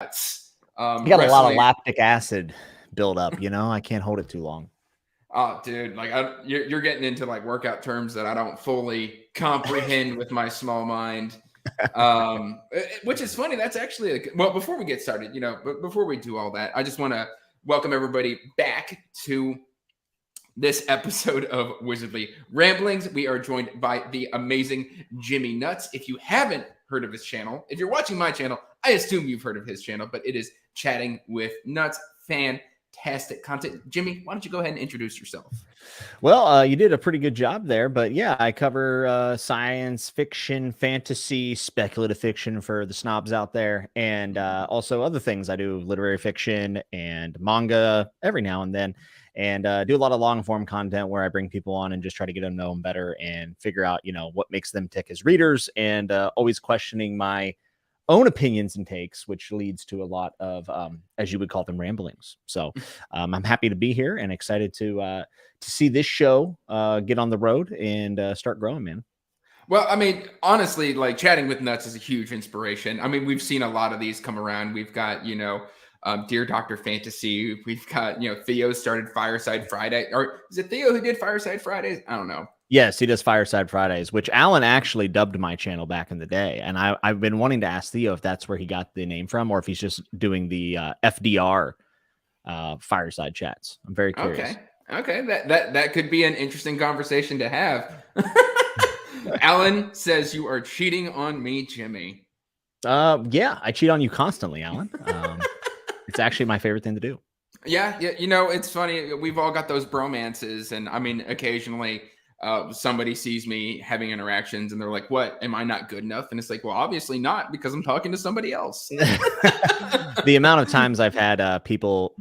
You got a lot of wrestling. lactic acid build up, I can't hold it too long. Oh, dude, like you're getting into like workout terms that I don't fully comprehend with my small mind. Which is funny. That's actually well. Before we get started, but before we do all that, I just want to welcome everybody back to this episode of Wizardly Ramblings. We are joined by the amazing Jimmy Nuts. If you haven't heard of his channel, if you're watching my channel, I assume you've heard of his channel, but it is Chatting with Nuts. Fantastic content. Jimmy, why don't you go ahead and introduce yourself? Well, you did a pretty good job there, but yeah, I cover science fiction, fantasy, speculative fiction for the snobs out there, and also other things. I do literary fiction and manga every now and then, and do a lot of long form content where I bring people on and just try to get them to know them better and figure out, what makes them tick as readers, and always questioning my own opinions and takes, which leads to a lot of, as you would call them, ramblings. So I'm happy to be here and excited to see this show get on the road and start growing, man. Well, I mean, honestly, like Chatting with Nuts is a huge inspiration. I mean, we've seen a lot of these come around. We've got, Dear Dr. Fantasy. We've got, Theo started Fireside Friday. Or is it Theo who did Fireside Fridays? I don't know. Yes, he does Fireside Fridays, which Alan actually dubbed my channel back in the day. And I've been wanting to ask Theo if that's where he got the name from or if he's just doing the FDR Fireside Chats. I'm very curious. Okay. That could be an interesting conversation to have. Alan says you are cheating on me, Jimmy. Yeah, I cheat on you constantly, Alan. It's actually my favorite thing to do. Yeah. It's funny. We've all got those bromances. And I mean, occasionally somebody sees me having interactions and they're like, what, am I not good enough? And it's like, well, obviously not, because I'm talking to somebody else. The amount of times I've had people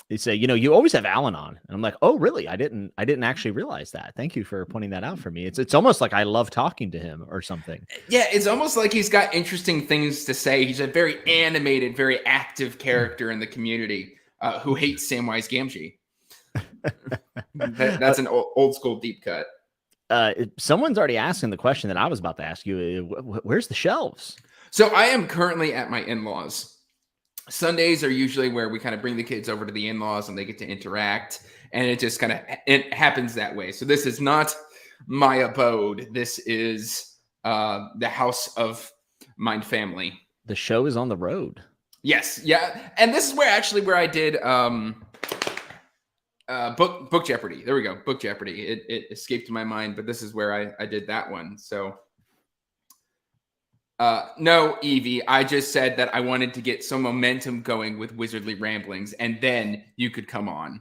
they say, you always have Alan on. And I'm like, oh, really? I didn't actually realize that. Thank you for pointing that out for me. It's almost like I love talking to him or something. Yeah, it's almost like he's got interesting things to say. He's a very animated, very active character in the community who hates Samwise Gamgee. That's an old school deep cut. Someone's already asking the question that I was about to ask you. Where's the shelves? So I am currently at my in-laws. Sundays are usually where we kind of bring the kids over to the in-laws and they get to interact. And it just kind of it happens that way. So this is not my abode. This is the house of my family. The show is on the road. Yes. Yeah. And this is where I did Book Jeopardy. There we go. Book Jeopardy. It escaped my mind, but this is where I did that one. So no, Evie, I just said that I wanted to get some momentum going with Wizardly Ramblings, and then you could come on.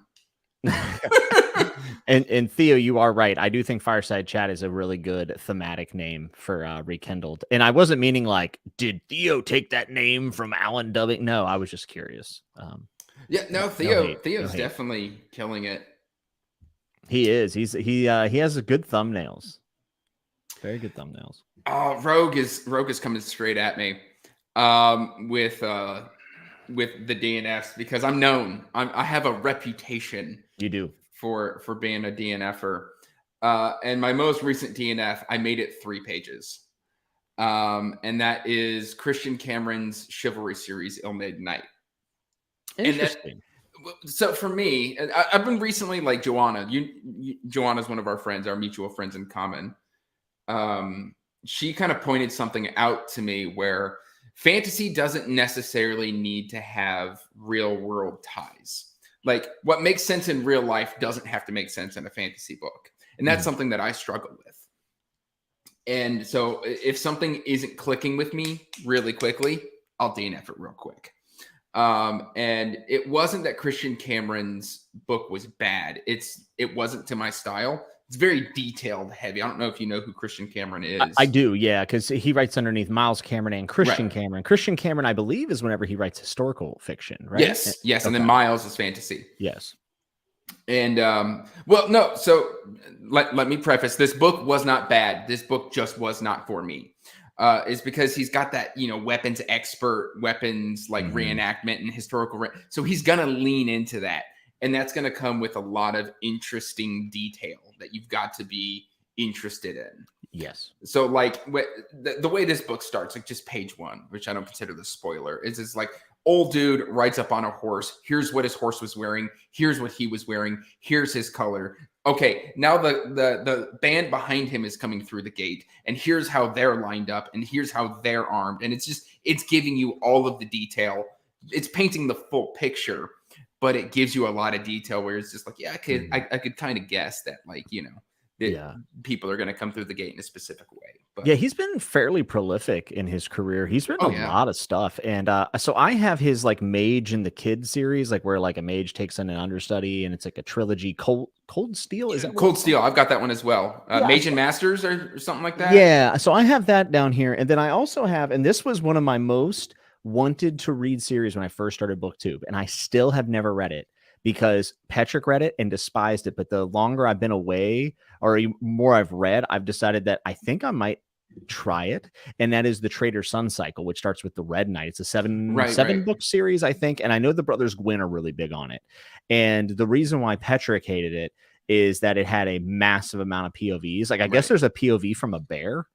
And Theo, you are right. I do think Fireside Chat is a really good thematic name for Rekindled. And I wasn't meaning like, did Theo take that name from Alan dubbing? No, I was just curious. Yeah, no, Theo's definitely killing it. He is. He has a good thumbnails. Very good thumbnails. Oh, Rogue is coming straight at me with the DNFs because I'm known. I have a reputation. You do for being a DNFer. And my most recent DNF, I made it 3 pages. And that is Christian Cameron's chivalry series, Ill Made Knight. Interesting. So for me, I've been recently like Joanna. Joanna's one of our friends, our mutual friends in common. She kind of pointed something out to me where fantasy doesn't necessarily need to have real world ties. Like what makes sense in real life doesn't have to make sense in a fantasy book. And that's something that I struggle with. And so if something isn't clicking with me really quickly, I'll DNF it real quick. And it wasn't that Christian Cameron's book was bad. It wasn't to my style. It's very detailed heavy. I don't know if you know who Christian Cameron is. I do, yeah, because he writes underneath Miles Cameron and Christian Cameron. Christian Cameron, I believe, is whenever he writes historical fiction, right? Yes. Okay. And then Miles is fantasy. Yes. And well, no. So let me preface: this book was not bad. This book just was not for me. Is because he's got that weapons expert, weapons like reenactment and historical. So he's gonna lean into that. And that's going to come with a lot of interesting detail that you've got to be interested in. Yes. So like the way this book starts, like just page 1, which I don't consider the spoiler, is like old dude rides up on a horse. Here's what his horse was wearing. Here's what he was wearing. Here's his color. Okay, now the band behind him is coming through the gate, and here's how they're lined up, and here's how they're armed, and it's giving you all of the detail. It's painting the full picture, but it gives you a lot of detail where it's just like, yeah, I could kind of guess that, like, that people are going to come through the gate in a specific way. But yeah, he's been fairly prolific in his career. He's written a lot of stuff. And so I have his like Mage and the Kid series, like where like a mage takes in an understudy and it's like a trilogy. Cold Steel, is that Cold Steel? I've got that one as well. Mage and Masters or something like that. Yeah, so I have that down here. And then I also have, and this was one of my most wanted to read series when I first started Booktube, and I still have never read it because Patrick read it and despised it. But the longer I've been away or more I've read, I've decided that I think I might try it, and that is the Traitor Sun cycle, which starts with the Red Knight. It's a seven book series, I think, and I know the brothers Gwyn are really big on it. And the reason why Patrick hated it is that it had a massive amount of POVs. Like I guess there's a POV from a bear,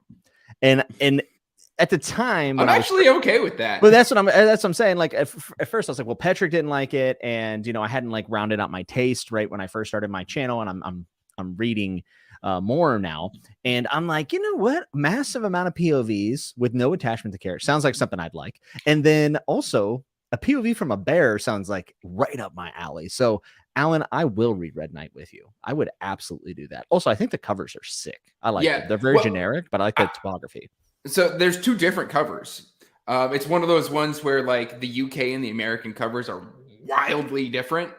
and at the time, I'm actually okay with that. But that's what I'm saying. Like at first I was like, well, Patrick didn't like it, and I hadn't like rounded out my taste right when I first started my channel, and I'm reading more now, and I'm like, you know what? Massive amount of POVs with no attachment to character sounds like something I'd like, and then also a POV from a bear sounds like right up my alley. So, Alan, I will read Red Knight with you. I would absolutely do that. Also, I think the covers are sick. I like them. They're very generic, but I like the topography. So there's 2 different covers. It's one of those ones where like the UK and the American covers are wildly different.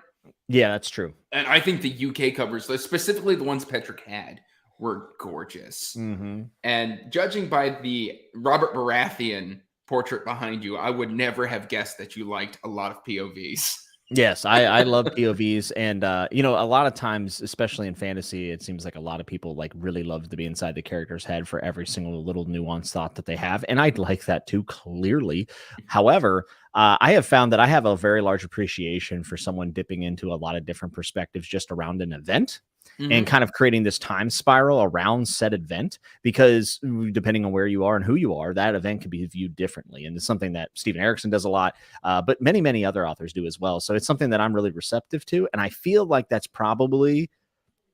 Yeah, that's true. And I think the UK covers, specifically the ones Patrick had, were gorgeous. Mm-hmm. And judging by the Robert Baratheon portrait behind you, I would never have guessed that you liked a lot of POVs. Yes, I love POVs, and a lot of times, especially in fantasy, it seems like a lot of people like really love to be inside the character's head for every single little nuanced thought that they have, and I'd like that too, clearly. However, I have found that I have a very large appreciation for someone dipping into a lot of different perspectives just around an event. Mm-hmm. And kind of creating this time spiral around said event, because depending on where you are and who you are, that event can be viewed differently. And it's something that Stephen Erickson does a lot, but many, many other authors do as well. So it's something that I'm really receptive to. And I feel like that's probably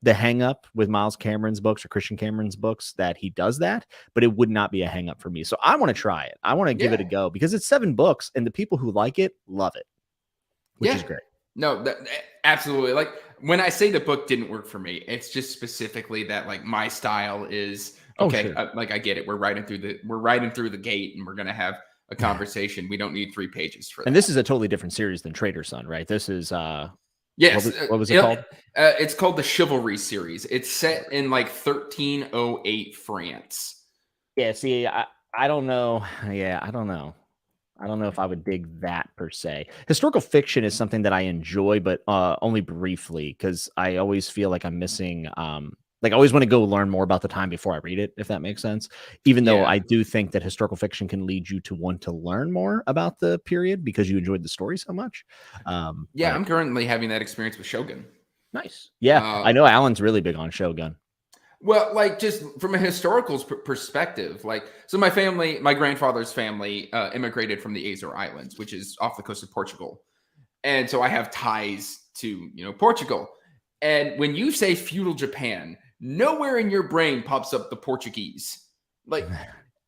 the hang up with Miles Cameron's books or Christian Cameron's books, that he does that, but it would not be a hang up for me. So I want to try it. I want to give it a go because it's 7 books and the people who like it love it, which is great. No, absolutely. Like when I say the book didn't work for me, it's just specifically that like my style is okay. Like I get it. We're riding through the gate, and we're gonna have a conversation. We don't need 3 pages for that. And this is a totally different series than Traitor Sun, right? This is yes. What was it called? It's called the Chivalry series. It's set in like 1308 France. Yeah. See, I don't know. Yeah, I don't know. I don't know if I would dig that per se. Historical fiction is something that I enjoy, but only briefly, because I always feel like I'm missing. Like I always want to go learn more about the time before I read it, if that makes sense. Even though I do think that historical fiction can lead you to want to learn more about the period because you enjoyed the story so much. I'm currently having that experience with Shogun. Nice. Yeah, I know Alan's really big on Shogun. Well, like just from a historical perspective, like so my grandfather's family immigrated from the Azore Islands, which is off the coast of Portugal. And so I have ties to, Portugal. And when you say feudal Japan, nowhere in your brain pops up the Portuguese. Like,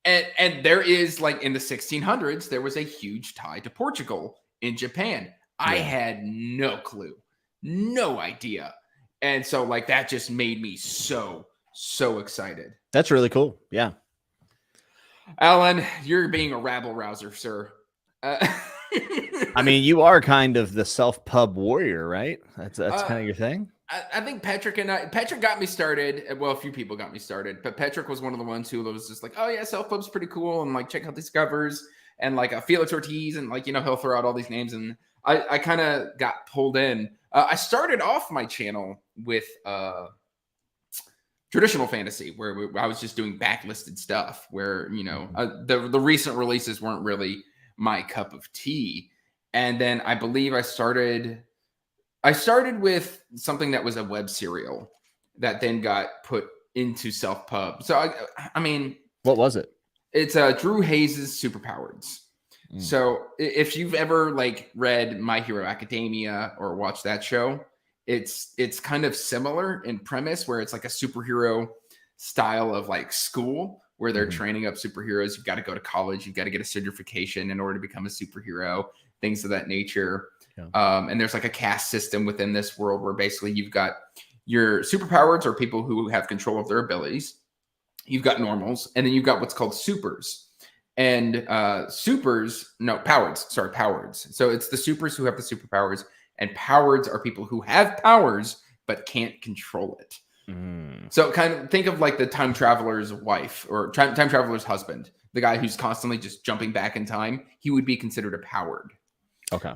and there is like in the 1600s, there was a huge tie to Portugal in Japan. I had no clue, no idea. And so like that just made me so excited. That's really cool. Yeah. Alan, you're being a rabble rouser, sir. I mean, you are kind of the self-pub warrior, right? That's kind of your thing. I think Patrick got me started. Well, a few people got me started, but Patrick was one of the ones who was just like, oh yeah, self-pub's pretty cool. And like, check out these covers and like Felix Ortiz and like, he'll throw out all these names. And I kind of got pulled in. I started off my channel with, traditional fantasy, where I was just doing backlisted stuff where, the recent releases weren't really my cup of tea. And then I believe I started with something that was a web serial that then got put into self-pub. So I mean, What was it? it's Drew Hayes' Superpowers. So if you've ever like read My Hero Academia or watched that show, it's kind of similar in premise, where it's like a superhero style of like school where they're training up superheroes. You've got to go to college, you've got to get a certification in order to become a superhero, things of that nature. Yeah. And there's like a caste system within this world where basically you've got your superpowers, or people who have control of their abilities. You've got normals, and then you've got what's called supers. And powards. So it's the supers who have the superpowers, and powards are people who have powers but can't control it. So kind of think of like the time traveler's wife, or time traveler's husband, the guy who's constantly just jumping back in time. He would be considered a powered. Okay.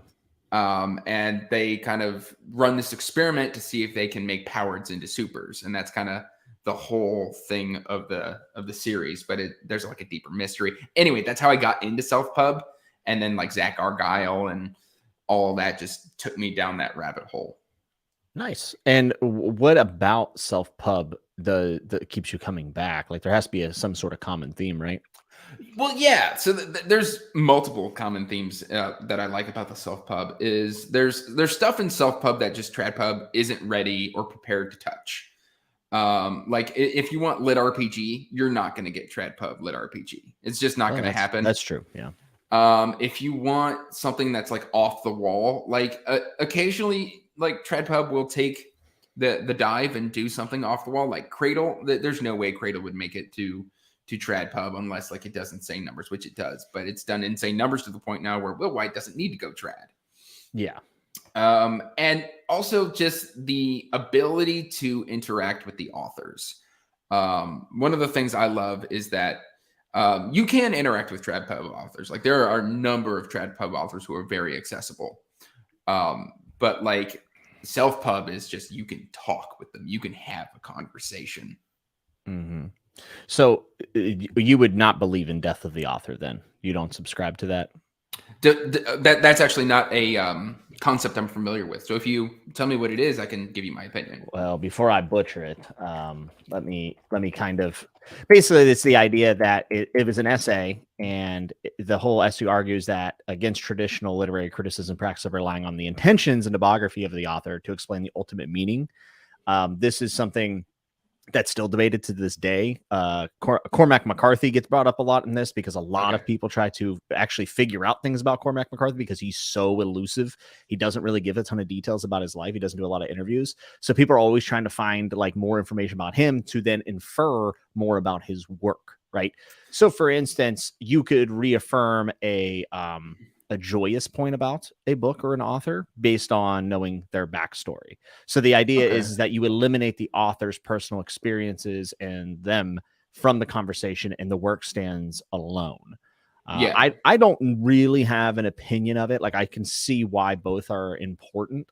And they kind of run this experiment to see if they can make powards into supers, and that's kind of the whole thing of the series. But there's like a deeper mystery. Anyway, that's how I got into self-pub, and then like Zach Argyle and all that just took me down that rabbit hole. Nice. And what about self-pub that keeps you coming back? Like there has to be some sort of common theme, right? Well, yeah. So there's multiple common themes that I like about the self-pub. Is there's stuff in self-pub that just TradPub isn't ready or prepared to touch. Like if you want lit RPG, you're not going to get TradPub lit RPG. It's just not going to happen. That's true. Yeah. If you want something that's like off the wall, like occasionally, like TradPub will take the dive and do something off the wall, like Cradle. There's no way Cradle would make it to TradPub unless like it does insane numbers, which it does, but it's done insane numbers to the point now where Will White doesn't need to go trad. Yeah. And also just the ability to interact with the authors. One of the things I love is that you can interact with TradPub authors. Like there are a number of TradPub authors who are very accessible. But like self-pub is just, you can talk with them. You can have a conversation. So you would not believe in death of the author then? You don't subscribe to that? That's actually not a concept I'm familiar with. So if you tell me what it is, I can give you my opinion. Well, before I butcher it, let me kind of basically, it's the idea that it was an essay, and the whole essay argues that against traditional literary criticism practice of relying on the intentions and the biography of the author to explain the ultimate meaning. This is something that's still debated to this day. Cormac McCarthy gets brought up a lot in this because a lot of people try to actually figure out things about Cormac McCarthy because he's so elusive. He doesn't really give a ton of details about his life. He doesn't do a lot of interviews. So people are always trying to find like more information about him to then infer more about his work, right? So for instance, you could reaffirm a joyous point about a book or an author based on knowing their backstory. So the idea is that you eliminate the author's personal experiences and them from the conversation, and the work stands alone. I don't really have an opinion of it. Like I can see why both are important.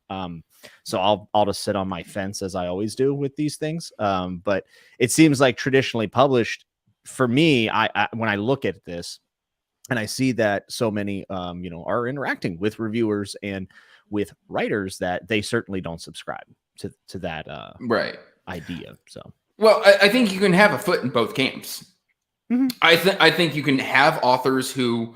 So I'll just sit on my fence as I always do with these things. But it seems like traditionally published, for me, I when I look at this, and I see that so many, are interacting with reviewers and with writers, that they certainly don't subscribe to that idea. So, well, I think you can have a foot in both camps. I think you can have authors who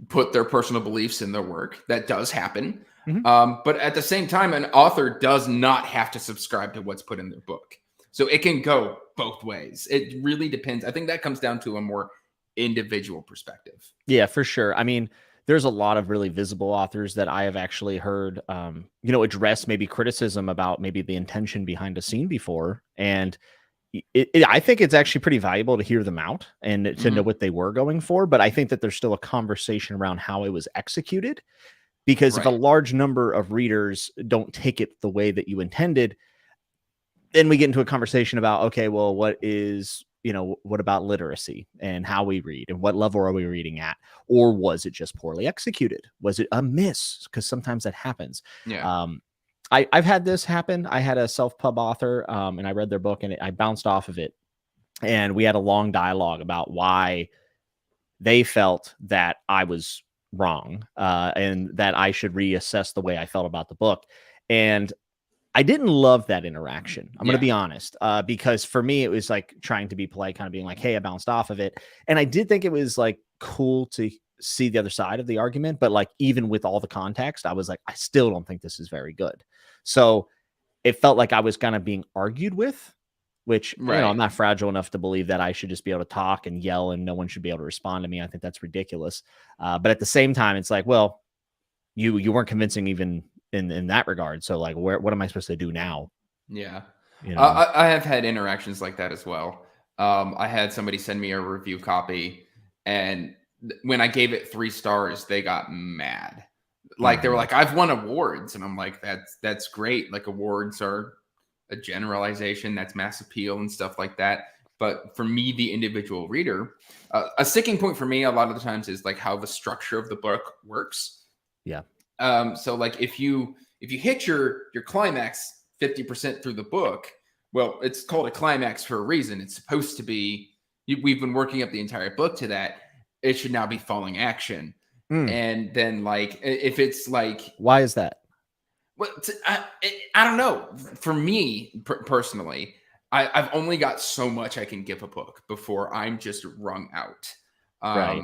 put their personal beliefs in their work. That does happen. But at the same time, an author does not have to subscribe to what's put in their book. So it can go both ways. It really depends. I think that comes down to a more individual perspective. Yeah, for sure. I mean, there's a lot of really visible authors that I have actually heard, address maybe criticism about maybe the intention behind a scene before. And I think it's actually pretty valuable to hear them out and to know what they were going for. But I think that there's still a conversation around how it was executed, because if a large number of readers don't take it the way that you intended, then we get into a conversation about, okay, well, what about literacy and how we read, and what level are we reading at? Or was it just poorly executed? Was it a miss? Because sometimes that happens. Yeah. I've had this happen. I had a self-pub author, and I read their book, and I bounced off of it. And we had a long dialogue about why they felt that I was wrong, and that I should reassess the way I felt about the book. And I didn't love that interaction. I'm going to Yeah. be honest, because for me, it was like trying to be polite, kind of being like, hey, I bounced off of it. And I did think it was like cool to see the other side of the argument. But like, even with all the context, I was like, I still don't think this is very good. So it felt like I was kind of being argued with, which, you know, I'm not fragile enough to believe that I should just be able to talk and yell and no one should be able to respond to me. I think that's ridiculous. But at the same time, it's like, well, you weren't convincing even in that regard. So like, what am I supposed to do now? Yeah. You know? I have had interactions like that as well. I had somebody send me a review copy, and when I gave it 3 stars, they got mad. Like they were like, I've won awards. And I'm like, that's great. Like awards are a generalization, that's mass appeal and stuff like that. But for me, the individual reader, a sticking point for me a lot of the times is like how the structure of the book works. Yeah. So like if you hit your climax 50% through the book, well, it's called a climax for a reason. It's supposed to be, we've been working up the entire book to that. It should now be falling action. And then like, if it's like, why is that? Well, I don't know. For me personally, I've only got so much I can give a book before I'm just wrung out. Right.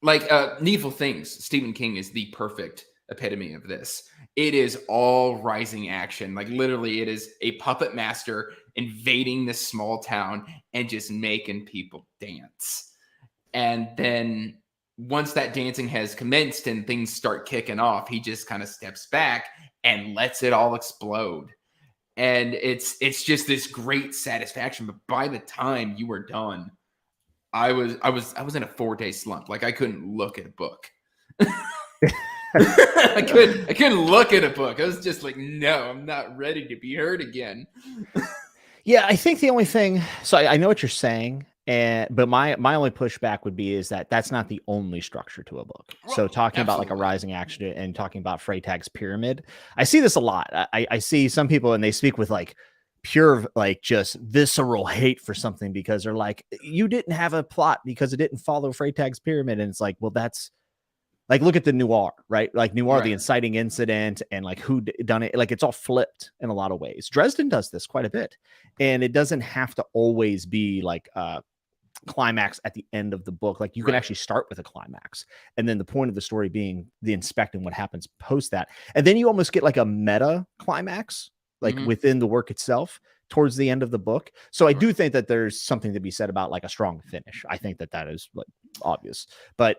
Like Needful Things, Stephen King is the perfect epitome of this. It is all rising action. Like literally, it is a puppet master invading this small town and just making people dance. And then once that dancing has commenced and things start kicking off, he just kind of steps back and lets it all explode. And it's just this great satisfaction. But by the time you were done, I was in a 4-day slump. Like I couldn't look at a book. I couldn't look at a book. I was just like, no, I'm not ready to be heard again. Yeah, I think the only thing, so I know what you're saying, but my only pushback would be is that that's not the only structure to a book. So talking about like a rising action and talking about Freytag's pyramid, I see this a lot. I see some people and they speak with like pure, like just visceral hate for something because they're like, you didn't have a plot because it didn't follow Freytag's pyramid. And it's like, well, that's like, look at the noir, right? Like noir, the inciting incident and like who done it. Like it's all flipped in a lot of ways. Dresden does this quite a bit. And it doesn't have to always be like climax at the end of the book. Like you can actually start with a climax. And then the point of the story being the inspecting what happens post that. And then you almost get like a meta climax, like within the work itself towards the end of the book. So I do think that there's something to be said about like a strong finish. I think that is like obvious, but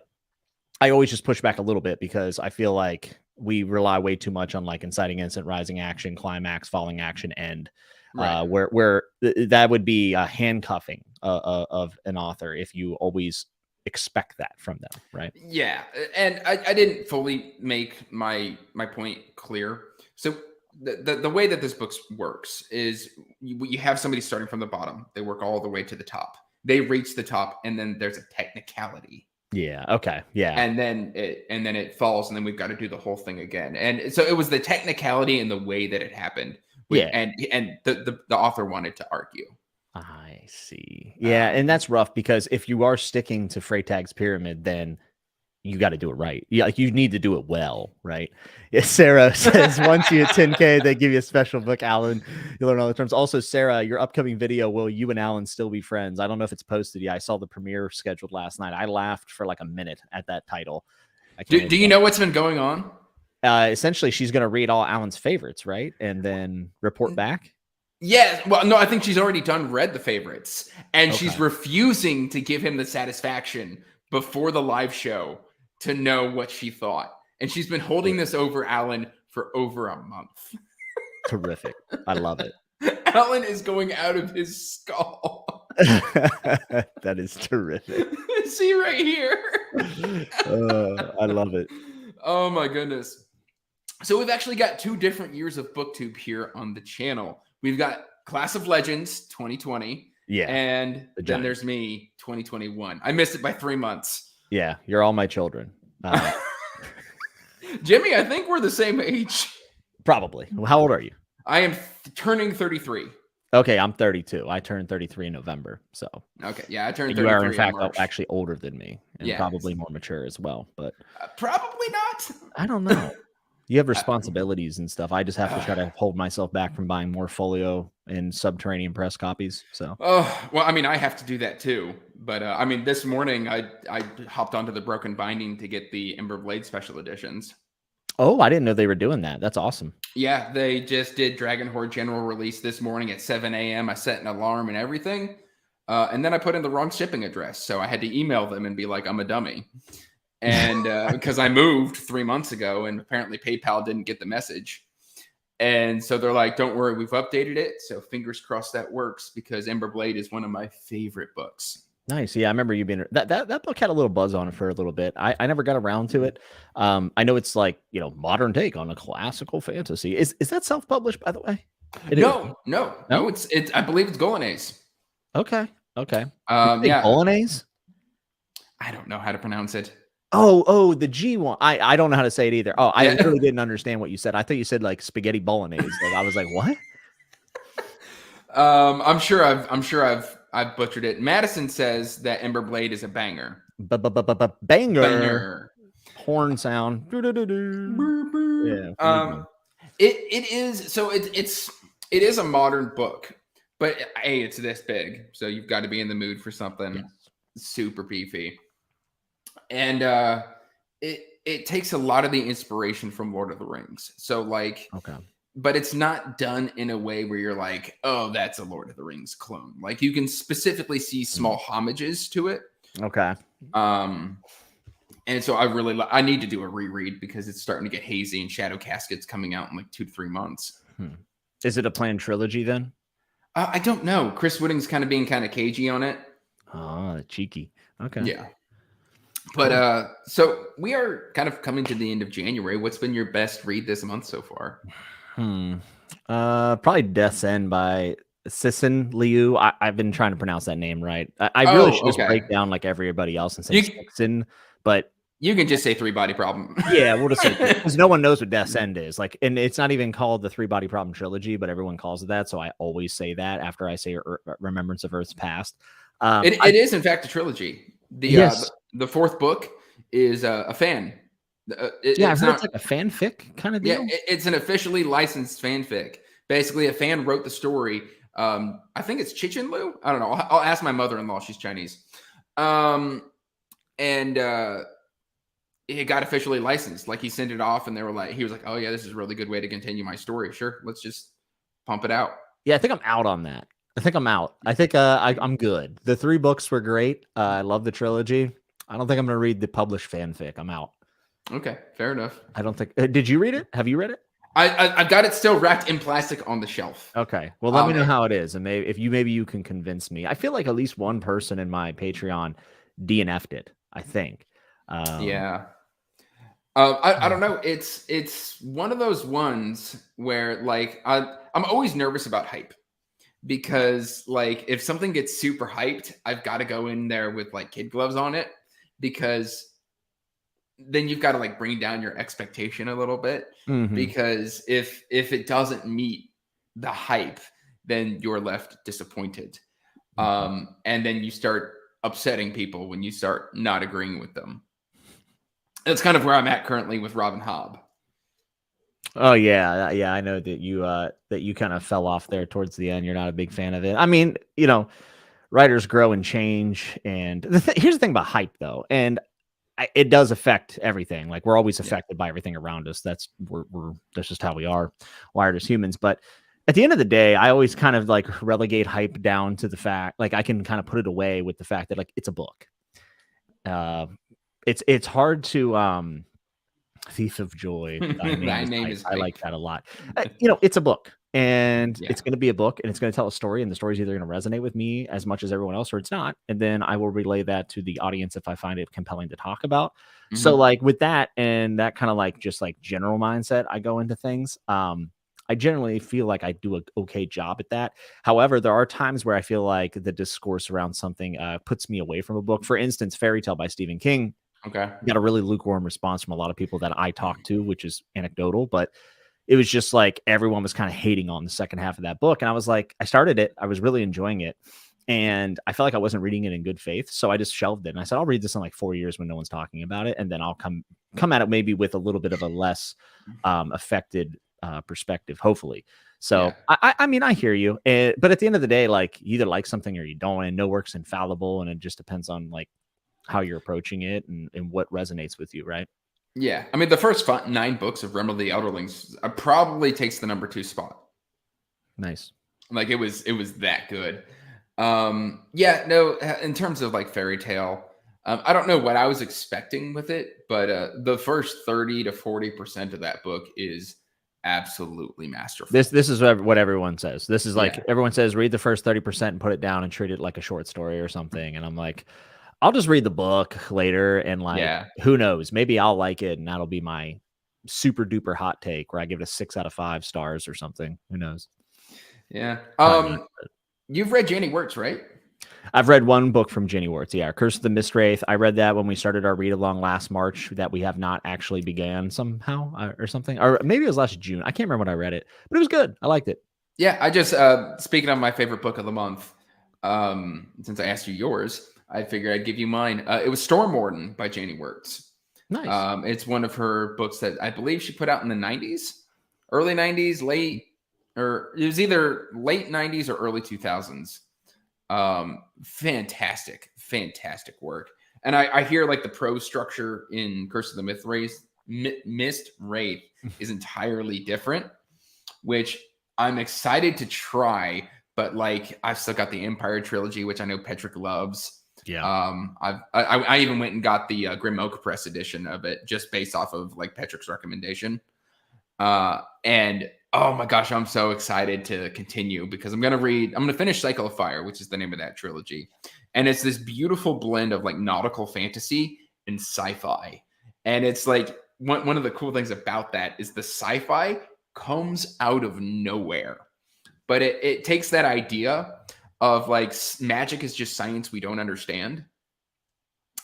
I always just push back a little bit because I feel like we rely way too much on like inciting incident, rising action, climax, falling action, end, where that would be handcuffing of an author if you always expect that from them, right? Yeah, and I didn't fully make my point clear. So the way that this book works is you have somebody starting from the bottom. They work all the way to the top. They reach the top, and then there's a technicality. Yeah. Okay. Yeah. And then it falls, and then we've got to do the whole thing again. And so it was the technicality and the way that it happened. And the author wanted to argue. I see. Yeah, and that's rough because if you are sticking to Freytag's pyramid, then you got to do it right. Yeah, like you need to do it well, right? Yeah, Sarah says once you hit 10K, they give you a special book, Alan. You learn all the terms. Also, Sarah, your upcoming video, will you and Alan still be friends? I don't know if it's posted yet. I saw the premiere scheduled last night. I laughed for like a minute at that title. Do you know what's been going on? Essentially, she's going to read all Alan's favorites, right? And then report back. Yeah, well, no, I think she's already read the favorites, and she's refusing to give him the satisfaction before the live show to know what she thought. And she's been holding this over Alan for over a month. Terrific. I love it. Alan is going out of his skull. That is terrific. See right here. I love it. Oh my goodness. So we've actually got 2 different years of Booktube here on the channel. We've got Class of Legends 2020. Yeah. And then there's me 2021. I missed it by 3 months. Yeah, you're all my children. Jimmy, I think we're the same age. Probably. How old are you? I am turning 33. Okay, I'm 32. I turned 33 in November. So okay, yeah, I turned 33. You are in fact actually older than me, and probably more mature as well. But probably not. I don't know. You have responsibilities and stuff. I just have to try to hold myself back from buying more folio and Subterranean Press copies. So, Oh, well, I mean, I have to do that too. But I mean, this morning I hopped onto the Broken Binding to get the Ember Blade special editions. oh, I didn't know they were doing that. That's awesome. Yeah, they just did Dragon Horde general release this morning at 7 a.m. I set an alarm and everything. And then I put in the wrong shipping address. So I had to email them and be like, I'm a dummy. And because I moved 3 months ago and apparently PayPal didn't get the message. And so they're like, don't worry, we've updated it. So fingers crossed that works, because Ember Blade is one of my favorite books. Nice. Yeah, I remember you being that book had a little buzz on it for a little bit. I never got around to it. I know it's like, modern take on a classical fantasy. Is that self-published, by the way? No, it's I believe it's Golanese. Okay. Yeah. Bolognese? I don't know how to pronounce it. Oh, the G one. I don't know how to say it either. Oh, I literally didn't understand what you said. I thought you said like spaghetti bolognese. Like, I was like, what? I'm sure I've butchered it. Madison says that Ember Blade is a banger. Banger. Horn sound. Yeah. It is. So it is a modern book, but it's this big, so you've got to be in the mood for something super beefy. And it takes a lot of the inspiration from Lord of the Rings. So like, okay, but it's not done in a way where you're like, oh, that's a Lord of the Rings clone. Like, you can specifically see small homages to it. Okay. And so I need to do a reread, because it's starting to get hazy, and Shadow Casket's coming out in like 2 to 3 months. Is it a planned trilogy then? I don't know. Chris Whitting's being kind of cagey on it. Oh, cheeky. Okay. Yeah. But so we are kind of coming to the end of January. What's been your best read this month so far? Probably Death's End by Cixin Liu. I've been trying to pronounce that name right. I really should just break down like everybody else and say Cixin, but you can just say 3 Body Problem. Yeah, we'll just say, because no one knows what Death's End is. Like, and it's not even called the 3 Body Problem trilogy, but everyone calls it that. So I always say that after I say Remembrance of Earth's Past. It is in fact a trilogy. The 4th book is a fan. I've heard it's like a fanfic kind of deal. Yeah, it's an officially licensed fanfic. Basically, a fan wrote the story. I think it's Chichen Lu. I don't know. I'll ask my mother-in-law. She's Chinese. And it got officially licensed. Like, he sent it off, and he was like, oh yeah, this is a really good way to continue my story. Sure, let's just pump it out. Yeah, I think I'm out on that. I think I'm out. I think I'm good. The 3 books were great. I love the trilogy. I don't think I'm going to read the published fanfic. I'm out. Okay, fair enough. I don't think. Did you read it? Have you read it? I've got it still wrapped in plastic on the shelf. Okay. Well, let me know how it is, and maybe you can convince me. I feel like at least one person in my Patreon DNF'd it, I think. Yeah. I don't know. It's one of those ones where, like, I'm always nervous about hype, because like, if something gets super hyped, I've got to go in there with like kid gloves on it, because then you've got to like bring down your expectation a little bit. Because if it doesn't meet the hype, then you're left disappointed. And then you start upsetting people when you start not agreeing with them. That's kind of where I'm at currently with Robin Hobb. Oh yeah. I know that you kind of fell off there towards the end. You're not a big fan of it. I mean, writers grow and change, and here's the thing about hype though, and it does affect everything. Like, we're always affected by everything around us. That's just how we are wired as humans. But at the end of the day, I always kind of like relegate hype down to the fact, like, I can kind of put it away with the fact that, like, it's a book. It's hard to Thief of Joy. Thy name is I like that a lot. It's a book, and it's going to be a book, and it's going to tell a story, and the story is either going to resonate with me as much as everyone else, or it's not. And then I will relay that to the audience if I find it compelling to talk about. So like, with that and that kind of like just like general mindset, I go into things. I generally feel like I do an okay job at that. However, there are times where I feel like the discourse around something puts me away from a book. For instance, Fairy Tale by Stephen King. Okay. Got a really lukewarm response from a lot of people that I talked to, which is anecdotal, but it was just like everyone was kind of hating on the second half of that book. And I was like, I started it. I was really enjoying it. and I felt like I wasn't reading it in good faith, so I just shelved it. And I said, I'll read this in like 4 years when no one's talking about it, and then I'll come at it maybe with a little bit of a less affected perspective, hopefully. So I mean, I hear you, but at the end of the day, like, you either like something or you don't, and no work's infallible, and it just depends on like how you're approaching it and what resonates with you, right? Yeah, I mean, the first 9 books of Remember the Elderlings probably takes the number 2 spot. Nice. Like, it was that good. Yeah, no, in terms of like fairy tale, I don't know what I was expecting with it, but the first 30 to 40% of that book is absolutely masterful. This is what everyone says. This is like, everyone says, read the first 30% and put it down and treat it like a short story or something. And I'm like, I'll just read the book later, and like, who knows? Maybe I'll like it, and that'll be my super duper hot take where I give it a 6 out of 5 stars or something. Who knows? Yeah. You've read Jenny Wirtz, right? I've read one book from Jenny Wirtz. Yeah, Curse of the Mistwraith. I read that when we started our read along last March that we have not actually began somehow or something, or maybe it was last June. I can't remember when I read it, but it was good. I liked it. Yeah, I just speaking of my favorite book of the month, since I asked you yours, I figured I'd give you mine. It was Storm Warden by Jenny Wirtz. Nice. It's one of her books that I believe she put out in the 90s, early 90s, or it was either late 90s or early 2000s. Fantastic work. And I hear like the prose structure in Curse of the Mistwraith is entirely different, which I'm excited to try. But like, I've still got the Empire trilogy, which I know Petrick loves. Yeah. I even went and got the Grim Oak Press edition of it just based off of like Petrick's recommendation. And oh my gosh, I'm so excited to continue because I'm going to finish Cycle of Fire, which is the name of that trilogy. And it's this beautiful blend of like nautical fantasy and sci-fi. And it's like one of the cool things about that is the sci-fi comes out of nowhere, but it takes that idea of like magic is just science we don't understand.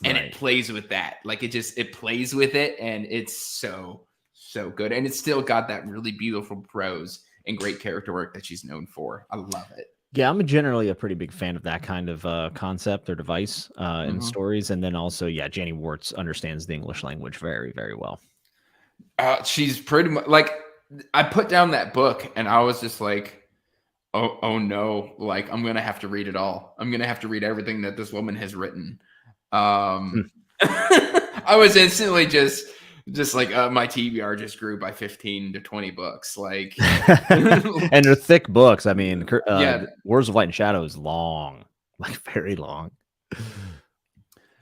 And it plays with that. Like it plays with it, and it's so good. And it's still got that really beautiful prose and great character work that she's known for. I love it. Yeah, I'm generally a pretty big fan of that kind of concept or device in stories. And then also, yeah, Jenny Wirtz understands the English language very, very well. She's pretty much like, I put down that book and I was just like, oh no, like I'm going to have to read it all. I'm going to have to read everything that this woman has written. I was instantly just like my TBR just grew by 15 to 20 books. Like, and they're thick books. I mean, Wars of Light and Shadow is long, like very long.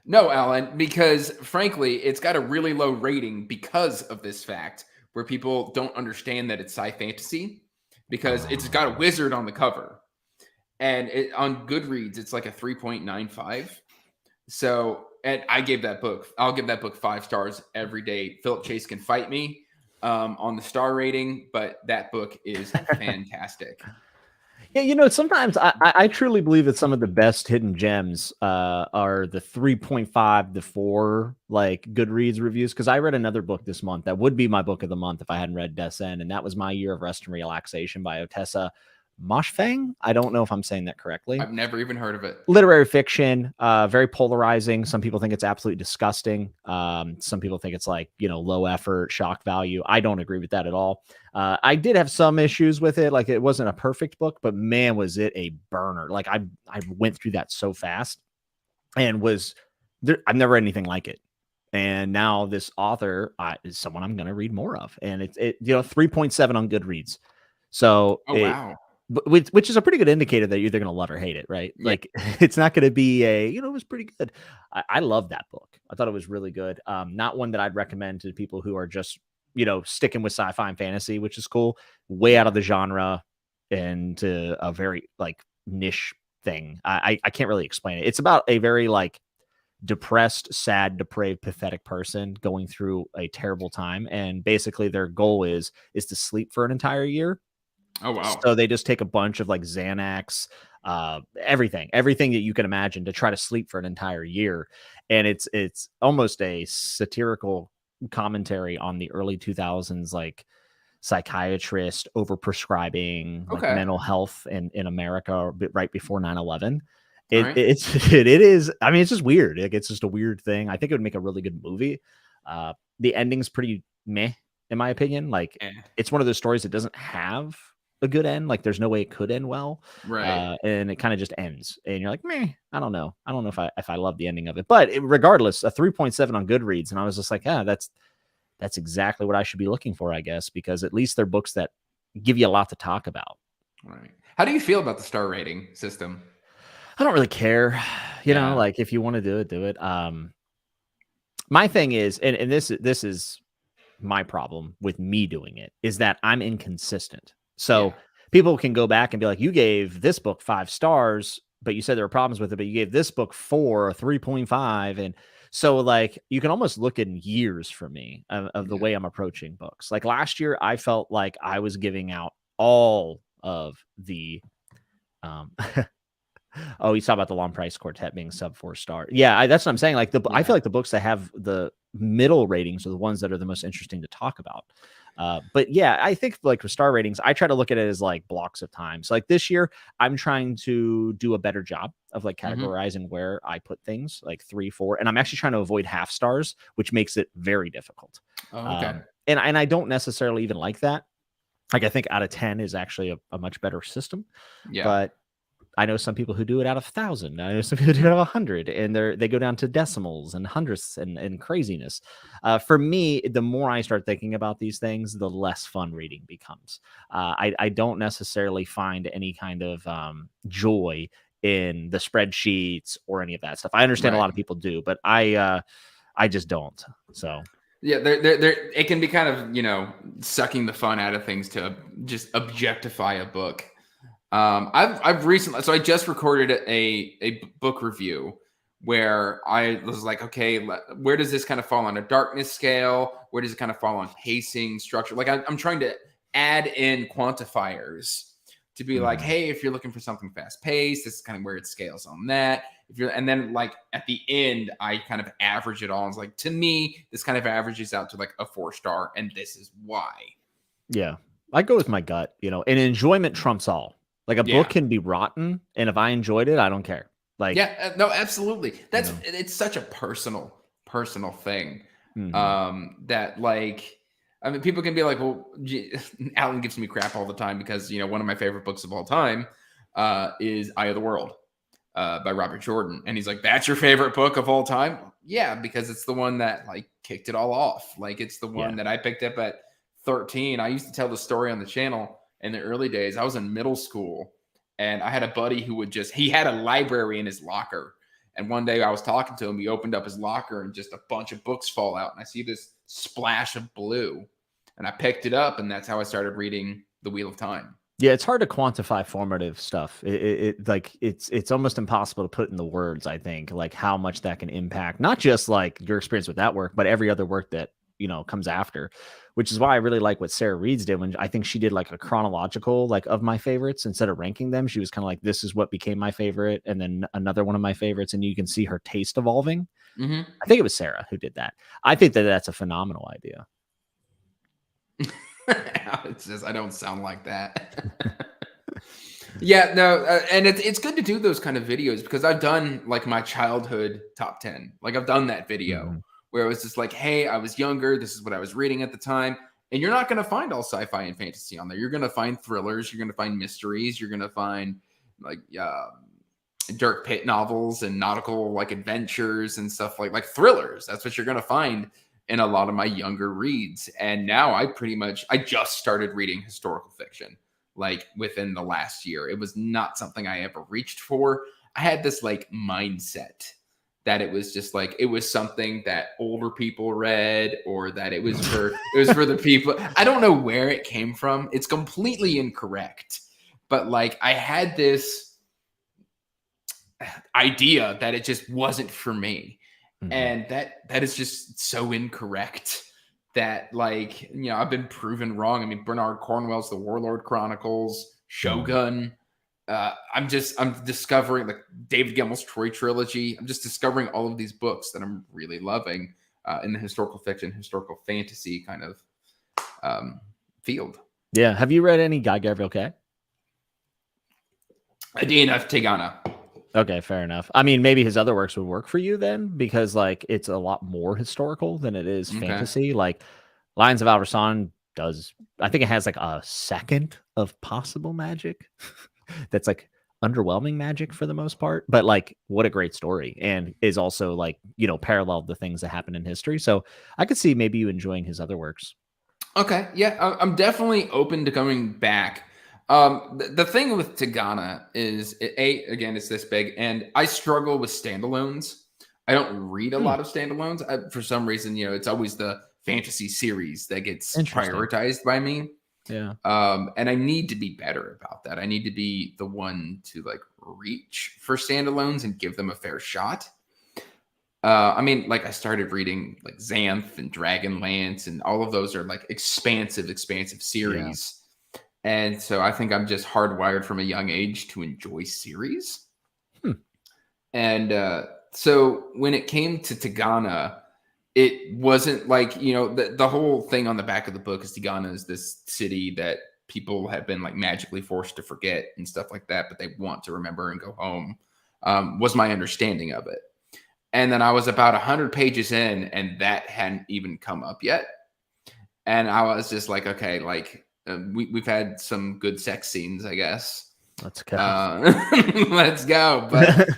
No, Alan, because frankly, it's got a really low rating because of this fact where people don't understand that it's sci-fantasy because it's got a wizard on the cover, and on Goodreads, it's like a 3.95. So, and I'll give that book 5 stars every day. Philip Chase can fight me on the star rating, but that book is fantastic. Yeah, sometimes I truly believe that some of the best hidden gems are the 3.5 to 4 like Goodreads reviews. Because I read another book this month that would be my book of the month if I hadn't read Death's End, and that was My Year of Rest and Relaxation by Otessa Moshfang. I don't know if I'm saying that correctly. I've never even heard of it. Literary fiction, very polarizing. Some people think it's absolutely disgusting. Some people think it's like, low effort, shock value. I don't agree with that at all. I did have some issues with it. Like, it wasn't a perfect book, but man, was it a burner. Like, I went through that so fast and I've never read anything like it. And now this author is someone I'm going to read more of. And it's 3.7 on Goodreads. So, wow. Which is a pretty good indicator that you're either going to love or hate it, right? Yeah. Like, it's not going to be it was pretty good. I love that book. I thought it was really good. Not one that I'd recommend to people who are just, sticking with sci-fi and fantasy, which is cool. Way out of the genre and to a very like niche thing. I can't really explain it. It's about a very like depressed, sad, depraved, pathetic person going through a terrible time. And basically their goal is to sleep for an entire year. Oh, wow. So they just take a bunch of like Xanax, everything that you can imagine to try to sleep for an entire year. And it's almost a satirical commentary on the early 2000s, like psychiatrist overprescribing like mental health in America right before 9/11. All right. It is. I mean, it's just weird. Like, it's just a weird thing. I think it would make a really good movie. The ending's pretty meh, in my opinion. Like, it's one of those stories that doesn't have a good end. Like, there's no way it could end well. Right. And it kind of just ends. And you're like, meh, I don't know. I don't know if I love the ending of it. But regardless, a 3.7 on Goodreads. And I was just like, that's exactly what I should be looking for, I guess, because at least they're books that give you a lot to talk about. Right. How do you feel about the star rating system? I don't really care. You know, Yeah. like, if you want to do it, do it. My thing is, and this is my problem with me doing it, is that I'm inconsistent. So people can go back and be like, you gave this book 5 stars, but you said there were problems with it, but you gave this book 4 or 3.5. And so, like, you can almost look in years for me of the way I'm approaching books. Like, last year, I felt like I was giving out all of the oh, you talk about the Long Price Quartet being sub 4 star. Yeah, that's what I'm saying. Like, I feel like the books that have the middle ratings are the ones that are the most interesting to talk about. But yeah, I think, like, with star ratings, I try to look at it as like blocks of time. So, like, this year, I'm trying to do a better job of, like, categorizing where I put things, like 3, 4, and I'm actually trying to avoid half stars, which makes it very difficult. Oh, okay. And I don't necessarily even like that. Like, I think out of 10 is actually a much better system. Yeah. But I know some people who do it out of 1,000. I know some people who do it out of 100, and they go down to decimals and hundredths and craziness. For me, the more I start thinking about these things, the less fun reading becomes. I don't necessarily find any kind of joy in the spreadsheets or any of that stuff. I understand a lot of people do, but I just don't. So. Yeah, it can be kind of, you know, sucking the fun out of things to just objectify a book. I've recently, so I just recorded a book review where I was like, okay, where does this kind of fall on a darkness scale? Where does it kind of fall on pacing, structure? Like, I'm trying to add in quantifiers to be like, hey, if you're looking for something fast paced, this is kind of where it scales on that. And then, like, at the end, I kind of average it all. And it's like, to me, this kind of averages out to like a 4 star, and this is why. Yeah, I go with my gut, you know, and enjoyment trumps all. Like, a book can be rotten, and if I enjoyed it, I don't care. Like, no, absolutely. That's, it's such a personal thing. That, like, I mean, people can be like, well, Alan gives me crap all the time because, you know, one of my favorite books of all time is Eye of the World by Robert Jordan. And he's like, that's your favorite book of all time? Yeah, because it's the one that, like, kicked it all off. Like, it's the one that I picked up at 13. I used to tell the story on the channel in the early days. I was in middle school, and I had a buddy who he had a library in his locker. And one day I was talking to him. He opened up his locker, and just a bunch of books fall out. And I see this splash of blue, and I picked it up, and that's how I started reading The Wheel of Time. Yeah, it's hard to quantify formative stuff. It's almost impossible to put in the words, I think, like, how much that can impact, not just like your experience with that work, but every other work that, you know, comes after, which is why I really like what Sarah Reeds did when I think she did like a chronological, like, of my favorites instead of ranking them. She was kind of like, this is what became my favorite, and then another one of my favorites, and you can see her taste evolving. I think it was Sarah who did that. I think that that's a phenomenal idea. It says I don't sound like that. Yeah, no, and it's good to do those kind of videos because I've done, like, my childhood top 10. Like, I've done that video where it was just like, hey, I was younger. This is what I was reading at the time. And you're not going to find all sci-fi and fantasy on there. You're going to find thrillers. You're going to find mysteries. You're going to find, like, Dirk Pitt novels and nautical, like, adventures and stuff like thrillers. That's what you're going to find in a lot of my younger reads. And now I just started reading historical fiction, like, within the last year. It was not something I ever reached for. I had this, like, mindset that it was just like, it was something that older people read, or that it was for the people. I don't know where it came from. It's completely incorrect. But, like, I had this idea that it just wasn't for me. And that is just so incorrect that, like, you know, I've been proven wrong. I mean, Bernard Cornwell's The Warlord Chronicles, Shogun. I'm discovering, like, David Gemmell's Troy trilogy. I'm just discovering all of these books that I'm really loving in the historical fiction, historical fantasy kind of field. Yeah. Have you read any Guy Gavriel Kay? DNF Tigana. Okay, fair enough. I mean, maybe his other works would work for you then, because like it's a lot more historical than it is Okay. fantasy. Like Lions of Alverson does, I think it has like a second of possible magic that's like underwhelming magic for the most part, but like what a great story, and is also like, paralleled the things that happen in history. So I could see maybe you enjoying his other works. Okay, yeah, I'm definitely open to coming back. The thing with Tagana is, again, it's this big, and I struggle with standalones. I don't read a Hmm, lot of standalones. For some reason, it's always the fantasy series that gets interesting. prioritized by me. Yeah. And I need to be better about that. I need to be the one to like reach for standalones and give them a fair shot. I mean, like I started reading like Xanth and Dragonlance, and all of those are like expansive Yeah. series. And so I think I'm just hardwired from a young age to enjoy series. Hmm. And so when it came to Tagana, it wasn't like, the whole thing on the back of the book is Tigana is this city that people have been like magically forced to forget and stuff like that, but they want to remember and go home, was my understanding of it. And then I was about 100 pages in, and that hadn't even come up yet. And I was just like, okay, like we've had some good sex scenes, I guess. Let's go. Let's go. But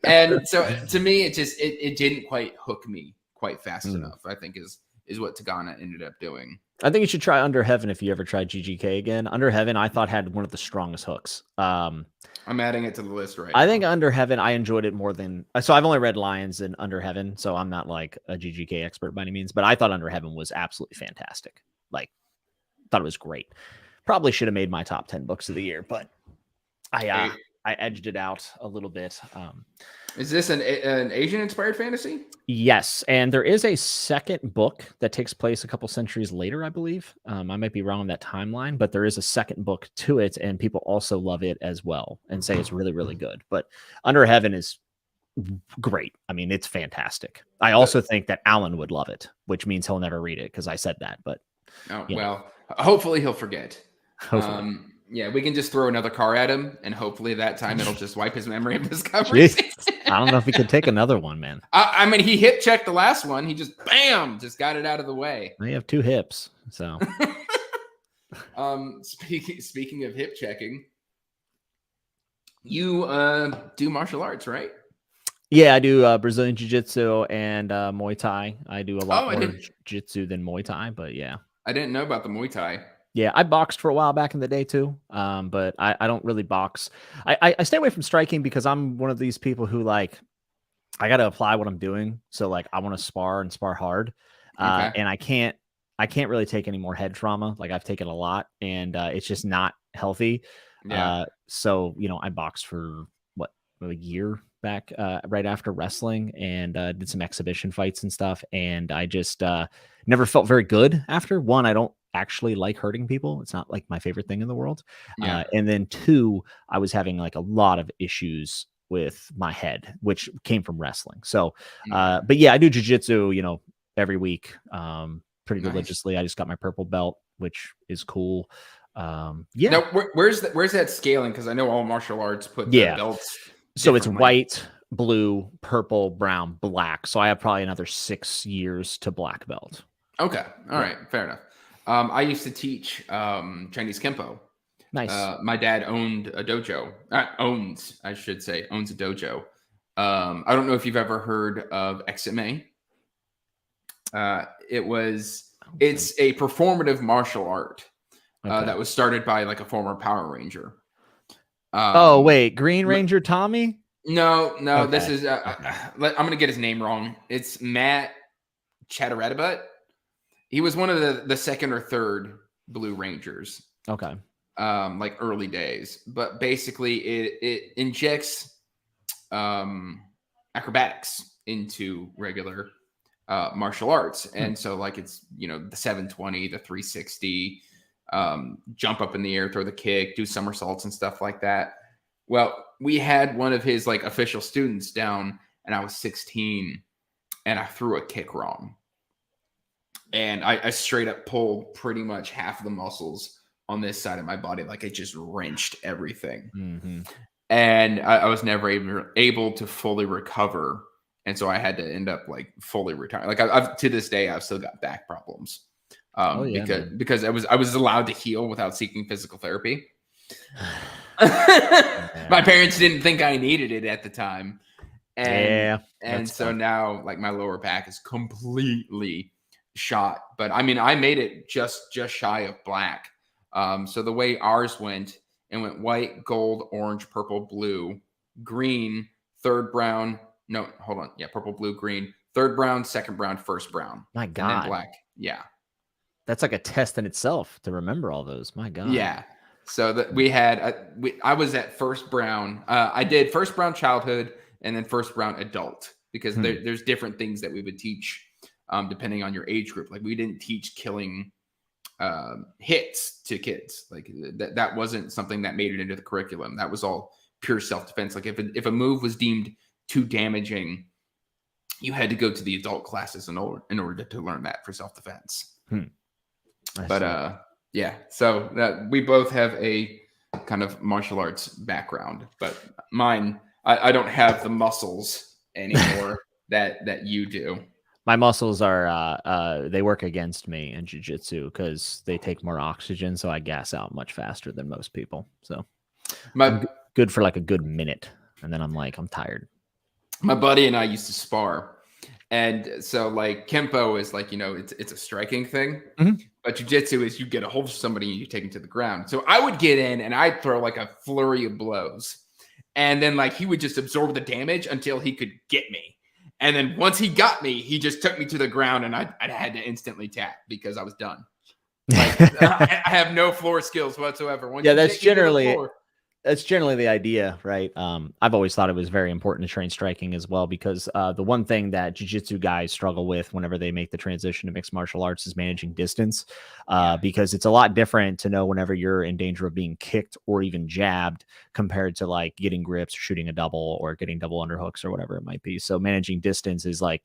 and so to me, it didn't quite hook me quite fast enough, I think is what Tagana ended up doing. I think you should try Under Heaven if you ever try GGK again. Under Heaven, I thought had one of the strongest hooks. I'm adding it to the list right I now. think Under Heaven, I enjoyed it more than. So I've only read Lions and Under Heaven, so I'm not like a GGK expert by any means, but I thought Under Heaven was absolutely fantastic. Like, thought it was great. Probably should have made my top 10 books of the year, but I edged it out a little bit. Is this an Asian inspired fantasy? Yes, and there is a second book that takes place a couple centuries later, I believe. I might be wrong on that timeline, but there is a second book to it, and people also love it as well and say it's really, really good. But Under Heaven is great. I mean, it's fantastic. I also think that Alan would love it, which means he'll never read it because I said that. But well, hopefully he'll forget. hopefully. Yeah, we can just throw another car at him, and hopefully that time it'll just wipe his memory of this conversation. I don't know if he could take another one, man. I mean, he hip checked the last one. He just just got it out of the way. They have two hips, so. Speaking of hip checking, you do martial arts, right? Yeah, I do Brazilian Jiu-Jitsu and Muay Thai. I do a lot more Jiu-Jitsu than Muay Thai, but yeah. I didn't know about the Muay Thai. Yeah, I boxed for a while back in the day too, but I don't really box. I stay away from striking because I'm one of these people who like, I got to apply what I'm doing. So like, I want to spar and spar hard, and I can't really take any more head trauma. Like I've taken a lot, and it's just not healthy. Yeah. So I boxed for a year back right after wrestling, and did some exhibition fights and stuff, and I just never felt very good after. One, I don't actually like hurting people. It's not like my favorite thing in the world. Yeah. And then two, I was having like a lot of issues with my head, which came from wrestling. So but yeah, I do jiu-jitsu every week, pretty religiously. I just got my purple belt, which is cool. Yeah. Now, where's that scaling? Because I know all martial arts put the belts. So it's white, blue, purple, brown, black. So I have probably another 6 years to black belt. Okay. All right. Fair enough. I used to teach Chinese Kempo. Nice. My dad owned a dojo. Owns a dojo. I don't know if you've ever heard of XMA. It's a performative martial art that was started by like a former Power Ranger. Oh wait, Green Ranger Tommy? No, okay. This is I'm gonna get his name wrong. It's Matt Chatteratbutt. He was one of the second or third Blue Rangers. Okay. Like early days, but basically it injects acrobatics into regular martial arts, and so like it's the 720, the 360. Jump up in the air, throw the kick, do somersaults and stuff like that. Well, we had one of his like official students down, and I was 16, and I threw a kick wrong, and I straight up pulled pretty much half of the muscles on this side of my body. Like it just wrenched everything. Mm-hmm. and I was never able to fully recover. And so I had to end up like fully retired. Like I've to this day, I've still got back problems. Oh yeah, Because I was allowed to heal without seeking physical therapy. Yeah. My parents didn't think I needed it at the time. Yeah, And so tough. now like my lower back is completely shot. But I mean, I made it just shy of black. So the way ours went, it went white, gold, orange, purple, blue, green, third brown. No, hold on. Yeah, purple, blue, green, third brown, second brown, first brown, My and then God, black. Yeah. that's like a test in itself to remember all those. My God. Yeah. So that we had, I was at first brown. I did first brown childhood and then first brown adult because there's different things that we would teach depending on your age group. Like we didn't teach killing hits to kids. Like that wasn't something that made it into the curriculum. That was all pure self-defense. Like if a move was deemed too damaging, you had to go to the adult classes in order to learn that for self-defense. But yeah, so we both have a kind of martial arts background, but mine, I don't have the muscles anymore that you do. My muscles are they work against me in jiu-jitsu because they take more oxygen, so I gas out much faster than most people. So I'm good for like a good minute, and then I'm tired. My buddy and I used to spar, and so like Kempo is like, it's a striking thing, but jiu-jitsu is you get a hold of somebody and you take them to the ground. So I would get in and I'd throw like a flurry of blows, and then like he would just absorb the damage until he could get me. And then once he got me, he just took me to the ground, and I had to instantly tap because I was done. Like I have no floor skills whatsoever. Yeah, that's generally the idea, right? I've always thought it was very important to train striking as well, because the one thing that jiu-jitsu guys struggle with whenever they make the transition to mixed martial arts is managing distance, because it's a lot different to know whenever you're in danger of being kicked or even jabbed compared to like getting grips, or shooting a double, or getting double underhooks or whatever it might be. So managing distance is like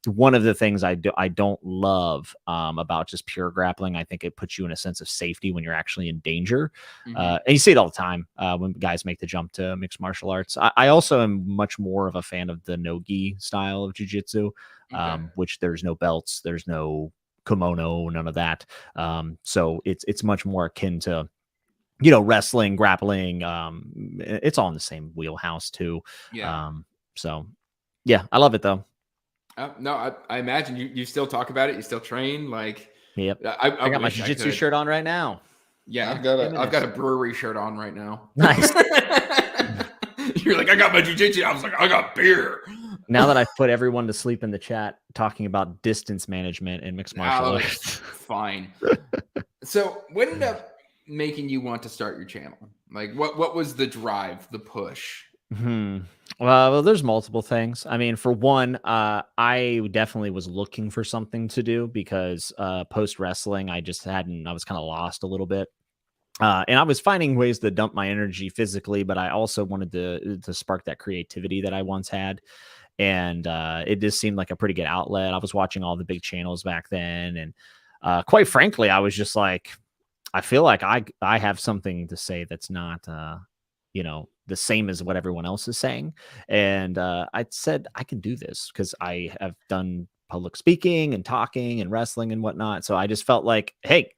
one of the things I don't love about just pure grappling. I think it puts you in a sense of safety when you're actually in danger. And you see it all the time when guys make the jump to mixed martial arts. I also am much more of a fan of the no-gi style of jiu-jitsu, which there's no belts, there's no kimono, none of that. So it's much more akin to, wrestling, grappling. It's all in the same wheelhouse too. So yeah, I love it though. No, I imagine you still talk about it. You still train. Like, yep. I got my jiu-jitsu shirt on right now. Yeah, I've got a brewery shirt on right now. Nice. You're like, I got my jiu-jitsu. I was like, I got beer. Now that I've put everyone to sleep in the chat talking about distance management and mixed martial arts. Fine. So what ended up making you want to start your channel? Like what was the drive, the push? Well, there's multiple things. I mean, for one, I definitely was looking for something to do because post wrestling, I was kind of lost a little bit. And I was finding ways to dump my energy physically, but I also wanted to spark that creativity that I once had. And it just seemed like a pretty good outlet. I was watching all the big channels back then. And quite frankly, I was just like, I feel like I have something to say that's not, the same as what everyone else is saying. And I said, I can do this because I have done public speaking and talking and wrestling and whatnot. So I just felt like, hey,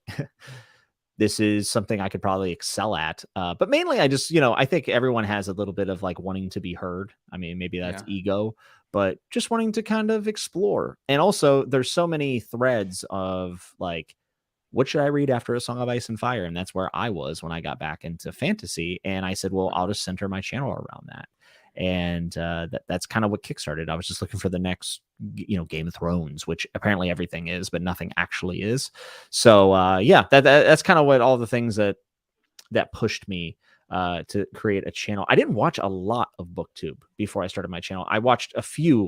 this is something I could probably excel at. But mainly I just, I think everyone has a little bit of like wanting to be heard. I mean, maybe that's ego, but just wanting to kind of explore. And also there's so many threads of like, what should I read after A Song of Ice and Fire? And that's where I was when I got back into fantasy. And I said, well, I'll just center my channel around that. And that's kind of what kickstarted. I was just looking for the next, Game of Thrones, which apparently everything is, but nothing actually is. So that's kind of what all the things that pushed me to create a channel. I didn't watch a lot of Booktube before I started my channel. I watched a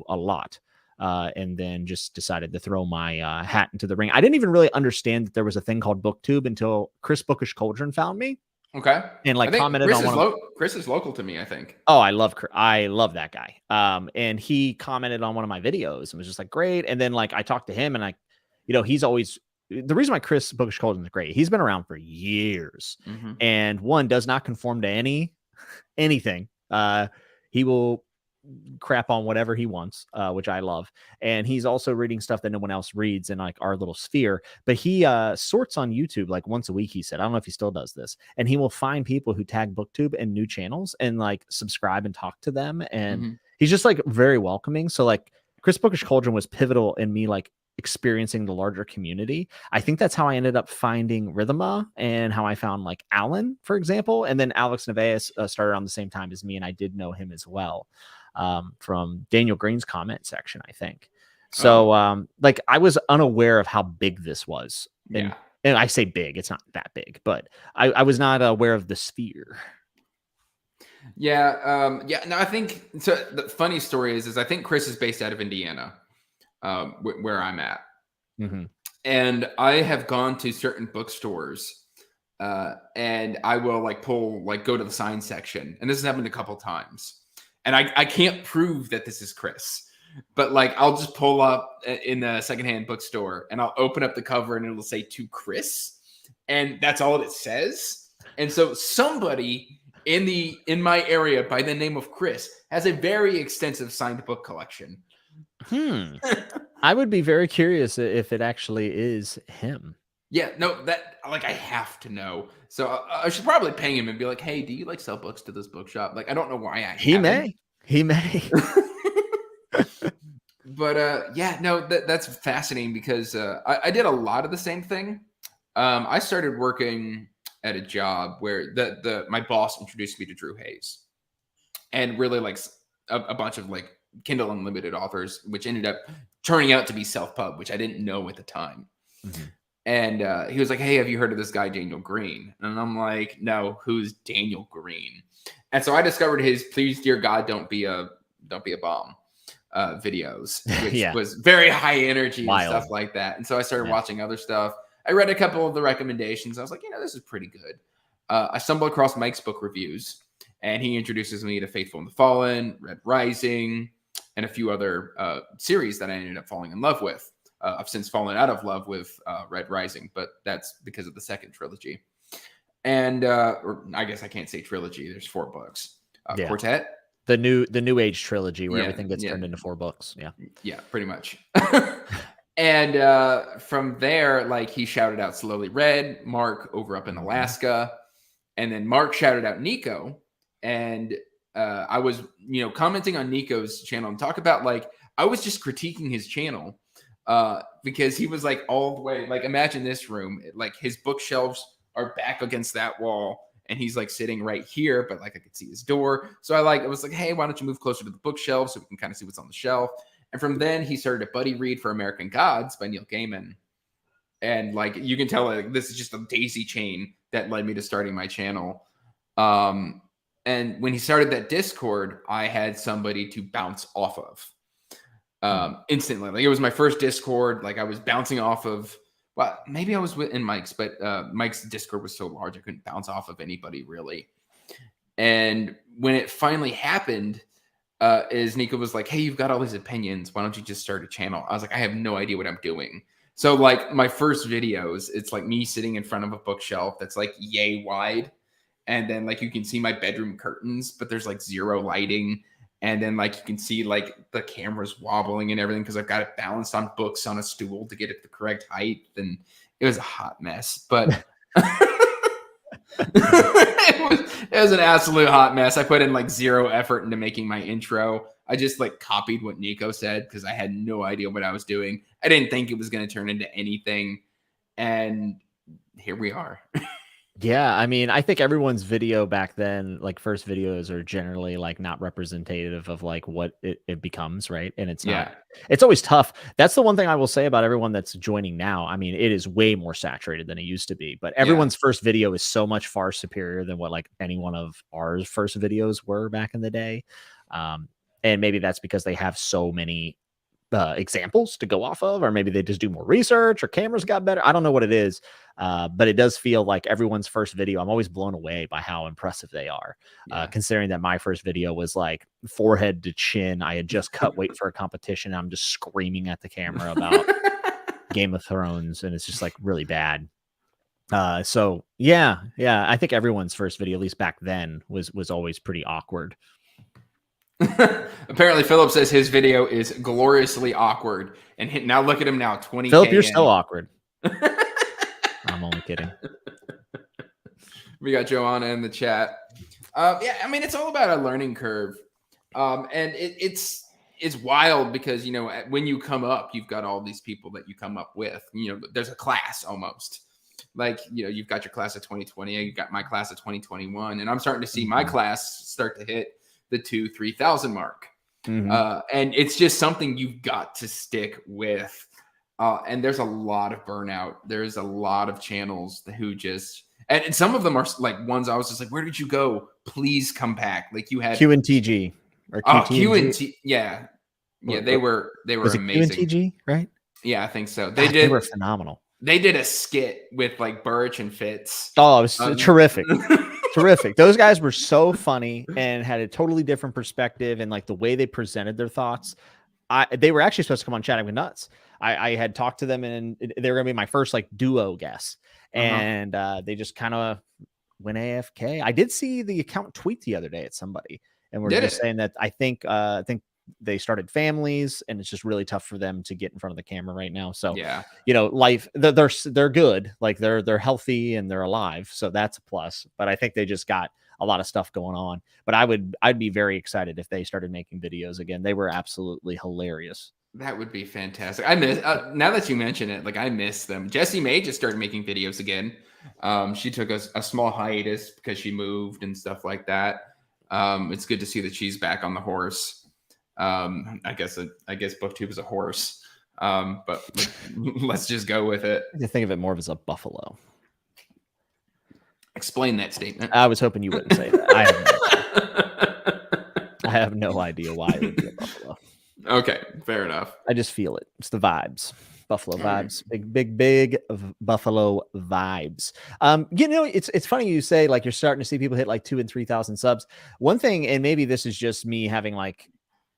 lot. And then just decided to throw my hat into the ring. I didn't even really understand that there was a thing called Booktube until Chris Bookish Cauldron found me. Okay. And like commented on Chris is local to me, I think. Oh, I love that guy. And he commented on one of my videos and was just like, great. And then like I talked to him and he's always, the reason why Chris Bookish Cauldron is great, he's been around for years and one does not conform to anything. He will crap on whatever he wants, which I love. And he's also reading stuff that no one else reads in like our little sphere. But he sorts on YouTube like once a week, he said. I don't know if he still does this. And he will find people who tag Booktube and new channels and like subscribe and talk to them. And he's just like very welcoming. So like Chris Bookish Cauldron was pivotal in me like experiencing the larger community. I think that's how I ended up finding Rhythma and how I found like Alan, for example. And then Alex Nevaez started around the same time as me, and I did know him as well from Daniel Green's comment section, I think. So like I was unaware of how big this was. And I say big, it's not that big, but I was not aware of the sphere. No, I think so. The funny story is I think Chris is based out of Indiana, where I'm at. And I have gone to certain bookstores and I will like go to the sign section. And this has happened a couple times. And I can't prove that this is Chris, but like I'll just pull up in the secondhand bookstore and I'll open up the cover and it'll say to Chris. And that's all it says. And so somebody in my area by the name of Chris has a very extensive signed book collection. I would be very curious if it actually is him. Yeah, no, that like I have to know. So I should probably ping him and be like, "Hey, do you like sell books to this bookshop?" Like, I don't know why he may. But no, that's fascinating because I did a lot of the same thing. I started working at a job where my boss introduced me to Drew Hayes, and really like a bunch of like Kindle Unlimited authors, which ended up turning out to be self-pub, which I didn't know at the time. And he was like, "Hey, have you heard of this guy, Daniel Green?" And I'm like, "No, who's Daniel Green?" And so I discovered his "Please, Dear God, Don't Be a Bomb" videos, which was very high energy and stuff like that. And so I started watching other stuff. I read a couple of the recommendations. I was like, this is pretty good. I stumbled across Mike's book reviews, and he introduces me to Faithful and the Fallen, Red Rising, and a few other series that I ended up falling in love with. I've since fallen out of love with Red Rising, but that's because of the second trilogy. And or I guess I can't say trilogy. There's 4 books. Quartet. The new age trilogy where everything gets turned into 4 books. Yeah, pretty much. And from there, like he shouted out Slowly Read, Mark over up in Alaska. And then Mark shouted out Nico. And I was, commenting on Nico's channel and talk about like, I was just critiquing his channel because he was like all the way, like imagine this room, like his bookshelves are back against that wall. And he's like sitting right here, but like I could see his door. So I was like, hey, why don't you move closer to the bookshelf so we can kind of see what's on the shelf? And from then he started a buddy read for American Gods by Neil Gaiman. And like, you can tell like, this is just a daisy chain that led me to starting my channel. And when he started that Discord, I had somebody to bounce off of instantly. Like it was my first Discord. Like I was bouncing off of, well, maybe I was in Mike's, but Mike's Discord was so large I couldn't bounce off of anybody really. And when it finally happened, is Nico was like, hey, you've got all these opinions. Why don't you just start a channel? I was like, I have no idea what I'm doing. So like my first videos, it's like me sitting in front of a bookshelf that's like yay wide. And then like you can see my bedroom curtains, but there's like 0 lighting. And then like you can see like the camera's wobbling and everything because I've got it balanced on books on a stool to get it the correct height. And it was a hot mess, but it was an absolute hot mess. I put in like 0 effort into making my intro. I just like copied what Nico said because I had no idea what I was doing. I didn't think it was going to turn into anything. And here we are. Yeah, I mean, I think everyone's video back then, like first videos are generally like not representative of like what it becomes, right? And it's not, it's always tough. That's the one thing I will say about everyone that's joining now. I mean, it is way more saturated than it used to be, but everyone's first video is so much far superior than what like any one of our first videos were back in the day. And maybe that's because they have so many examples to go off of, or maybe they just do more research or cameras got better. I don't know what it is. But it does feel like everyone's first video. I'm always blown away by how impressive they are. Considering that my first video was like forehead to chin. I had just cut weight for a competition. I'm just screaming at the camera about Game of Thrones. And it's just like really bad. So yeah. I think everyone's first video, at least back then, was always pretty awkward. Apparently, Philip says his video is gloriously awkward. And now look at him now, 20K Philip, you're in. so awkward. I'm only kidding. We got Joanna in the chat. Yeah, I mean, it's all about a learning curve. And it's wild because, when you come up, you've got all these people that you come up with. There's a class almost. Like, you've got your class of 2020, you've got my class of 2021, and I'm starting to see my class start to hit the 3,000 mark. And it's just something you've got to stick with. And there's a lot of burnout. There's a lot of channels who just, and some of them are like ones I was just like, where did you go? Please come back. Like you had QNTG or QNT. Yeah. Yeah. They were was amazing. It QNTG, right? Yeah, I think so. They were phenomenal. They did a skit with like Birch and Fitz. Oh, it was terrific. Terrific. Those guys were so funny and had a totally different perspective, and like the way they presented their thoughts. They were actually supposed to come on Chatting with Nuts. I had talked to them, and they were going to be my first like duo guest, and they just kind of went AFK. I did see the account tweet the other day at somebody, and we're just saying that I think they started families, and it's just really tough for them to get in front of the camera right now. So yeah, life, they're good, like they're healthy and they're alive, so that's a plus. But I think they just got a lot of stuff going on. But I'd be very excited if they started making videos again. They were absolutely hilarious. That would be fantastic. I miss now that you mention it, like I miss them. Jessie May just started making videos again. She took a small hiatus because she moved and stuff like that. It's good to see that she's back on the horse. I guess Booktube is a horse, but let's just go with it. I think of it more as a buffalo. Explain that statement. I was hoping you wouldn't say that. I have no idea why it would be a buffalo. Okay, fair enough. I just feel it. It's the vibes. Buffalo vibes. Big buffalo vibes. It's funny you say like you're starting to see people hit like 2,000 and 3,000 subs. One thing, and maybe this is just me having like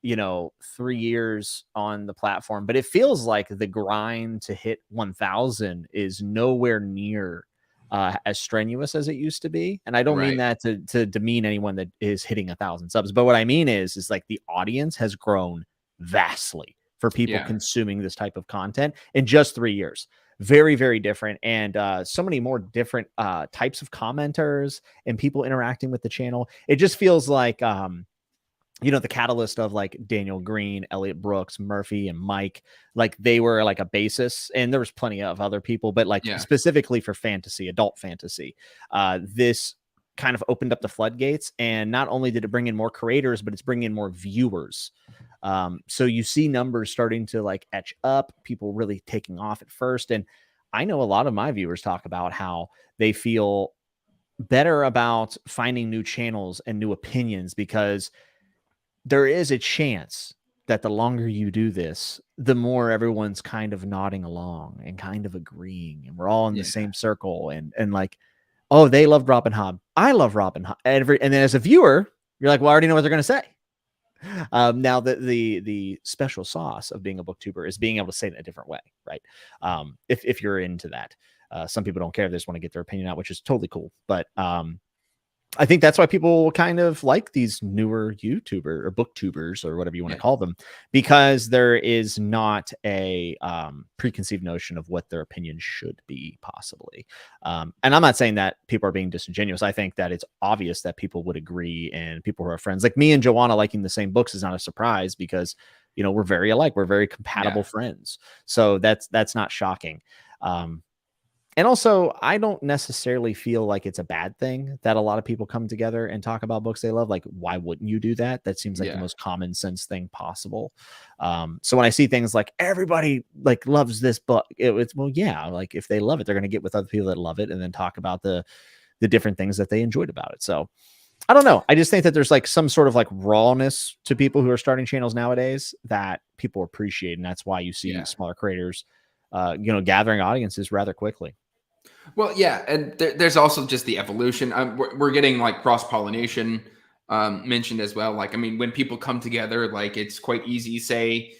3 years on the platform, but it feels like the grind to hit 1,000 is nowhere near as strenuous as it used to be. And I don't mean that to demean anyone that is hitting 1,000 subs, but what I mean is like the audience has grown vastly for people consuming this type of content in just 3 years. Very, very different. And so many more different types of commenters and people interacting with the channel. It just feels like the catalyst of like Daniel Green, Elliot Brooks, Murphy, and Mike, like they were like a basis, and there was plenty of other people, but like specifically for fantasy, adult fantasy, this kind of opened up the floodgates. And not only did it bring in more creators, but it's bringing in more viewers. So you see numbers starting to like etch up, people really taking off at first. And I know a lot of my viewers talk about how they feel better about finding new channels and new opinions, because there is a chance that the longer you do this, the more everyone's kind of nodding along and kind of agreeing, and we're all in the same circle. And like, oh, they loved Robin Hobb, I love Robin Hobb. And then as a viewer, you're like, well, I already know what they're going to say. Now the special sauce of being a booktuber is being able to say it in a different way, right? If you're into that, some people don't care; they just want to get their opinion out, which is totally cool. But I think that's why people kind of like these newer YouTuber or booktubers or whatever you want to call them, because there is not a preconceived notion of what their opinion should be, possibly. And I'm not saying that people are being disingenuous. I think that it's obvious that people would agree, and people who are friends like me and Joanna liking the same books is not a surprise, because we're very alike. We're very compatible friends. So that's not shocking. And also, I don't necessarily feel like it's a bad thing that a lot of people come together and talk about books they love. Like, why wouldn't you do that? That seems like the most common sense thing possible. So when I see things like everybody like loves this book, it's like if they love it, they're going to get with other people that love it and then talk about the different things that they enjoyed about it. So I don't know. I just think that there's like some sort of like rawness to people who are starting channels nowadays that people appreciate. And that's why you see smaller creators, gathering audiences rather quickly. Well, yeah, and there's also just the evolution. We're getting like cross-pollination mentioned as well. Like, I mean, when people come together, like it's quite easy. Say,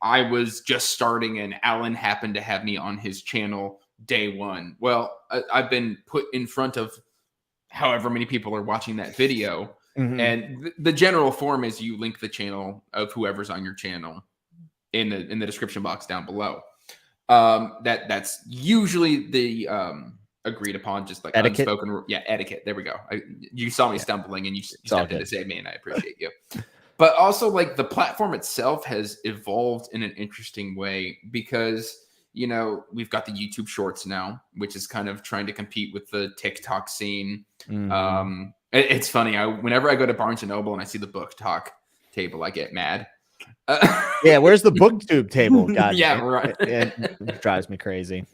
I was just starting and Alan happened to have me on his channel day one. Well, I've been put in front of however many people are watching that video. And the general form is you link the channel of whoever's on your channel in the description box down below. That's usually the agreed upon, just like etiquette. Unspoken. Yeah, etiquette. There we go. You saw me stumbling and you stepped in to good. save me, and I appreciate you. But also, like, the platform itself has evolved in an interesting way because, you know, we've got the YouTube Shorts now, which is kind of trying to compete with the TikTok scene. It's funny. Whenever I go to Barnes & Noble and I see the book talk table, I get mad. Yeah, where's the Booktube table? God, yeah, right. It drives me crazy.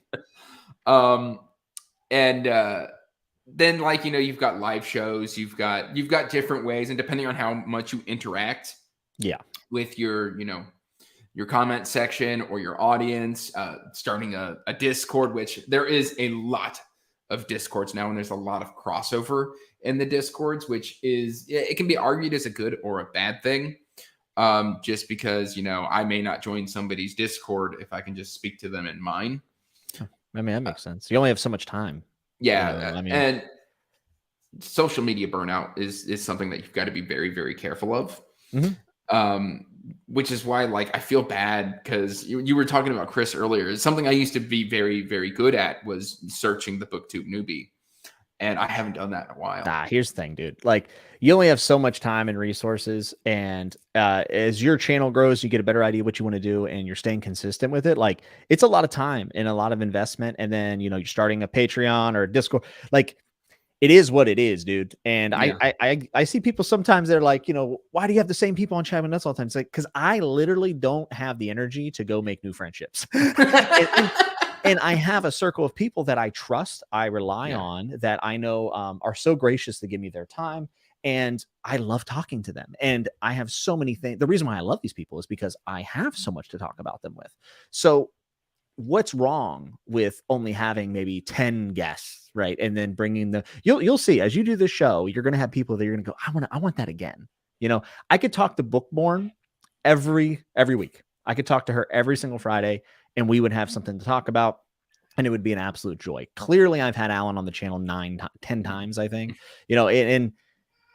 Then, like, you know, you've got live shows, you've got different ways, and depending on how much you interact, with your, you know, your comment section or your audience, starting a Discord, which there is a lot of Discords now, and there's a lot of crossover in the Discords, which it can be argued as a good or a bad thing. Just because, you know, I may not join somebody's Discord if I can just speak to them in mine. I mean, that makes sense. You only have so much time. Yeah. You know, I mean, and social media burnout is something that you've got to be very, very careful of. Which is why, like, I feel bad because you were talking about Chris earlier. It's something I used to be very, very good at, was searching the Booktube newbie. And I haven't done that in a while. Here's the thing, dude. Like, you only have so much time and resources. And as your channel grows, you get a better idea what you want to do, and you're staying consistent with it. Like, it's a lot of time and a lot of investment. And then, you know, you're starting a Patreon or a Discord. Like, it is what it is, dude. And I see people sometimes, they're like, you know, why do you have the same people on Chat with Nuts all the time? It's like, because I literally don't have the energy to go make new friendships. And I have a circle of people that I trust, I rely on, that I know are so gracious to give me their time. And I love talking to them. And I have so many things. The reason why I love these people is because I have so much to talk about them with. So what's wrong with only having maybe 10 guests, right? And then bringing you'll see, as you do this show, you're going to have people that you're going to go, I want that again. You know, I could talk to Bookborn every week. I could talk to her every single Friday, and we would have something to talk about, and it would be an absolute joy. Clearly, I've had Alan on the channel 10 times, I think, you know, and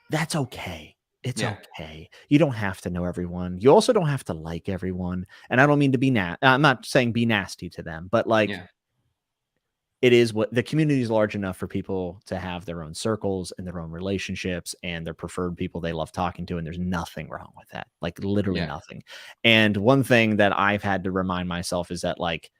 that's okay. It's okay. You don't have to know everyone. You also don't have to like everyone. And I don't mean to be I'm not saying be nasty to them, but like, it is what the community is large enough for people to have their own circles and their own relationships and their preferred people they love talking to. And there's nothing wrong with that. Like, literally nothing. And one thing that I've had to remind myself is that, like,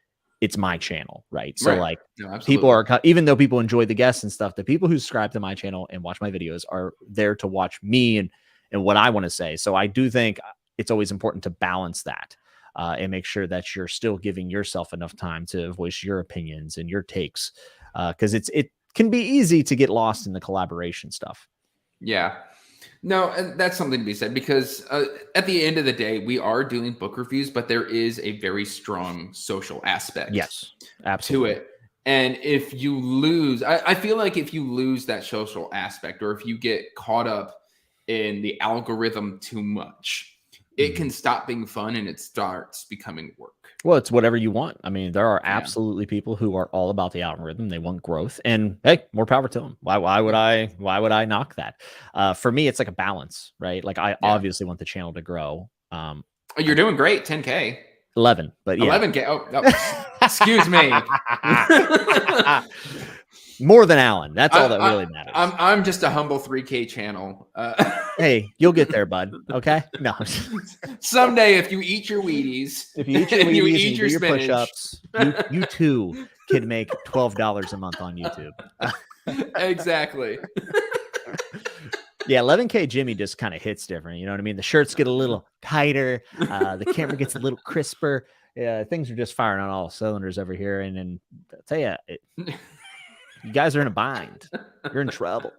it's my channel, right? So like, people are, even though people enjoy the guests and stuff, the people who subscribe to my channel and watch my videos are there to watch me and what I want to say. So I do think it's always important to balance that. And make sure that you're still giving yourself enough time to voice your opinions and your takes, because it can be easy to get lost in the collaboration stuff. Yeah, no, and that's something to be said, because at the end of the day, we are doing book reviews, but there is a very strong social aspect. Yes, absolutely. To it. And if you lose, I feel like if you lose that social aspect, or if you get caught up in the algorithm too much, it can stop being fun and it starts becoming work. Well, it's whatever you want. I mean, there are absolutely people who are all about the algorithm. They want growth, and hey, more power to them. Why would I knock that? For me, it's like a balance, right? Like, I obviously want the channel to grow. You're doing great. 10K. 11, but 11K. Oh, excuse me. More than Alan. That's all that really matters. I'm just a humble 3K channel. Hey, you'll get there, bud. Okay. No. Someday, if you eat your Wheaties, and you eat your push-ups, you too can make $12 a month on YouTube. Exactly. Yeah, 11K Jimmy just kind of hits different. You know what I mean? The shirts get a little tighter. The camera gets a little crisper. Yeah, things are just firing on all cylinders over here. And I'll tell you, you guys are in a bind. You're in trouble.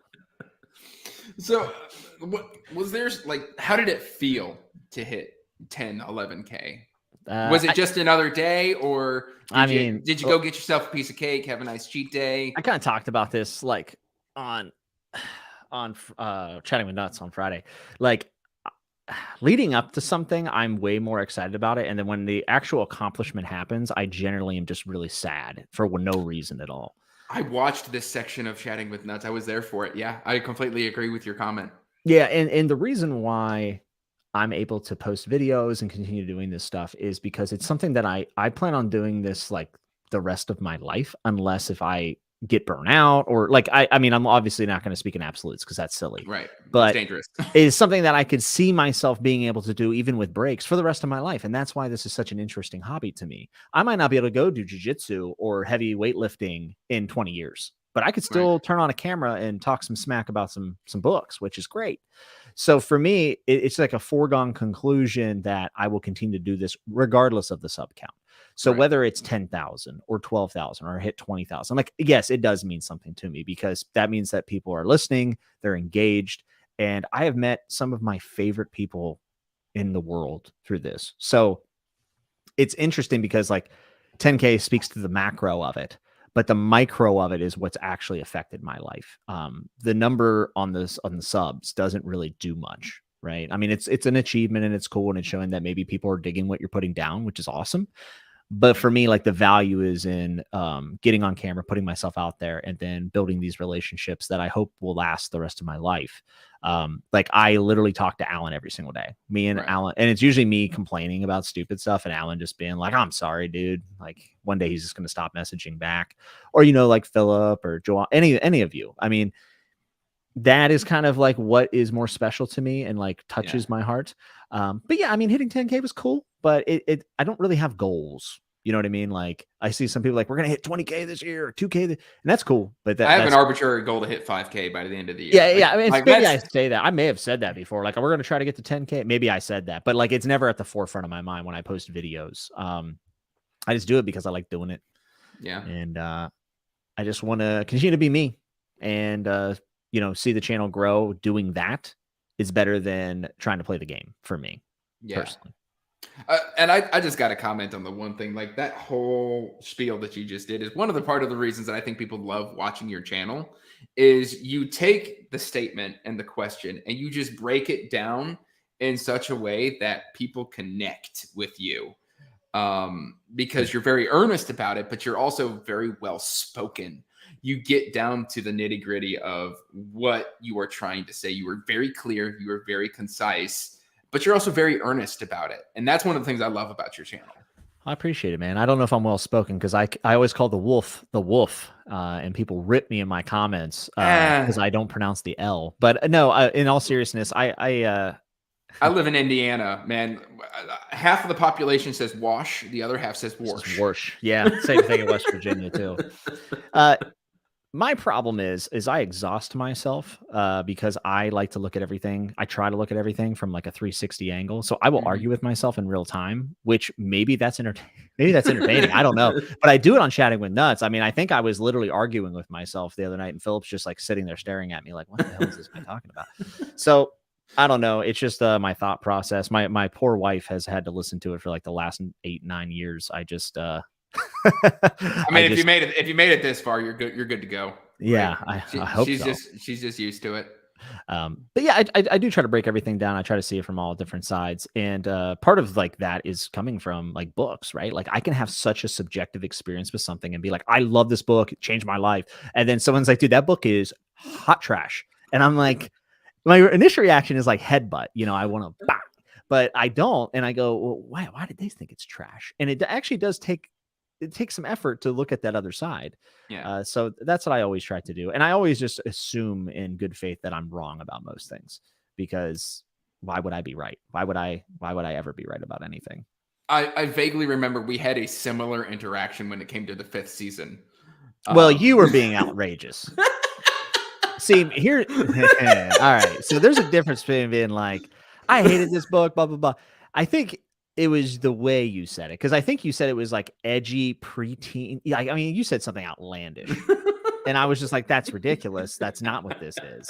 So what was there, like, how did it feel to hit 10, 11K? Was it just another day, or did you go get yourself a piece of cake, have a nice cheat day? I kind of talked about this, like, on Chatting with Nuts on Friday. Like, leading up to something, I'm way more excited about it. And then when the actual accomplishment happens, I generally am just really sad for no reason at all. I watched this section of Chatting with Nuts. I was there for it. Yeah, I completely agree with your comment. Yeah, and the reason why I'm able to post videos and continue doing this stuff is because it's something that I plan on doing this like the rest of my life, unless if I get burnt out or like I mean, I'm obviously not going to speak in absolutes because that's silly, Right. It's but dangerous. it is something that I could see myself being able to do even with breaks for the rest of my life. And that's why this is such an interesting hobby to me. I might not be able to go do jujitsu or heavy weightlifting in 20 years, but I could Right. still turn on a camera and talk some smack about some books, which is great. So for me, it's like a foregone conclusion that I will continue to do this regardless of the sub count. So Right. whether it's 10,000 or 12,000 or hit 20,000, like, yes, it does mean something to me because that means that people are listening, they're engaged. And I have met some of my favorite people in the world through this. So it's interesting because like 10K speaks to the macro of it, but the micro of it is what's actually affected my life. The number on the subs doesn't really do much, right? I mean, it's an achievement and it's cool and it's showing that maybe people are digging what you're putting down, which is awesome. But for me, like the value is in getting on camera, putting myself out there, and then building these relationships that I hope will last the rest of my life. Like I literally talk to Alan every single day, me and Right. Alan, and it's usually me complaining about stupid stuff and Alan just being like, I'm sorry, dude. Like one day he's just going to stop messaging back, or, like Philip or Joel, any of you. I mean, that is kind of like what is more special to me and like touches my heart. But yeah, I mean, hitting 10K was cool, but I don't really have goals. You know what I mean? Like I see some people like, we're going to hit 20K this year or 2K. And that's cool. But I have that's an arbitrary goal to hit 5K by the end of the year. yeah. Yeah. I mean, maybe I that's say that. I may have said that before. Like we're going to try to get to 10K. Maybe I said that, but like, it's never at the forefront of my mind when I post videos. I just do it because I like doing it. yeah. And, I just want to continue to be me and, see the channel grow. Doing that is better than trying to play the game for me personally. And I just got to comment on the one thing, like that whole spiel that you just did is one of the part of the reasons that I think people love watching your channel is you take the statement and the question and you just break it down in such a way that people connect with you. Because you're very earnest about it, but you're also very well spoken. You get down to the nitty gritty of what you are trying to say. You were very clear. You were very concise, but you're also very earnest about it. And that's one of the things I love about your channel. I appreciate it, man. I don't know if I'm well spoken because I always call the wolf, and people rip me in my comments because I don't pronounce the L. But no, in all seriousness, I live in Indiana, man. Half of the population says wash, the other half says wash. Wash. Yeah, same thing in West Virginia too. My problem is I exhaust myself because I like to look at everything. I try to look at everything from like a 360 angle. So I will argue with myself in real time, which maybe that's entertaining. I don't know, but I do it on Chatting with Nuts. I mean, I think I was literally arguing with myself the other night, and Philip's just like sitting there staring at me like, what the hell is this guy talking about? So I don't know. It's just my thought process. My poor wife has had to listen to it for like the last 8-9 years. I just I mean, if you made it this far, you're good. You're good to go. Yeah, right? I hope she's so. She's just used to it. But yeah, I do try to break everything down. I try to see it from all different sides. And part of like that is coming from like books, right? Like I can have such a subjective experience with something and be like, I love this book, it changed my life. And then someone's like, dude, that book is hot trash. And I'm like, my initial reaction is like headbutt, I want to bang, but I don't. And I go, well, why did they think it's trash? And it actually does take some effort to look at that other side. Yeah. So that's what I always try to do. And I always just assume in good faith that I'm wrong about most things, because why would I be right? Why would I ever be right about anything? I vaguely remember we had a similar interaction when it came to the 5th season. Well, you were being outrageous. See, here, all right. So there's a difference between being like, I hated this book, blah, blah, blah. I think it was the way you said it, because I think you said it was like edgy preteen. Yeah, I mean, you said something outlandish, and I was just like, "That's ridiculous. That's not what this is."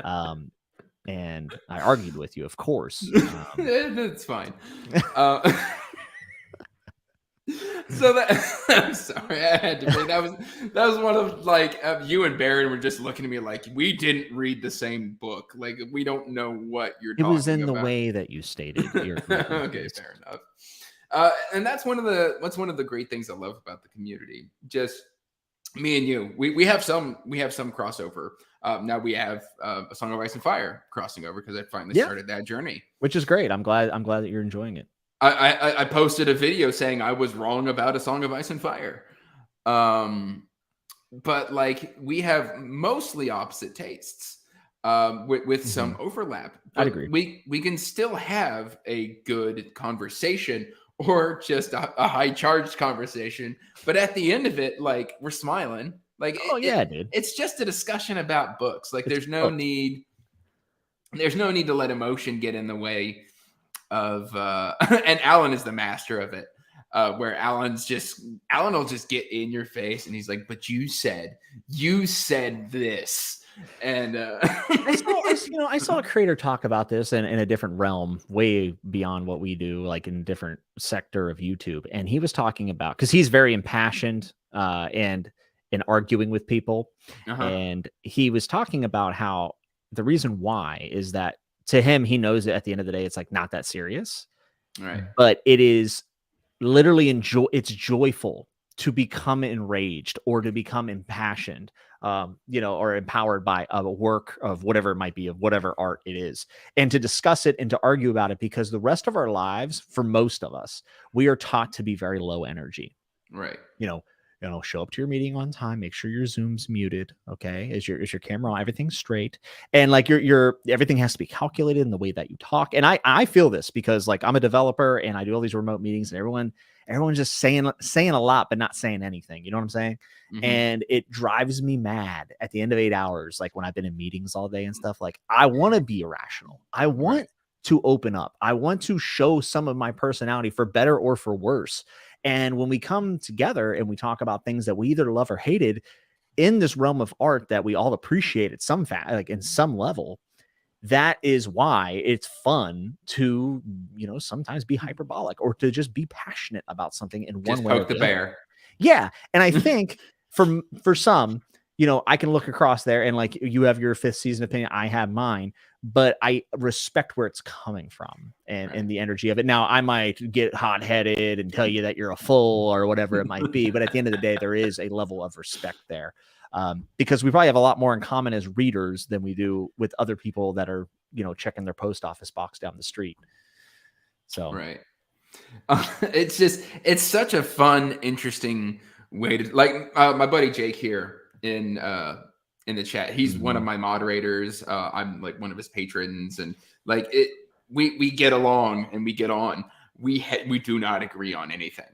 And I argued with you, of course. That's fine. So I'm sorry, I had to. That was one of like you and Baron were just looking at me like we didn't read the same book. Like we don't know what you're talking about. It was in the way that you stated. Okay, fair enough. And that's one of the great things I love about the community. Just me and you, we have some crossover. Now we have A Song of Ice and Fire crossing over because I finally started that journey, which is great. I'm glad that you're enjoying it. I posted a video saying I was wrong about A Song of Ice and Fire. But like we have mostly opposite tastes with some overlap. But I'd agree. We can still have a good conversation or just a high charged conversation. But at the end of it, like we're smiling. Like, dude. It's just a discussion about books. Like there's no need to let emotion get in the way of, and Alan is the master of it. Where Alan will just get in your face and he's like, but you said this. And I saw a creator talk about this in a different realm, way beyond what we do, like in a different sector of YouTube. And he was talking about, because he's very impassioned and in arguing with people. And he was talking about how the reason why is that to him, he knows that at the end of the day, it's like not that serious. Right. But it is literally it's joyful to become enraged or to become impassioned, or empowered by a work of whatever it might be, of whatever art it is, and to discuss it and to argue about it, because the rest of our lives, for most of us, we are taught to be very low energy. Right. Show up to your meeting on time, make sure your Zoom's muted. Okay. Is your camera on? Everything's straight. And like your everything has to be calculated in the way that you talk. And I feel this because like I'm a developer and I do all these remote meetings and everyone's just saying a lot, but not saying anything. You know what I'm saying? And it drives me mad at the end of 8 hours. Like when I've been in meetings all day and stuff, like I want to be irrational. I want to open up. I want to show some of my personality for better or for worse. And when we come together and we talk about things that we either love or hated in this realm of art that we all appreciate at some like in some level, that is why it's fun to, sometimes be hyperbolic or to just be passionate about something in one way. Poke the bear. Yeah. And I think for some, I can look across there and like you have your fifth season opinion, I have mine, but I respect where it's coming from and the energy of it. Now I might get hot headed and tell you that you're a fool or whatever it might be. But at the end of the day, there is a level of respect there because we probably have a lot more in common as readers than we do with other people that are, checking their post office box down the street. So, right. It's such a fun, interesting way to like my buddy Jake here in the chat. He's one of my moderators. I'm like one of his patrons, and like we get along and we get on. We do not agree on anything.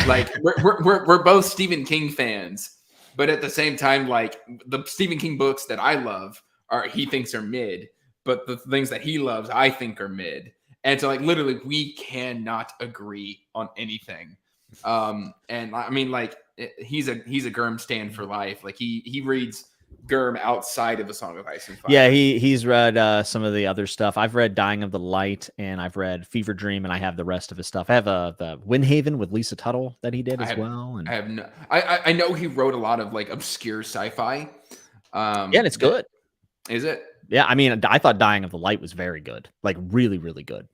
Like we're both Stephen King fans, but at the same time, like the Stephen King books that I love he thinks are mid, but the things that he loves I think are mid. And so like literally we cannot agree on anything. And I mean like he's a Gurm stan for life. Like he reads Gurm outside of A Song of Ice and Fire. Yeah, he's read some of the other stuff. I've read Dying of the Light and I've read Fever Dream, and I have the rest of his stuff. I have the Windhaven with Lisa Tuttle that he did as well. And I know he wrote a lot of like obscure sci-fi. Yeah, and it's good. Is it? Yeah, I mean, I thought Dying of the Light was very good, like really, really good.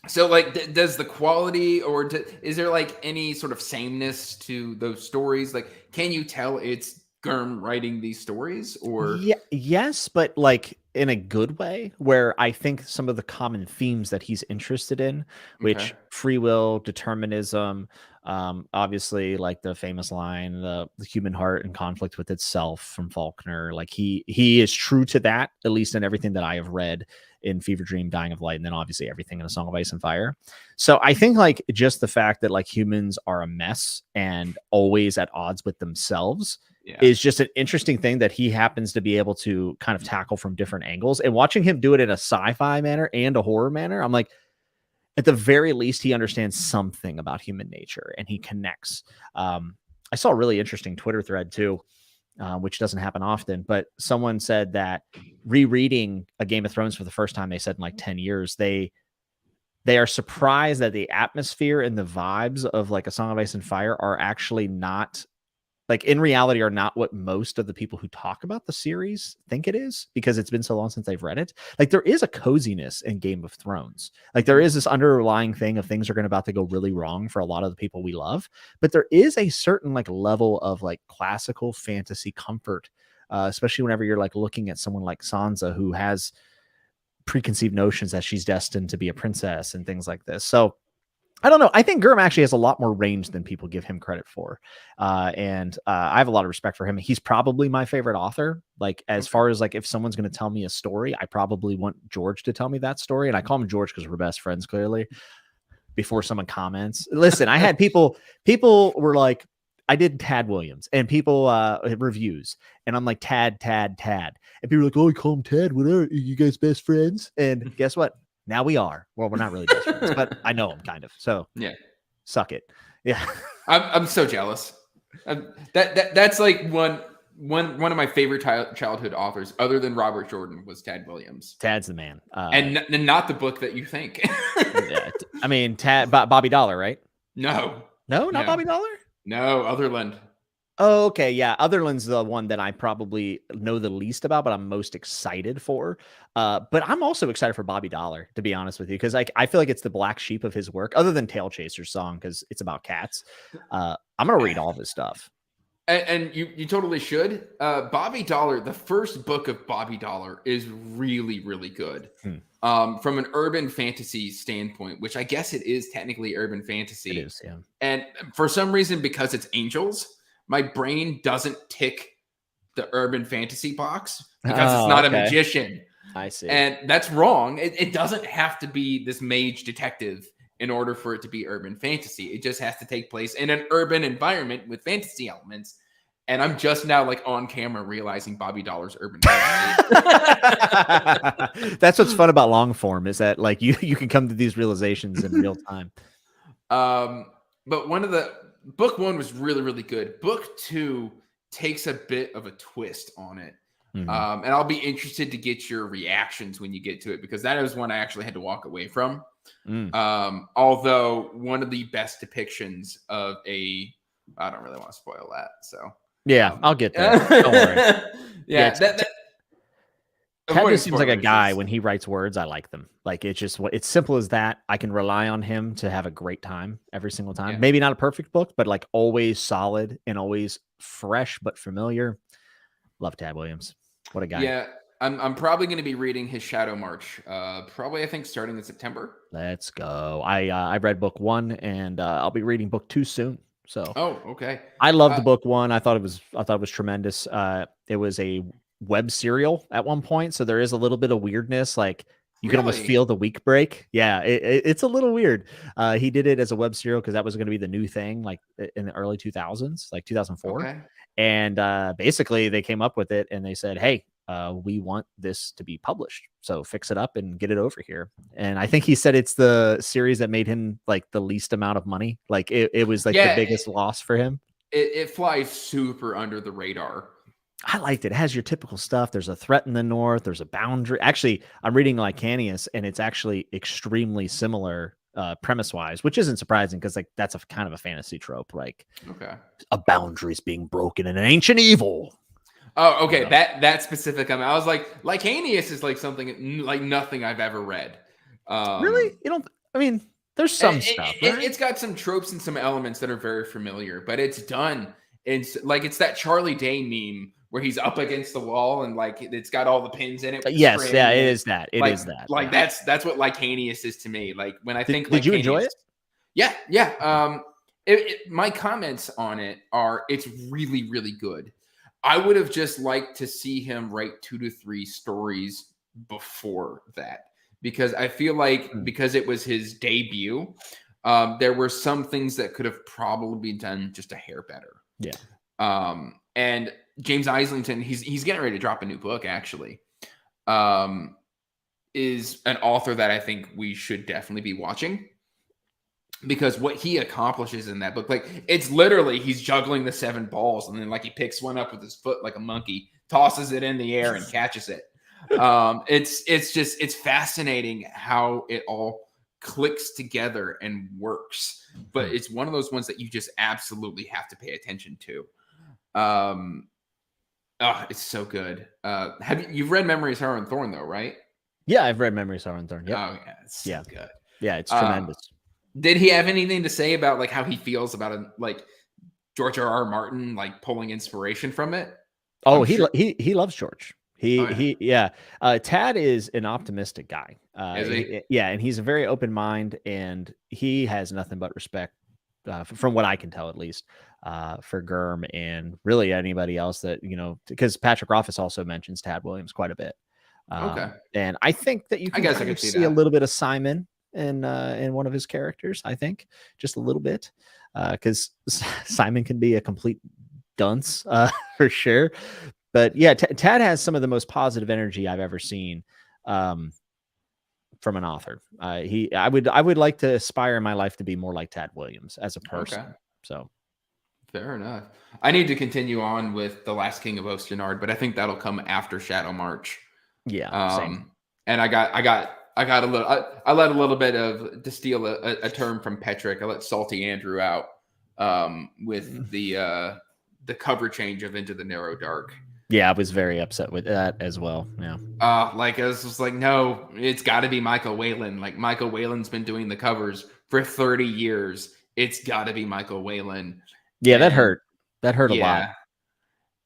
So, like, does the quality or is there like any sort of sameness to those stories? Like, can you tell it's Gurm writing these stories, or yes, but like in a good way, where I think some of the common themes that he's interested in, which free will, determinism, obviously like the famous line, the human heart in conflict with itself from Faulkner, like he is true to that, at least in everything that I have read in Fever Dream, Dying of Light, and then obviously everything in A Song of Ice and Fire. So I think like just the fact that like humans are a mess and always at odds with themselves is just an interesting thing that he happens to be able to kind of tackle from different angles. And watching him do it in a sci-fi manner and a horror manner, I'm like, at the very least, he understands something about human nature and he connects. I saw a really interesting Twitter thread too, which doesn't happen often, but someone said that rereading a Game of Thrones for the first time, they said in like 10 years, they are surprised that the atmosphere and the vibes of like A Song of Ice and Fire are actually not like in reality are not what most of the people who talk about the series think it is, because it's been so long since they've read it. Like there is a coziness in Game of Thrones. Like there is this underlying thing of things are about to go really wrong for a lot of the people we love, but there is a certain like level of like classical fantasy comfort, especially whenever you're like looking at someone like Sansa, who has preconceived notions that she's destined to be a princess and things like this. So I don't know. I think Gurm actually has a lot more range than people give him credit for. And I have a lot of respect for him. He's probably my favorite author. Like as far as like, if someone's going to tell me a story, I probably want George to tell me that story. And I call him George because we're best friends, clearly, before someone comments. Listen, I had people were like, I did Tad Williams and people reviews. And I'm like, Tad. And people are like, oh, you call him Tad. Whatever. Are you guys best friends? And guess what? Now we are. Well, we're not really best friends, but I know him kind of. So yeah, suck it. Yeah, I'm so jealous. That's like one of my favorite childhood authors, other than Robert Jordan, was Tad Williams. Tad's the man, and not the book that you think. Yeah, I mean, Bobby Dollar, right? No, not Bobby Dollar. No, Otherland. Oh, okay. Yeah. Otherland's the one that I probably know the least about, but I'm most excited for. But I'm also excited for Bobby Dollar, to be honest with you, because I feel like it's the black sheep of his work, other than Tail Chaser's song, because it's about cats. I'm going to read all of his stuff. And you totally should. Bobby Dollar, the first book of Bobby Dollar is really, really good. From an urban fantasy standpoint, which I guess it is technically urban fantasy. It is, yeah. And for some reason, because it's angels, my brain doesn't tick the urban fantasy box because it's not a magician. I see. And that's wrong. It doesn't have to be this mage detective in order for it to be urban fantasy. It just has to take place in an urban environment with fantasy elements. And I'm just now like on camera realizing Bobby Dollar's urban fantasy. That's what's fun about long form, is that like you can come to these realizations in real time. But book one was really, really good. Book two takes a bit of a twist on it. And I'll be interested to get your reactions when you get to it, because that is one I actually had to walk away from. Although one of the best depictions of I don't really want to spoil that. So yeah, I'll get there. Don't worry. Yeah. Ted just seems like a guy, when he writes words, I like them. Like it's simple as that. I can rely on him to have a great time every single time. Yeah. Maybe not a perfect book, but like always solid and always fresh but familiar. Love Tad Williams. What a guy. Yeah, I'm probably going to be reading his Shadow March. Probably, I think, starting in September. Let's go. I read book one, and I'll be reading book two soon. So okay. I loved the book one. I thought it was tremendous. It was a web serial at one point, so there is a little bit of weirdness. Like you can almost feel the week break. Yeah, it's a little weird. He did it as a web serial because that was going to be the new thing, like in the early 2000s, like 2004. Okay. And basically they came up with it and they said, hey, we want this to be published, so fix it up and get it over here. And I think he said it's the series that made him like the least amount of money. Like it was like the biggest loss for him. It flies super under the radar. I liked it. It has your typical stuff. There's a threat in the north. There's a boundary. Actually, I'm reading Lycanius, and it's actually extremely similar premise-wise, which isn't surprising because like that's a kind of a fantasy trope. Like, a boundary is being broken in an ancient evil. Oh, okay. That specific. I was like, Lycanius is like something like nothing I've ever read. Really? You don't? I mean, there's some stuff. Right? It's got some tropes and some elements that are very familiar, but it's done. It's like it's that Charlie Day meme where he's up against the wall and like it's got all the pins in it. Yes, yeah, it is that. It is that. Like that's what Lycanius is to me. Like when I think, did you enjoy it? Yeah. My comments on it are it's really, really good. I would have just liked to see him write 2 to 3 stories before that, because I feel like because it was his debut, there were some things that could have probably been done just a hair better. Yeah. And James Islington, he's getting ready to drop a new book, actually. Is an author that I think we should definitely be watching, because what he accomplishes in that book, like it's literally he's juggling the 7 balls and then like he picks one up with his foot like a monkey, tosses it in the air and catches it. It's fascinating how it all clicks together and works, but it's one of those ones that you just absolutely have to pay attention to. Oh, it's so good. You've read Memories, Horror, and Thorn though, right? Yeah, I've read Memories, Sorrow, and Thorn. Yep. Oh yeah, it's so good. Yeah, it's tremendous. Did he have anything to say about like how he feels about like George R.R. Martin like pulling inspiration from it? Oh, I'm sure. he loves George. Tad is an optimistic guy. Is he? Yeah, and he's a very open mind, and he has nothing but respect, from what I can tell, at least, for Gurm and really anybody else that, because Patrick Rothfuss also mentions Tad Williams quite a bit. Okay. And I think that you I can guess I kind could of see see a that. little bit of Simon in one of his characters. I think just a little bit, because Simon can be a complete dunce, for sure. But yeah, Tad has some of the most positive energy I've ever seen, from an author. I would like to aspire in my life to be more like Tad Williams as a person. Okay. So Fair enough. I need to continue on with The Last King of Ostenard, but I think that'll come after Shadow March. yeah, same. And I got a little. I let a little bit of, to steal a term from Petrick. I let Salty Andrew out, with the cover change of Into the Narrow Dark. Yeah, I was very upset with that as well. Yeah. Like I was just like, no, it's got to be Michael Whalen. Like Michael Whalen's been doing the covers for 30 years. It's got to be Michael Whalen. Yeah, that hurt. That hurt a lot.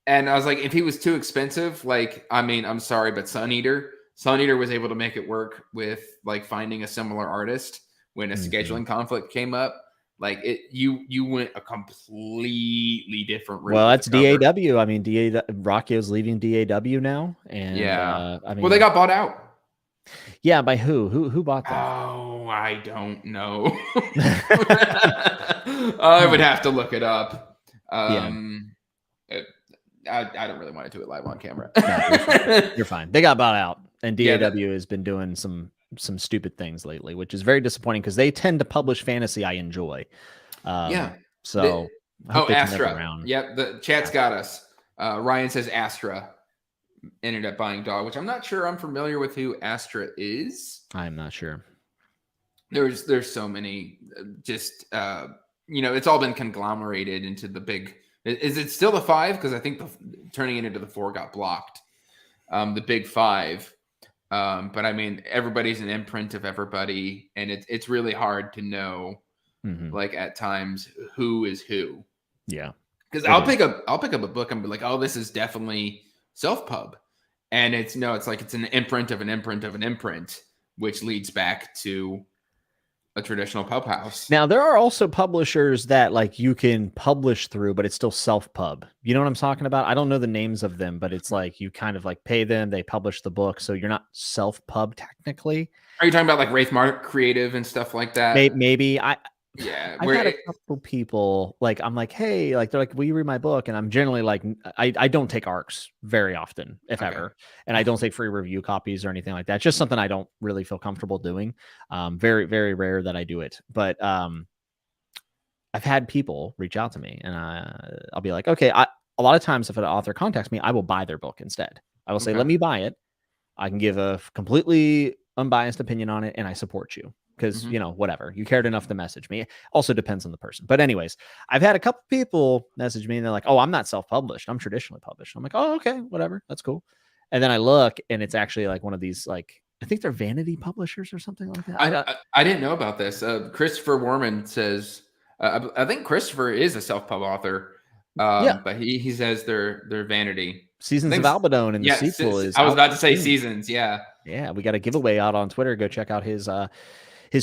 And I was like, if he was too expensive, like, I mean, I'm sorry, but Sun Eater was able to make it work with like finding a similar artist when a scheduling conflict came up. Like you went a completely different route. Well, that's DAW. I mean, Rockio's leaving DAW now, and I mean, well, they got bought out. Yeah, by who? Who bought them? Oh, I don't know. I would have to look it up. I don't really want to do it live on camera. No, you're fine. They got bought out, and DAW has been doing some stupid things lately, which is very disappointing because they tend to publish fantasy I enjoy. So Astra. Yep, the chat's got us. Ryan says Astra ended up buying Dog, which I'm not sure I'm familiar with who Astra is. I'm not sure. There's so many, just it's all been conglomerated into the big. Is it still the 5? Because I think turning it into the 4 got blocked. The big 5. But I mean, everybody's an imprint of everybody, and it's really hard to know, like at times, who is who. Yeah, because I'll pick up a book and be like, oh, this is definitely self-pub, and it's an imprint of an imprint of an imprint, which leads back to a traditional pub house. Now, there are also publishers that like you can publish through, but it's still self-pub. You know what I'm talking about? I don't know the names of them, but it's like you kind of like pay them, they publish the book, so you're not self-pub technically. Are you talking about like Wraithmark Creative and stuff like that? Maybe. Yeah, I've had a couple people like, I'm like, hey, like they're like, will you read my book? And I'm generally like, I don't take ARCs very often, if ever, and I don't take free review copies or anything like that. It's just something I don't really feel comfortable doing. Very, very rare that I do it, but I've had people reach out to me, and I'll be like, okay, a lot of times if an author contacts me, I will buy their book instead. I will say, let me buy it. I can give a completely unbiased opinion on it, and I support you. Because, whatever, you cared enough to message me. Also depends on the person. But anyways, I've had a couple people message me and they're like, oh, I'm not self-published. I'm traditionally published. I'm like, oh, okay, whatever. That's cool. And then I look and it's actually like one of these, like, I think they're vanity publishers or something like that. I didn't know about this. Christopher Warman says, I think Christopher is a self-pub author. But he says they're vanity. Seasons of Albadone, and the sequel is. I was about to say Seasons. Yeah. Yeah. We got a giveaway out on Twitter. Go check out his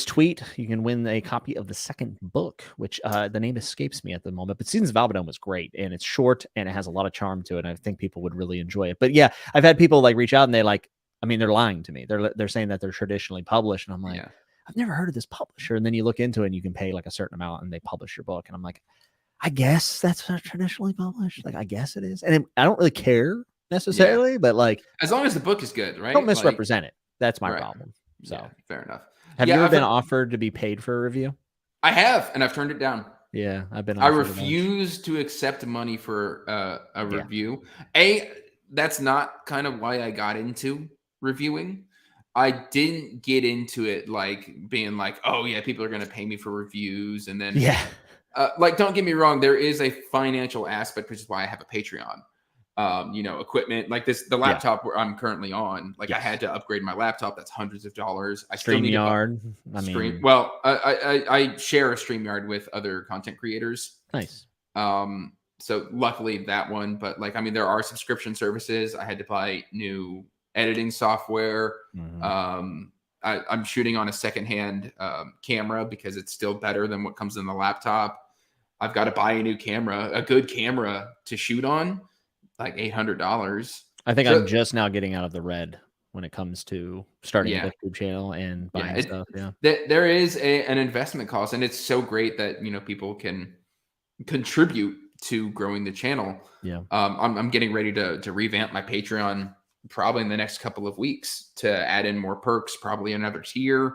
tweet. You can win a copy of the second book, which the name escapes me at the moment, but Seasons of Albadone was great, and it's short and it has a lot of charm to it. And I think people would really enjoy it. But yeah, I've had people like reach out and they're lying to me. They're saying that they're traditionally published, and I'm like, I've never heard of this publisher. And then you look into it and you can pay like a certain amount and they publish your book. And I'm like, I guess that's not traditionally published. Like, I guess it is. And I don't really care necessarily, but like, as long as the book is good, right? Don't misrepresent it. That's my problem. So fair enough. Have you ever been offered to be paid for a review? I have, and I've turned it down. Yeah, I've been. I refuse to accept money for a review. That's not kind of why I got into reviewing. I didn't get into it like being like, oh yeah, people are going to pay me for reviews, and then Like, don't get me wrong, there is a financial aspect, which is why I have a Patreon. Equipment like this, the laptop where I'm currently on, like I had to upgrade my laptop. That's hundreds of dollars. I still need StreamYard. stream. Well, I share a StreamYard with other content creators. Nice. So luckily that one, but like, I mean, there are subscription services. I had to buy new editing software. I'm shooting on a secondhand camera because it's still better than what comes in the laptop. I've got to buy a new camera, a good camera to shoot on, like $800. I think I'm just now getting out of the red when it comes to starting a Booktube channel and buying stuff. Yeah, there is an investment cost, and it's so great that people can contribute to growing the channel. Yeah, I'm getting ready to revamp my Patreon probably in the next couple of weeks to add in more perks, probably another tier.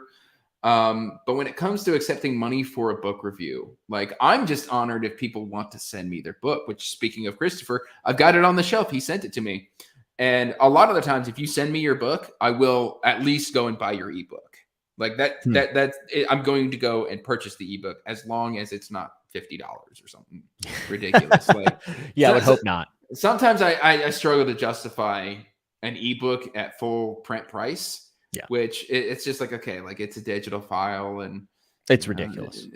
But when it comes to accepting money for a book review, like I'm just honored if people want to send me their book, which speaking of Christopher, I've got it on the shelf. He sent it to me. And a lot of the times, if you send me your book, I will at least go and buy your ebook. Like that's it. I'm going to go and purchase the ebook as long as it's not $50 or something ridiculous. Like, I would hope not. Sometimes I struggle to justify an ebook at full print price. Yeah, which it's just like, okay, like it's a digital file and it's ridiculous.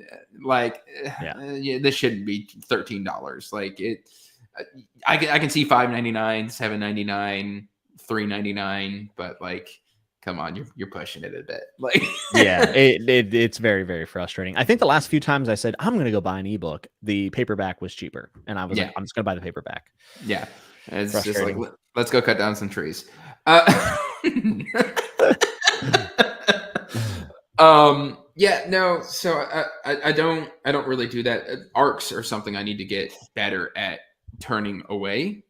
This shouldn't be $13. Like I can see $5.99, $7.99, $3.99, but like, come on, you're pushing it a bit. Like, it's very, very frustrating. I think the last few times I said I'm going to go buy an ebook, the paperback was cheaper, and I was like, I'm just going to buy the paperback. Yeah, it's just like, let's go cut down some trees. So I don't really do that. Arcs are something I need to get better at turning away.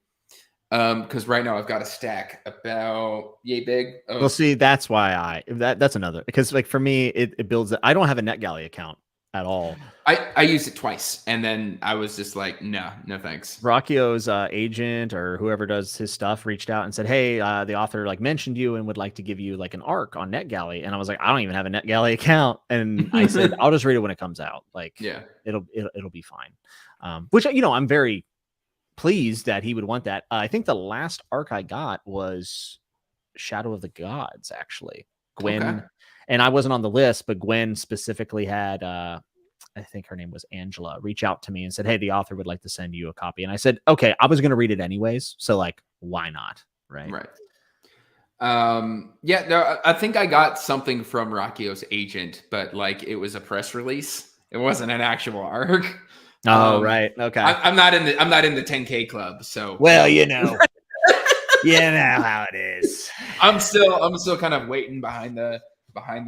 Because right now I've got a stack about yay big. Well, see, that's why that's another, because like for me, it builds. I don't have a NetGalley account at all. I used it twice, and then I was just like, no thanks. Rockio's agent or whoever does his stuff reached out and said, hey, the author like mentioned you and would like to give you like an arc on NetGalley. And I was like, I don't even have a NetGalley account. And I said, I'll just read it when it comes out. Like, it'll be fine. Which, I'm very pleased that he would want that. I think the last arc I got was Shadow of the Gods, actually. Gwen, and I wasn't on the list, but Gwen specifically had, I think her name was Angela, reach out to me and said, hey, the author would like to send you a copy. And I said, okay, I was going to read it anyways. So like, why not? Right. I think I got something from Rockio's agent, but like it was a press release. It wasn't an actual arc. Right. Okay. I'm not in the 10K club. So, well, you know how it is. I'm still kind of waiting behind the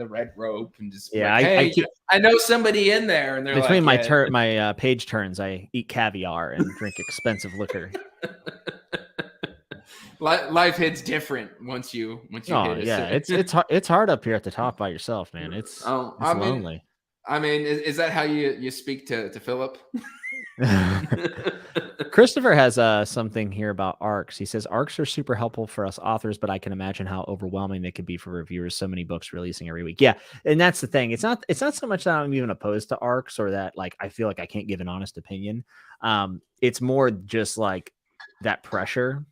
red rope and just I know somebody in there, and they're between my page turns, I eat caviar and drink expensive liquor. Life hits different once you hit it. It's hard up here at the top by yourself, man. It's lonely. I mean, is that how you speak to Philip? Christopher has something here about arcs. He says arcs are super helpful for us authors, but I can imagine how overwhelming they could be for reviewers. So many books releasing every week. Yeah, and that's the thing. It's not so much that I'm even opposed to arcs or that like I feel like I can't give an honest opinion. It's more just like that pressure.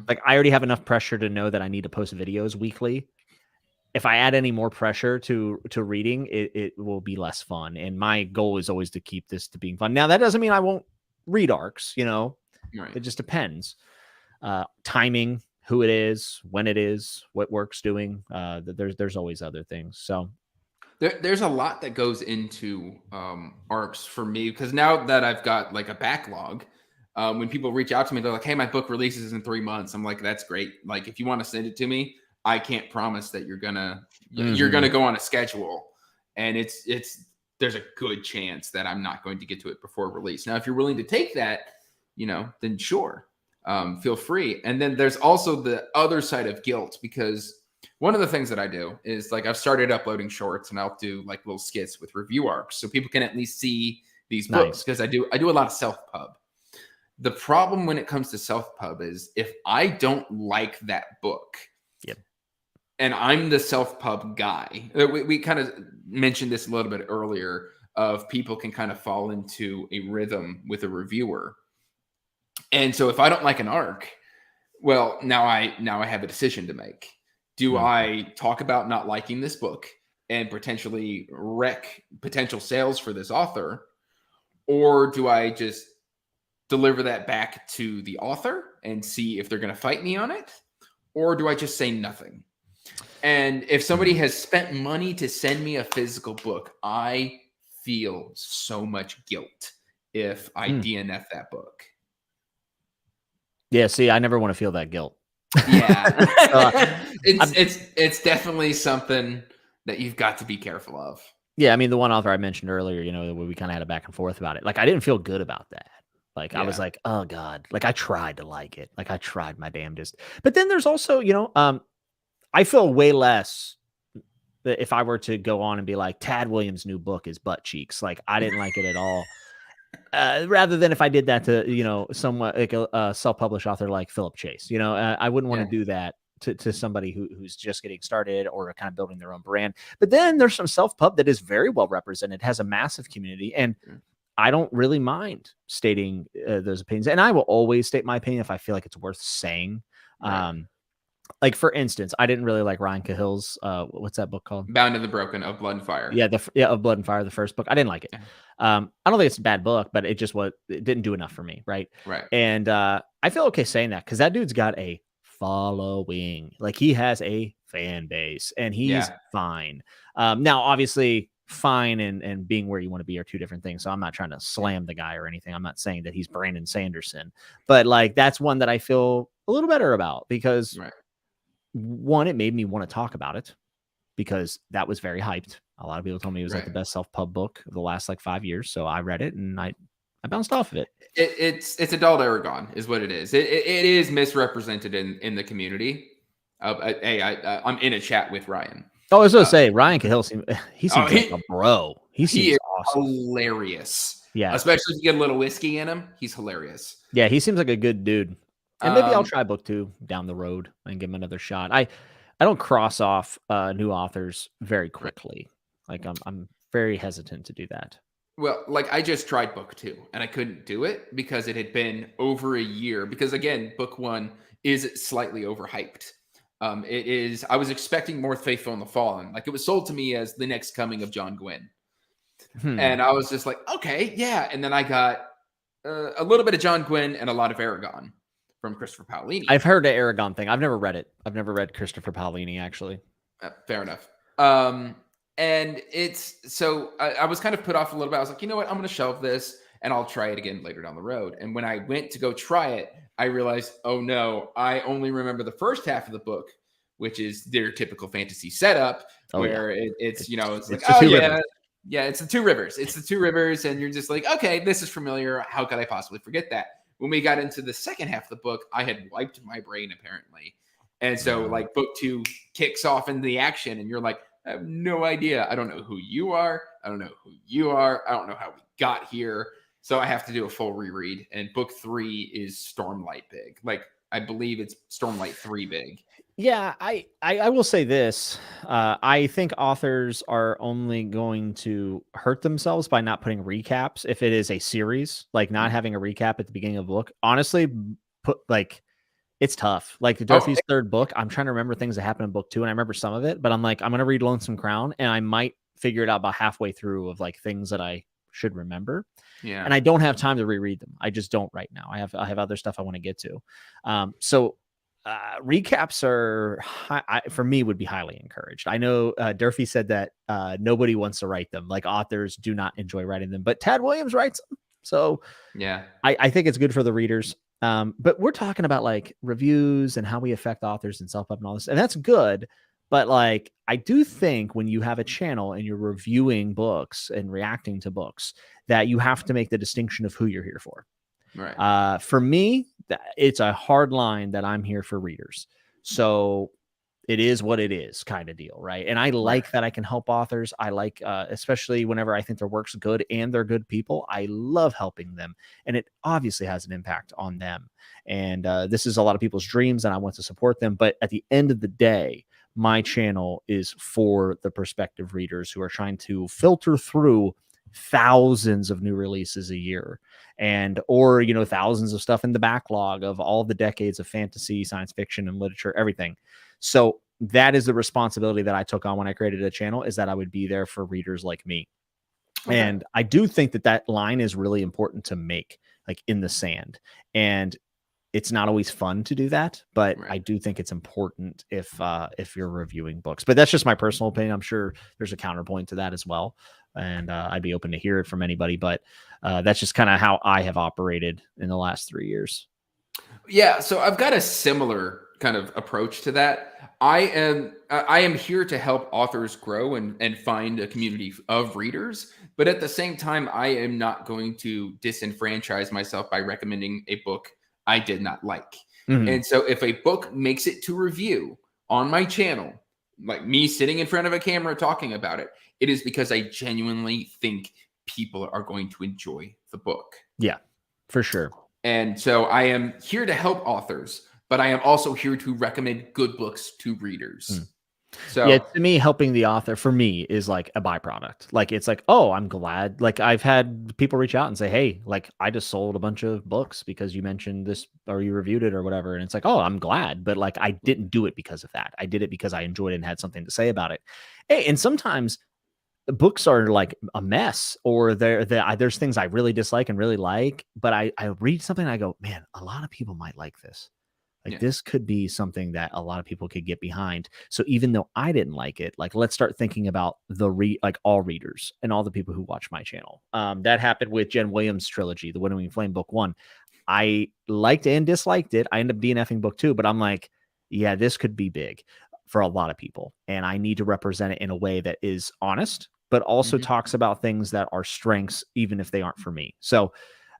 Like I already have enough pressure to know that I need to post videos weekly. If I add any more pressure to reading, it will be less fun. And my goal is always to keep this to being fun. Now, that doesn't mean I won't read arcs, It just depends. Timing, who it is, when it is, what work's doing. There's always other things. So there's a lot that goes into arcs for me, because now that I've got like a backlog, when people reach out to me, they're like, hey, my book releases in 3 months. I'm like, that's great. Like, if you want to send it to me, I can't promise that you're gonna go on a schedule, and there's a good chance that I'm not going to get to it before release. Now, if you're willing to take that, then sure, feel free. And then there's also the other side of guilt, because one of the things that I do is like I've started uploading shorts, and I'll do like little skits with review arcs, so people can at least see these books, because I do a lot of self-pub. The problem when it comes to self-pub is if I don't like that book, and I'm the self-pub guy. We kind of mentioned this a little bit earlier. of people can kind of fall into a rhythm with a reviewer. And so if I don't like an arc, well, now I have a decision to make. Do I talk about not liking this book and potentially wreck potential sales for this author? Or do I just deliver that back to the author and see if they're going to fight me on it? Or do I just say nothing? And if somebody has spent money to send me a physical book, I feel so much guilt if I DNF that book. Yeah, see, I never want to feel that guilt. Yeah. It's definitely something that you've got to be careful of. Yeah, I mean, the one author I mentioned earlier, you know, we kind of had a back and forth about it. Like, I didn't feel good about that. Like, I was like, oh God, like I tried to like it. Like I tried my damnedest. But then there's also, you know, I feel way less that if I were to go on and be like, Tad Williams' new book is butt cheeks. Like I didn't like it at all. Rather than if I did that to, you know, somewhat like a self-published author like Philip Chase, you know, I wouldn't want to do that to somebody who's just getting started or kind of building their own brand. But then there's some self-pub that is very well represented, has a massive community, and I don't really mind stating those opinions. And I will always state my opinion if I feel like it's worth saying. Right. Like for instance, I didn't really like Ryan Cahill's what's that book called? Bound and the Broken, of Blood and Fire. Yeah, of Blood and Fire, the first book. I didn't like it. I don't think it's a bad book, but it didn't do enough for me, right? Right. And I feel okay saying that because that dude's got a following. Like he has a fan base and he's fine. Now, obviously, fine and being where you want to be are two different things. So I'm not trying to slam the guy or anything. I'm not saying that he's Brandon Sanderson, but like that's one that I feel a little better about because one, it made me want to talk about it because that was very hyped. A lot of people told me it was like the best self-pub book of the last like 5 years. So I read it and I bounced off of it. It's adult Aragon is what it is. It is misrepresented in the community. I'm in a chat with Ryan. Oh, I was going to say, Ryan Cahill seems like a bro. He seems awesome. Hilarious. Yeah. Especially if you get a little whiskey in him. He's hilarious. Yeah, he seems like a good dude. And maybe I'll try book 2 down the road and give him another shot. I don't cross off new authors very quickly. Like I'm very hesitant to do that. Well, like I just tried book 2 and I couldn't do it because it had been over a year. Because again, book 1 is slightly overhyped. It is. I was expecting more Faithful and the Fallen. Like it was sold to me as the next coming of John Gwynne, and I was just like, okay, yeah. And then I got a little bit of John Gwynne and a lot of Aragon from Christopher Paolini. I've heard the Aragon thing. I've never read it. I've never read Christopher Paolini actually. Fair enough. And it's so I was kind of put off a little bit. I was like, you know what? I'm going to shelve this and I'll try it again later down the road. And when I went to go try it, I realized, oh no, I only remember the first half of the book, which is their typical fantasy setup, where it's like, oh yeah, yeah, it's the two rivers. It's the two rivers, and you're just like, okay, this is familiar. How could I possibly forget that? When we got into the second half of the book, I had wiped my brain apparently, and so like book 2 kicks off into the action, and you're like, I have no idea. I don't know who you are. I don't know who you are. I don't know how we got here. So I have to do a full reread. And book 3 is Stormlight big. Like I believe it's Stormlight 3 big. Yeah, I will say this. I think authors are only going to hurt themselves by not putting recaps if it is a series, like not having a recap at the beginning of the book. Honestly, it's tough. Like Durfee's third book, I'm trying to remember things that happened in book 2, and I remember some of it, but I'm like, I'm going to read Lonesome Crown, and I might figure it out about halfway through of like things that I should remember. Yeah. And I don't have time to reread them. I just don't right now. I have other stuff I want to get to. So recaps are for me would be highly encouraged. I know Durfee said that nobody wants to write them. Like authors do not enjoy writing them, but Tad Williams writes them. So yeah, I think it's good for the readers. But we're talking about like reviews and how we affect authors and self-pub and all this, and that's good. But like, I do think when you have a channel and you're reviewing books and reacting to books, that you have to make the distinction of who you're here for. Right. For me, it's a hard line that I'm here for readers. So it is what it is kind of deal. Right. And I like that I can help authors. I like, especially whenever I think their work's good and they're good people, I love helping them. And it obviously has an impact on them. And this is a lot of people's dreams and I want to support them. But at the end of the day, my channel is for the prospective readers who are trying to filter through thousands of new releases a year, or thousands of stuff in the backlog of all the decades of fantasy, science fiction, and literature, everything. So that is the responsibility that I took on when I created a channel, is that I would be there for readers like me. Okay. And I do think that line is really important to make, like, in the sand. And it's not always fun to do that, but I do think it's important if you're reviewing books. But that's just my personal opinion. I'm sure there's a counterpoint to that as well, and I'd be open to hear it from anybody. But that's just kind of how I have operated in the last 3 years. Yeah, so I've got a similar kind of approach to that. I am here to help authors grow and find a community of readers, but at the same time, I am not going to disenfranchise myself by recommending a book I did not like. Mm-hmm. And so if a book makes it to review on my channel, like me sitting in front of a camera talking about it, it is because I genuinely think people are going to enjoy the book. Yeah, for sure. And so I am here to help authors, but I am also here to recommend good books to readers. So yeah, to me, helping the author, for me, is like a byproduct. Like, it's like, oh, I'm glad. Like, I've had people reach out and say, hey, like, I just sold a bunch of books because you mentioned this or you reviewed it or whatever. And it's like, oh, I'm glad. But like, I didn't do it because of that. I did it because I enjoyed it and had something to say about it. Hey, and sometimes books are like a mess, or there's things I really dislike and really like, but I read something and I go, man, a lot of people might like this. Like, this could be something that a lot of people could get behind. So even though I didn't like it, like, let's start thinking about like all readers and all the people who watch my channel. That happened with Jen Williams' trilogy, The Winnowing Flame book 1. I liked and disliked it. I ended up DNFing book 2, but I'm like, yeah, this could be big for a lot of people. And I need to represent it in a way that is honest, but also talks about things that are strengths, even if they aren't for me. So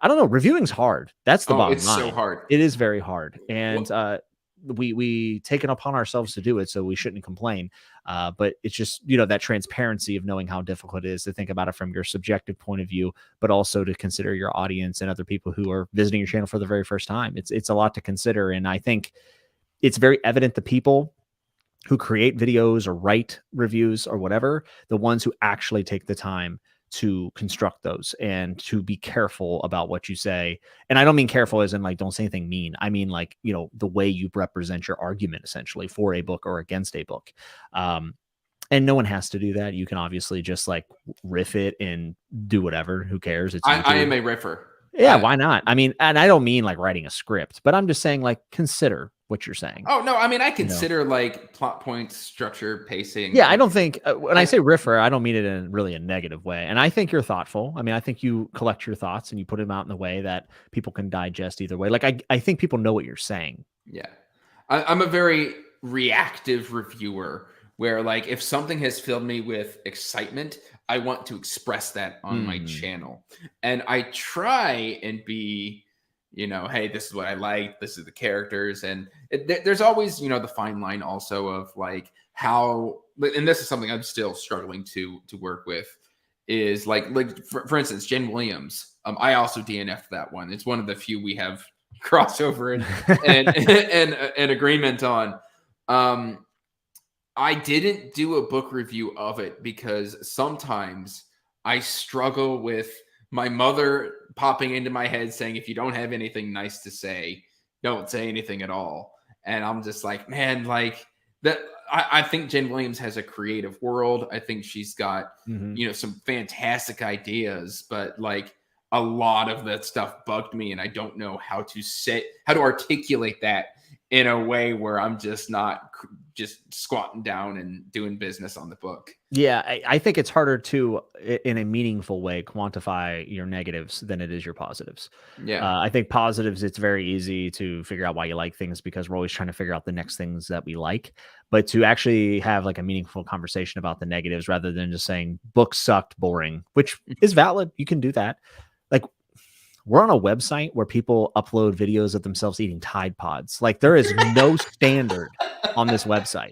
I don't know. Reviewing's hard. That's the bottom line. It's so hard. It is very hard. And we take it upon ourselves to do it, so we shouldn't complain. But it's just, that transparency of knowing how difficult it is to think about it from your subjective point of view, but also to consider your audience and other people who are visiting your channel for the very first time. It's a lot to consider. And I think it's very evident the people who create videos or write reviews or whatever, the ones who actually take the time to construct those and to be careful about what you say. And I don't mean careful as in like, don't say anything mean. I mean, like, the way you represent your argument essentially for a book or against a book. And no one has to do that. You can obviously just like riff it and do whatever. Who cares? I am a riffer. Yeah, why not? I mean, and I don't mean like writing a script, but I'm just saying, like, consider what you're saying. Oh, no, I mean, I consider like plot points, structure, pacing. Yeah, I don't think, when I say riffer, I don't mean it in really a negative way. And I think you're thoughtful. I mean, I think you collect your thoughts and you put them out in a way that people can digest either way. Like, I think people know what you're saying. Yeah. I'm a very reactive reviewer where, like, if something has filled me with excitement, I want to express that on my channel. And I try and be, hey, this is what I like. This is the characters. And there's always, the fine line also of like how, and this is something I'm still struggling to work with, is like for instance, Jen Williams. I also DNF'd that one. It's one of the few we have crossover and agreement on. I didn't do a book review of it because sometimes I struggle with my mother popping into my head saying, if you don't have anything nice to say, don't say anything at all. And I'm just like, man, like that. I think Jen Williams has a creative world. I think she's got, some fantastic ideas, but like a lot of that stuff bugged me. And I don't know how to articulate that in a way where I'm just not just squatting down and doing business on the book. Yeah, I think it's harder to, in a meaningful way, quantify your negatives than it is your positives. Yeah. I think positives, it's very easy to figure out why you like things because we're always trying to figure out the next things that we like. But to actually have like a meaningful conversation about the negatives rather than just saying book sucked, boring, which is valid. You can do that. Like, we're on a website where people upload videos of themselves eating Tide Pods. Like, there is no standard on this website.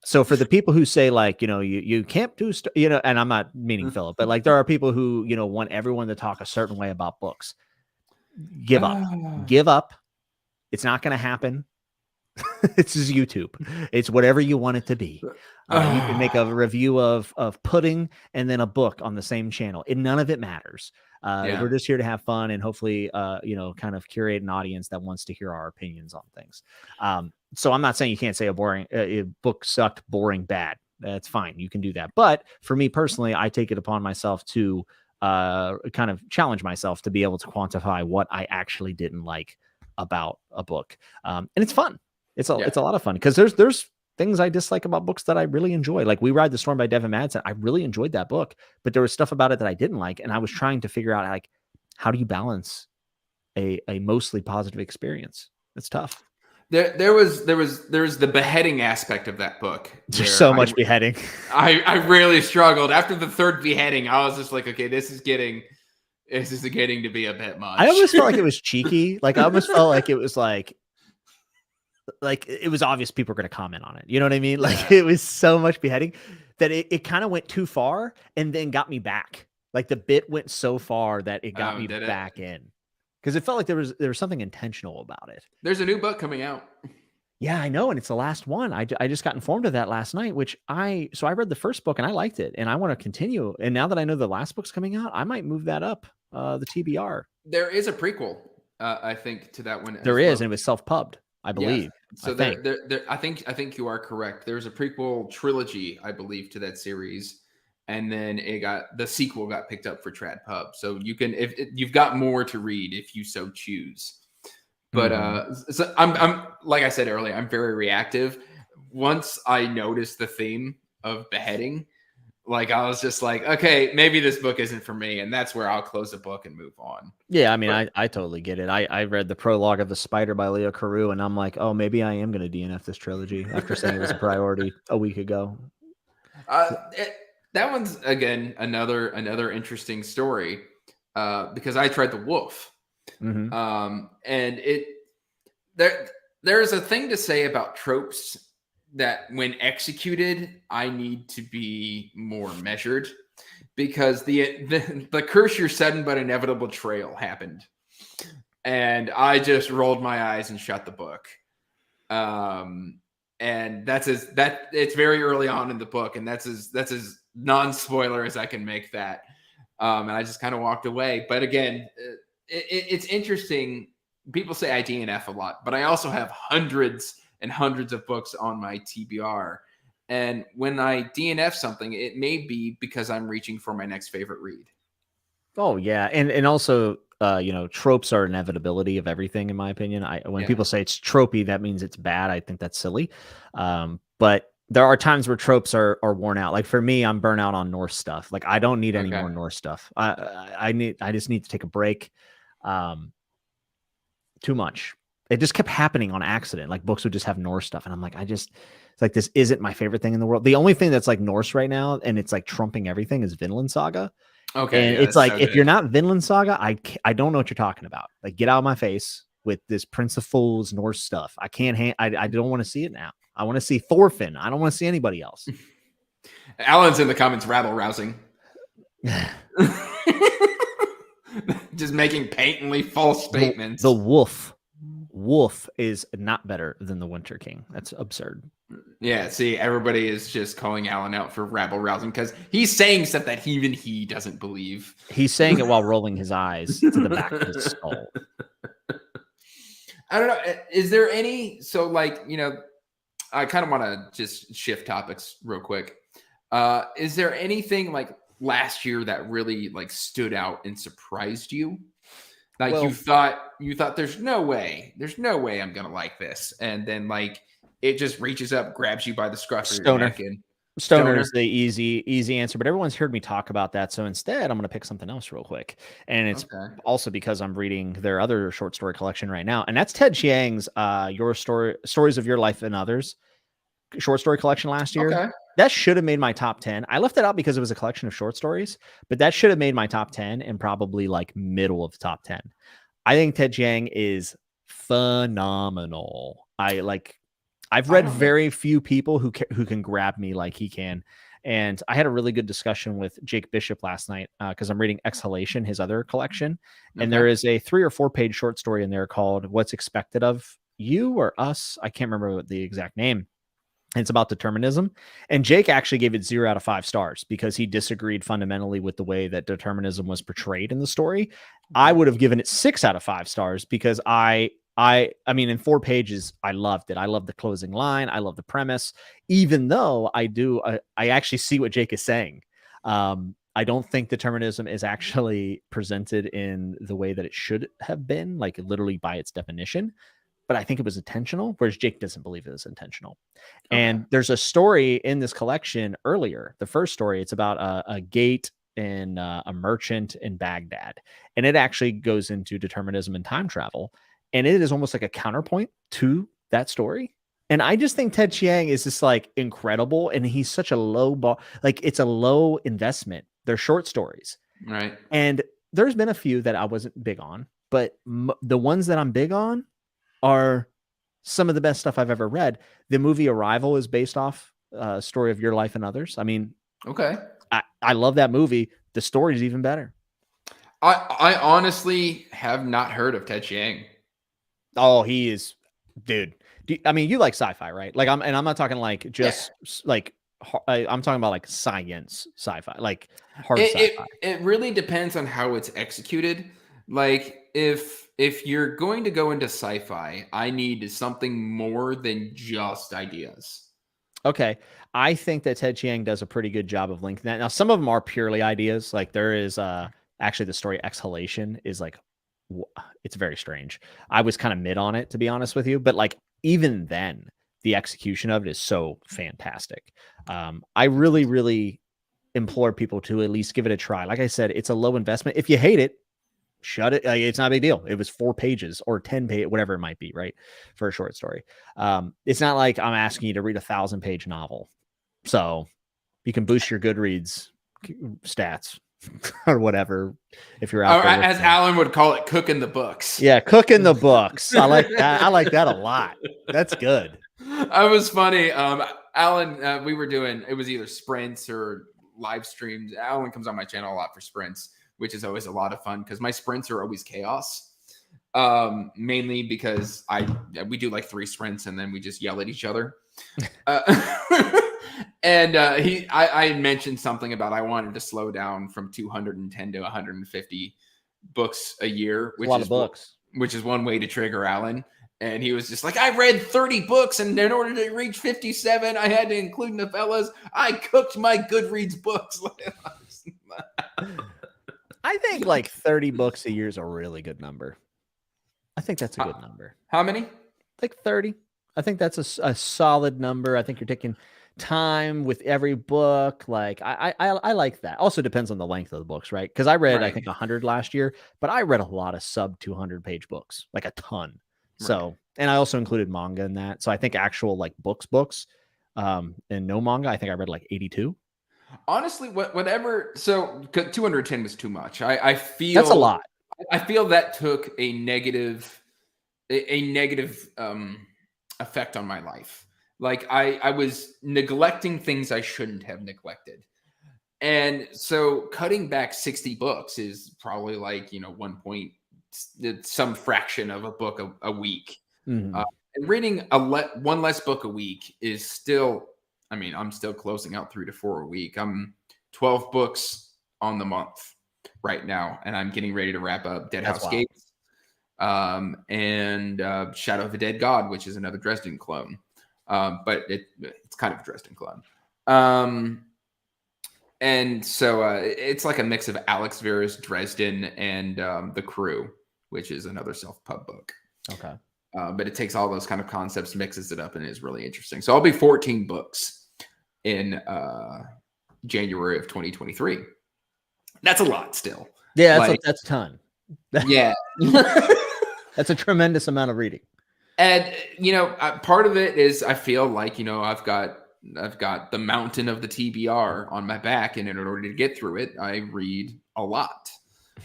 So for the people who say like, you can't do, and I'm not meaning Philip, but like there are people who, want everyone to talk a certain way about books. Give up. It's not going to happen. This is YouTube. It's whatever you want it to be. You can make a review of pudding and then a book on the same channel. None of it matters. We're just here to have fun and hopefully, kind of curate an audience that wants to hear our opinions on things. So I'm not saying you can't say a book sucked, boring, bad. That's fine. You can do that. But for me personally, I take it upon myself to kind of challenge myself to be able to quantify what I actually didn't like about a book. And it's fun. It's a lot of fun because there's things I dislike about books that I really enjoy. Like We Ride the Storm by Devin Madsen. I really enjoyed that book, but there was stuff about it that I didn't like. And I was trying to figure out, like, how do you balance a mostly positive experience? It's tough. There's the beheading aspect of that book. There's so much beheading. I really struggled. After the third beheading, I was just like, okay, this is getting to be a bit much. I almost felt like it was cheeky. Like I almost felt like it was like it was obvious people were going to comment on it. You know what I mean? Like it was so much beheading that it kind of went too far and then got me back. Like the bit went so far that it got me back in. Because it felt like there was something intentional about it. There's a new book coming out. Yeah, I know. And it's the last one. I just got informed of that last night, so I read the first book and I liked it and I want to continue. And now that I know the last book's coming out, I might move that up, the TBR. There is a prequel, I think, to that one. There is, and it was self-pubbed, I believe. Yeah. So I think you are correct. There's a prequel trilogy, I believe, to that series. And then the sequel got picked up for Trad Pub. So you can, if you've got more to read if you so choose. But so I'm like I said earlier, I'm very reactive. Once I noticed the theme of beheading, like I was just like, okay, maybe this book isn't for me, and that's where I'll close the book and move on. Yeah, I mean, I totally get it. I read the prologue of The Spider by Leo Carew, and I'm like, oh, maybe I am going to DNF this trilogy after saying it was a priority a week ago. That one's again another interesting story because I tried The Wolf, and there's a thing to say about tropes that when executed, I need to be more measured because the curse your sudden but inevitable trail happened, and I just rolled my eyes and shut the book. And it's very early on in the book, and that's as non-spoiler as I can make that. And I just kind of walked away. But again, it's interesting. People say I DNF a lot, but I also have hundreds and hundreds of books on my TBR. And when I DNF something, it may be because I'm reaching for my next favorite read. Oh yeah. And also, tropes are inevitability of everything, in my opinion. When people say it's tropey, that means it's bad. I think that's silly. But there are times where tropes are worn out. Like for me, I'm burnt out on Norse stuff. Like I don't need any more Norse stuff. I just need to take a break. Too much. It just kept happening on accident. Like books would just have Norse stuff. And I'm like, it's like, this isn't my favorite thing in the world. The only thing that's like Norse right now, and it's like trumping everything, is Vinland Saga. Okay. And it's like, so if you're not Vinland Saga, I don't know what you're talking about. Like, get out of my face with this Prince of Fools Norse stuff. I can't, I don't want to see it now. I want to see Thorfinn. I don't want to see anybody else. Alan's in the comments, rabble rousing. Just making patently false statements. The wolf is not better than the Winter King. That's absurd. Yeah, see, everybody is just calling Alan out for rabble rousing because he's saying stuff that even he doesn't believe. He's saying it while rolling his eyes to the back of his skull. I don't know. Is there any, so like, I kind of want to just shift topics real quick. Is there anything like last year that really like stood out and surprised you? Like you thought there's no way I'm going to like this. And then like, it just reaches up, grabs you by the scruff of your neck. Stoner is the easy answer, but everyone's heard me talk about that. So instead, I'm going to pick something else real quick. And it's also because I'm reading their other short story collection right now. And that's Ted Chiang's Stories of Your Life and Others short story collection last year. Okay. That should have made my top 10. I left it out because it was a collection of short stories, but that should have made my top 10 and probably like middle of the top 10. I think Ted Chiang is phenomenal. I've read very few people who can grab me like he can. And I had a really good discussion with Jake Bishop last night because I'm reading Exhalation, his other collection. And there is a 3 or 4 page short story in there called What's Expected of you or us, I can't remember the exact name. It's about determinism. And Jake actually gave it 0 out of 5 stars because he disagreed fundamentally with the way that determinism was portrayed in the story. I would have given it 6 out of 5 stars because I mean, in 4 pages, I loved it. I love the closing line. I love the premise, even though I actually see what Jake is saying. I don't think determinism is actually presented in the way that it should have been, like literally by its definition. But I think it was intentional, whereas Jake doesn't believe it was intentional. Okay. And there's a story in this collection earlier. The first story, it's about a gate and a merchant in Baghdad. And it actually goes into determinism and time travel. And it is almost like a counterpoint to that story. And I just think Ted Chiang is just like incredible. And he's such a low bar, like it's a low investment. They're short stories. Right. And there's been a few that I wasn't big on, but the ones that I'm big on are some of the best stuff I've ever read. The movie Arrival is based off a story of Your Life and Others. I mean, okay. I love that movie. The story is even better. I honestly have not heard of Ted Chiang. Oh, he is, dude. I mean, you like sci-fi, right? Like I'm not talking like just like I'm talking about like science sci-fi, like hard sci-fi. It really depends on how it's executed. Like if you're going to go into sci-fi, I need something more than just ideas. Okay. I think that Ted Chiang does a pretty good job of linking that. Now, some of them are purely ideas. Like there is actually the story Exhalation is like, it's very strange. I was kind of mid on it, to be honest with you. But like even then, the execution of it is so fantastic. I really, really implore people to at least give it a try. Like I said, it's a low investment. If you hate it, shut it. It's not a big deal. It was 4 pages or 10 pages, whatever it might be, right? For a short story. It's not like I'm asking you to read a 1,000-page novel. So you can boost your Goodreads stats or whatever if you're out there. As Alan would call it, cooking the books. Yeah, cooking the books. I like that. I like that a lot. That's good. I was funny. Alan, we were doing, it was either sprints or live streams. Alan comes on my channel a lot for sprints, which is always a lot of fun because my sprints are always chaos. Mainly because we do like 3 sprints and then we just yell at each other. And I mentioned something about I wanted to slow down from 210 to 150 books a year, which is books, which is one way to trigger Alan. And he was just like, I read 30 books, and in order to reach 57, I had to include novellas. I cooked my Goodreads books. I think like 30 books a year is a really good number. I think that's a good number. How many? Like 30. I think that's a solid number. I think you're taking time with every book. Like I like that. Also depends on the length of the books, right? Because I read, I think 100 last year, but I read a lot of sub 200 page books, like a ton. So, and I also included manga in that. So I think actual like books, and no manga, I think I read like 82. Honestly, whatever. So 210 was too much. I feel that's a lot. I feel that took a negative effect on my life. Like I was neglecting things I shouldn't have neglected. And so cutting back 60 books is probably like, 1 point, some fraction of a book a week. Mm-hmm. And reading one less book a week is still, I mean, I'm still closing out 3 to 4 a week. I'm 12 books on the month right now, and I'm getting ready to wrap up Dead House Gates, and Shadow of the Dead God, which is another Dresden clone. But it's kind of a Dresden clone. And so it's like a mix of Alex Vera's Dresden and The Crew, which is another self-pub book. Okay. But it takes all those kind of concepts, mixes it up, and is really interesting. So I'll be 14 books in January of 2023. That's a lot still. Yeah, that's a ton. Yeah. That's a tremendous amount of reading. And, part of it is I feel like, I've got the mountain of the TBR on my back. And in order to get through it, I read a lot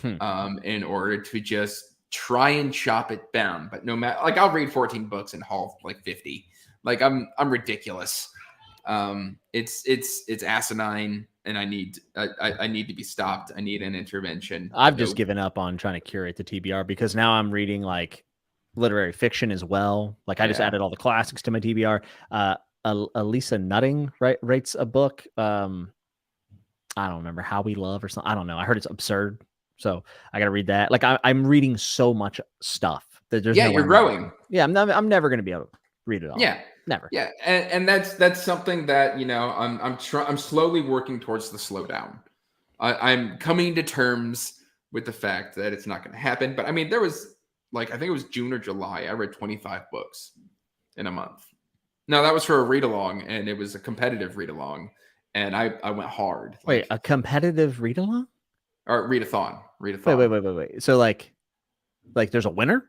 in order to just try and chop it down. But no matter, like, I'll read 14 books and haul like 50. Like I'm ridiculous. It's asinine, and I need to be stopped. I need an intervention. I've just given up on trying to curate the TBR because now I'm reading like literary fiction as well. Like I just added all the classics to my TBR. Elisa Nutting writes a book. I don't remember, How We Love or something. I don't know. I heard it's absurd, so I got to read that. Like I'm reading so much stuff that there's no you're growing. I'm never going to be able to read it all. Yeah, never. Yeah, and that's something that I'm slowly working towards the slowdown. I'm coming to terms with the fact that it's not going to happen. But I mean, there was I think it was June or July. I read 25 books in a month. Now that was for a read along, and it was a competitive read along, and I went hard. Wait, a competitive read along or readathon? Wait. So like there's a winner?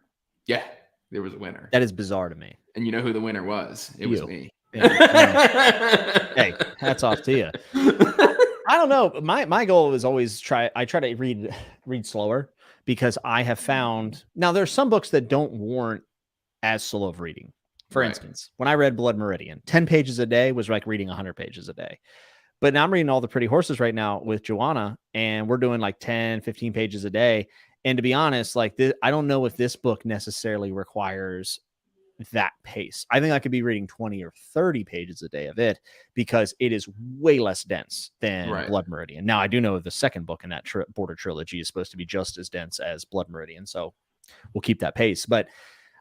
Yeah, there was a winner. That is bizarre to me. And you know who the winner was? It was me. Yeah. Hey, hats off to you. I don't know. My goal is always I try to read slower, because I have found now there's some books that don't warrant as slow of reading. For instance, when I read Blood Meridian, 10 pages a day was like reading 100 pages a day. But now I'm reading All the Pretty Horses right now with Joanna, and we're doing like 10, 15 pages a day. And to be honest, like I don't know if this book necessarily requires that pace. I think I could be reading 20 or 30 pages a day of it, because it is way less dense than Blood Meridian. Now, I do know the second book in that Border trilogy is supposed to be just as dense as Blood Meridian, so we'll keep that pace. But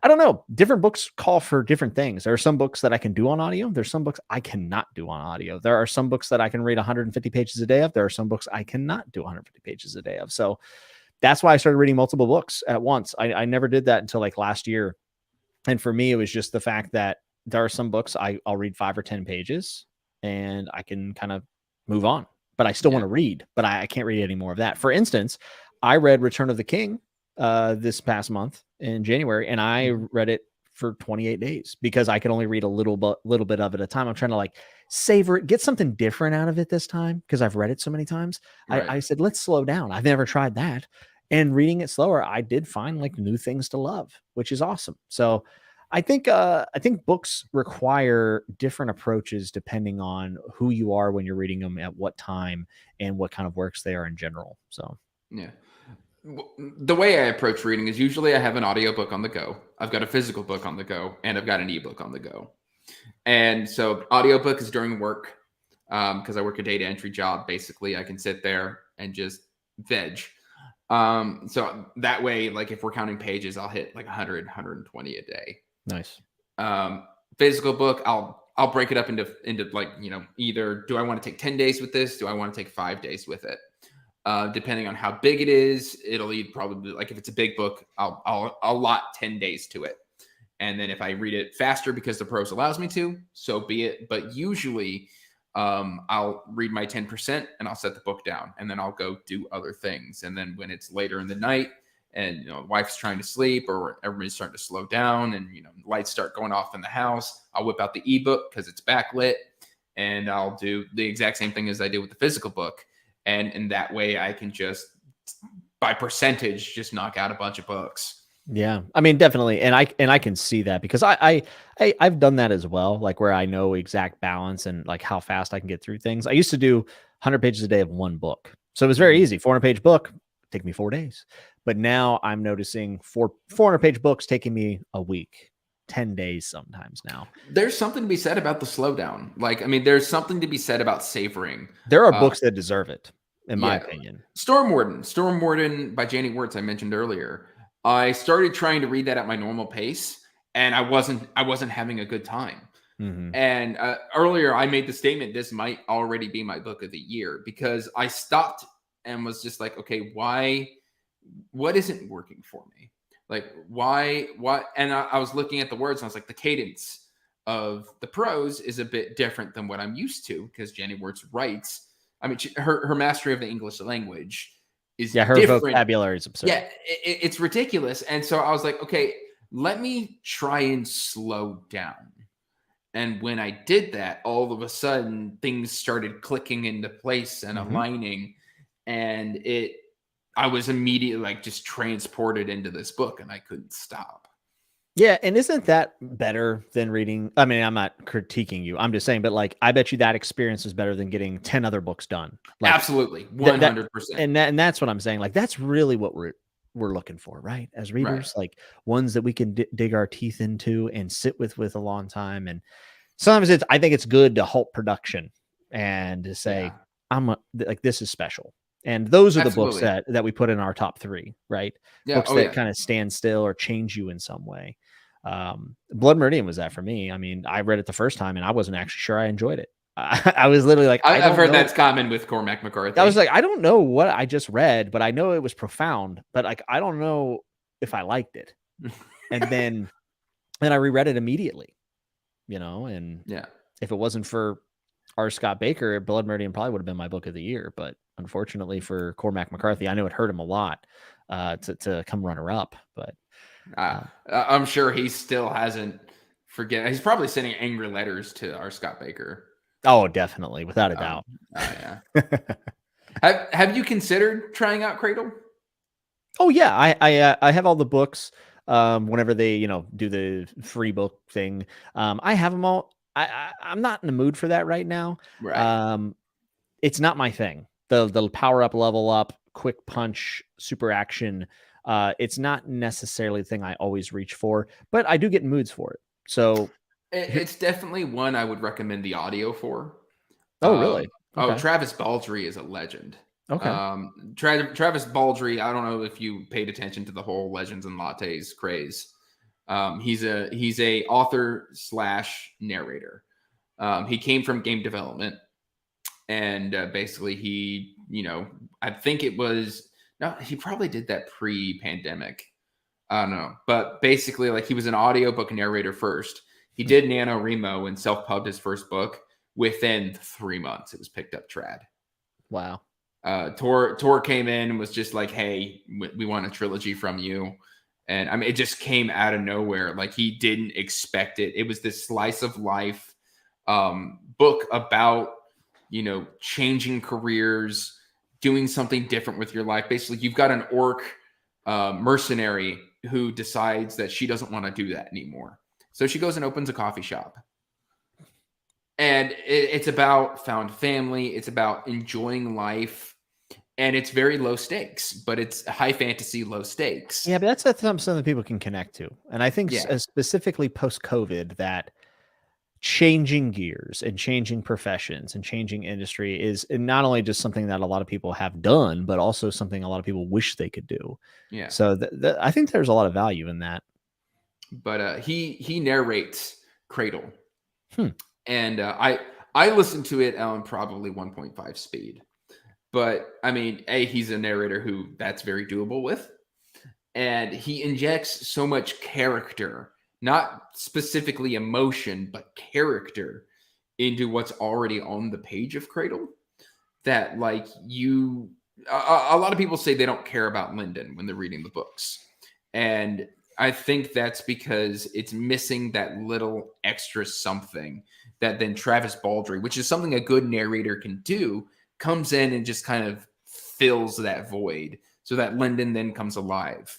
I don't know. Different books call for different things. There are some books that I can do on audio. There's some books I cannot do on audio. There are some books that I can read 150 pages a day of. There are some books I cannot do 150 pages a day of. So that's why I started reading multiple books at once. I never did that until like last year. And for me, it was just the fact that there are some books I'll read 5 or 10 pages and I can kind of move on, but I still want to read, but I can't read any more of that. For instance, I read Return of the King this past month in January, and I read it for 28 days because I could only read a little bit of it at a time. I'm trying to like savor it, get something different out of it this time, because I've read it so many times. I said, let's slow down. I've never tried that. And reading it slower, I did find like new things to love, which is awesome. So I think books require different approaches depending on who you are when you're reading them, at what time, and what kind of works they are in general. So yeah. The way I approach reading is usually I have an audiobook on the go. I've got a physical book on the go, and I've got an ebook on the go. And so audiobook is during work, because I work a data entry job. Basically, I can sit there and just veg. So that way, like if we're counting pages, I'll hit like 100, 120 a day. Nice. Physical book, I'll break it up into like, either do I want to take 10 days with this? Do I want to take 5 days with it? Depending on how big it is, it'll probably, like if it's a big book, I'll allot 10 days to it. And then if I read it faster because the prose allows me to, so be it. But usually I'll read my 10% and I'll set the book down, and then I'll go do other things. And then when it's later in the night and wife's trying to sleep or everybody's starting to slow down and lights start going off in the house, I'll whip out the ebook because it's backlit, and I'll do the exact same thing as I did with the physical book. And in that way I can just by percentage just knock out a bunch of books. Yeah, I mean, definitely. And I can see that because I've done that as well, like where I know exact balance and like how fast I can get through things. I used to do 100 pages a day of one book. So it was very easy. 400-page book, take me 4 days. But now I'm noticing 400-page books taking me a week, 10 days sometimes now. There's something to be said about the slowdown. Like, I mean, there's something to be said about savoring. There are books that deserve it, in my opinion. Storm Warden by Janie Wirtz, I mentioned earlier. I started trying to read that at my normal pace, and I wasn't having a good time. Mm-hmm. And earlier I made the statement, this might already be my book of the year, because I stopped and was just like, okay, what isn't working for me? Like, why? And I was looking at the words and I was like, the cadence of the prose is a bit different than what I'm used to, because Janie Wirtz writes, I mean, her mastery of the English language is her different. Vocabulary is absurd. Yeah, it's ridiculous. And so I was like, okay, let me try and slow down. And when I did that, all of a sudden things started clicking into place and aligning, and I was immediately like just transported into this book, and I couldn't stop. Yeah, and isn't that better than reading? I mean, I'm not critiquing you. I'm just saying, but like, I bet you that experience is better than getting 10 other books done. Like, absolutely, 100%. And that's what I'm saying. Like, that's really what we're looking for, right? As Right. readers, like ones that we can dig our teeth into and sit with a long time. And sometimes I think it's good to halt production and to say, Yeah. like, this is special. And those are the books Absolutely. that we put in our top 3, right? Yeah. Books Oh that yeah. kind of stand still or change you in some way. Blood Meridian was that for me. I mean, I read it the first time and I wasn't actually sure I enjoyed it. I was literally like, I I've don't heard know. that's common with Cormac I was McCarthy. like, I don't know what I just read, but I know it was profound, but like, I don't know if I liked it. And then I reread it immediately, and Yeah. if it wasn't for R. Scott Baker, Blood Meridian probably would have been my book of the year. But unfortunately for Cormac McCarthy, I know it hurt him a lot to come runner up. But I'm sure he still hasn't forget. He's probably sending angry letters to R. Scott Baker. oh, definitely, without a doubt. Yeah. Have you considered trying out Cradle? Oh yeah, I have all the books. Whenever they do the free book thing, I have them all. I'm not in the mood for that right now. Right. It's not my thing. The power up, level up, quick punch, super action. It's not necessarily the thing I always reach for, but I do get in moods for it. So, It's definitely one I would recommend the audio for. oh really? Oh, Okay. Travis Baldree is a legend. Okay. Travis Baldree, I don't know if you paid attention to the whole Legends and Lattes craze. He's a author slash narrator. He came from game development, and basically I think it was no, he probably did that pre-pandemic. I don't know, but basically, like he was an audiobook narrator first. He did NaNoWriMo and self-pubbed his first book. Within 3 months, it was picked up trad. Wow. Tor came in and was just like, hey, we want a trilogy from you. And I mean, it just came out of nowhere. Like he didn't expect it. It was this slice of life book about, changing careers, doing something different with your life. Basically, you've got an orc mercenary who decides that she doesn't want to do that anymore. So she goes and opens a coffee shop. And it's about found family. It's about enjoying life. And it's very low stakes, but it's high fantasy, low stakes. Yeah, but that's something people can connect to. And I think Yeah. specifically post-COVID, that changing gears and changing professions and changing industry is not only just something that a lot of people have done, but also something a lot of people wish they could do. Yeah. So I think there's a lot of value in that. But he narrates Cradle. And I listened to it on probably 1.5 speed. But I mean, he's a narrator who that's very doable with. And he injects so much character, not specifically emotion, but character into what's already on the page of Cradle. That like a lot of people say they don't care about Lyndon when they're reading the books. And I think that's because it's missing that little extra something that then Travis Baldree, which is something a good narrator can do, comes in and just kind of fills that void so that Lyndon then comes alive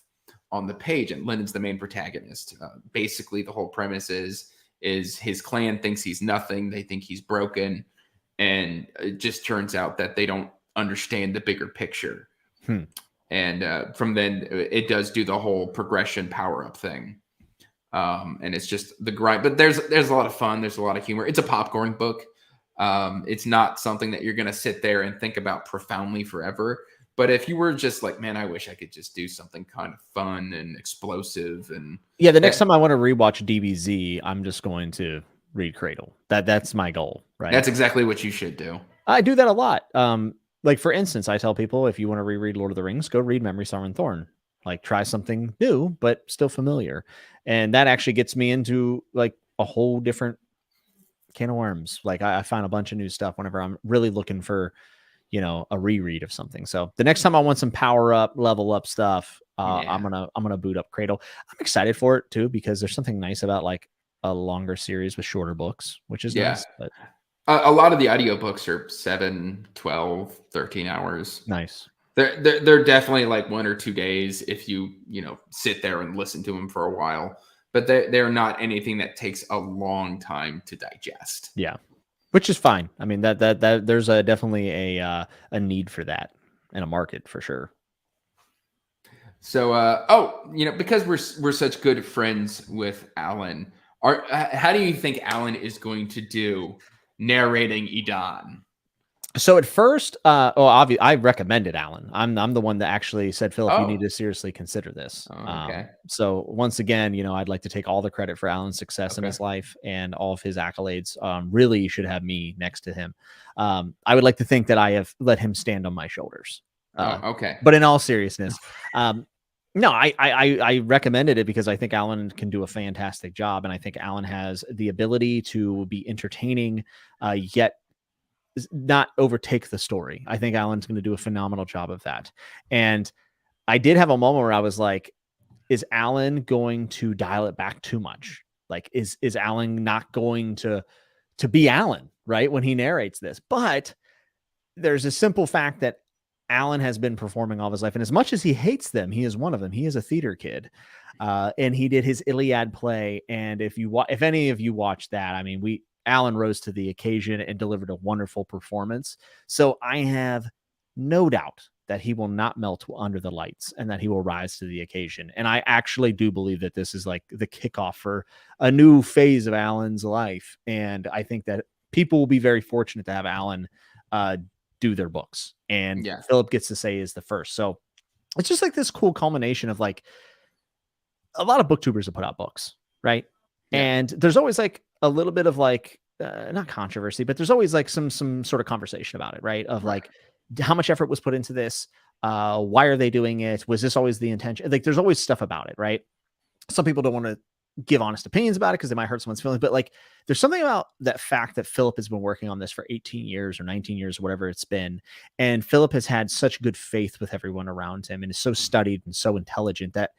on the page. And Lyndon's the main protagonist. Basically, the whole premise is his clan thinks he's nothing. They think he's broken. And it just turns out that they don't understand the bigger picture. And from then it does do the whole progression power up thing. And it's just the grind, but there's a lot of fun. There's a lot of humor. It's a popcorn book. It's not something that you're going to sit there and think about profoundly forever. But if you were just like, man, I wish I could just do something kind of fun and explosive. And yeah, the next time I want to rewatch DBZ, I'm just going to read Cradle. That's my goal, right? That's exactly what you should do. I do that a lot. Like for instance, I tell people, if you want to reread Lord of the Rings, go read Memory, Sorrow, and Thorn. Like try something new, but still familiar. And that actually gets me into like a whole different can of worms. Like I find a bunch of new stuff whenever I'm really looking for, a reread of something. So the next time I want some power up, level up stuff, I'm gonna boot up Cradle. I'm excited for it too, because there's something nice about like a longer series with shorter books, which is nice. But a lot of the audiobooks are 7, 12, 13 hours. Nice. They're definitely like 1 or 2 days if you sit there and listen to them for a while, but they're not anything that takes a long time to digest. Yeah, which is fine. I mean that there's definitely a need for that and a market for sure. So, because we're such good friends with Alan, how do you think Alan is going to do narrating Edan? So at first, obviously, I recommended Alan. I'm the one that actually said, Philip, you need Oh, to seriously consider this. okay, So once again, I'd like to take all the credit for Alan's success in okay. his life and all of his accolades. Really, you should have me next to him. I would like to think that I have let him stand on my shoulders. Oh, okay. But in all seriousness, no, I recommended it because I think Alan can do a fantastic job, and I think Alan has the ability to be entertaining, yet not overtake the story. I think Alan's going to do a phenomenal job of that. And I did have a moment where I was like, is Alan going to dial it back too much? Like, is Alan not going to be Alan, right, when he narrates this? But there's a simple fact that Alan has been performing all his life, and as much as he hates them, he is one of them. He is a theater kid, and he did his Iliad play. And if any of you watched that, I mean, Alan rose to the occasion and delivered a wonderful performance. So I have no doubt that he will not melt under the lights and that he will rise to the occasion. And I actually do believe that this is like the kickoff for a new phase of Alan's life. And I think that people will be very fortunate to have Alan do their books. And Yeah, Philip gets to say is the first. So it's just like this cool culmination of like a lot of booktubers have put out books, right? yeah, And there's always like a little bit of like not controversy, but there's always like some sort of conversation about it, right? Of right. like how much effort was put into this, why are they doing it, was this always the intention? Like there's always stuff about it, right? Some people don't want to give honest opinions about it because they might hurt someone's feelings, but like there's something about that fact that Philip has been working on this for 18 years or 19 years, whatever it's been, and Philip has had such good faith with everyone around him and is so studied and so intelligent that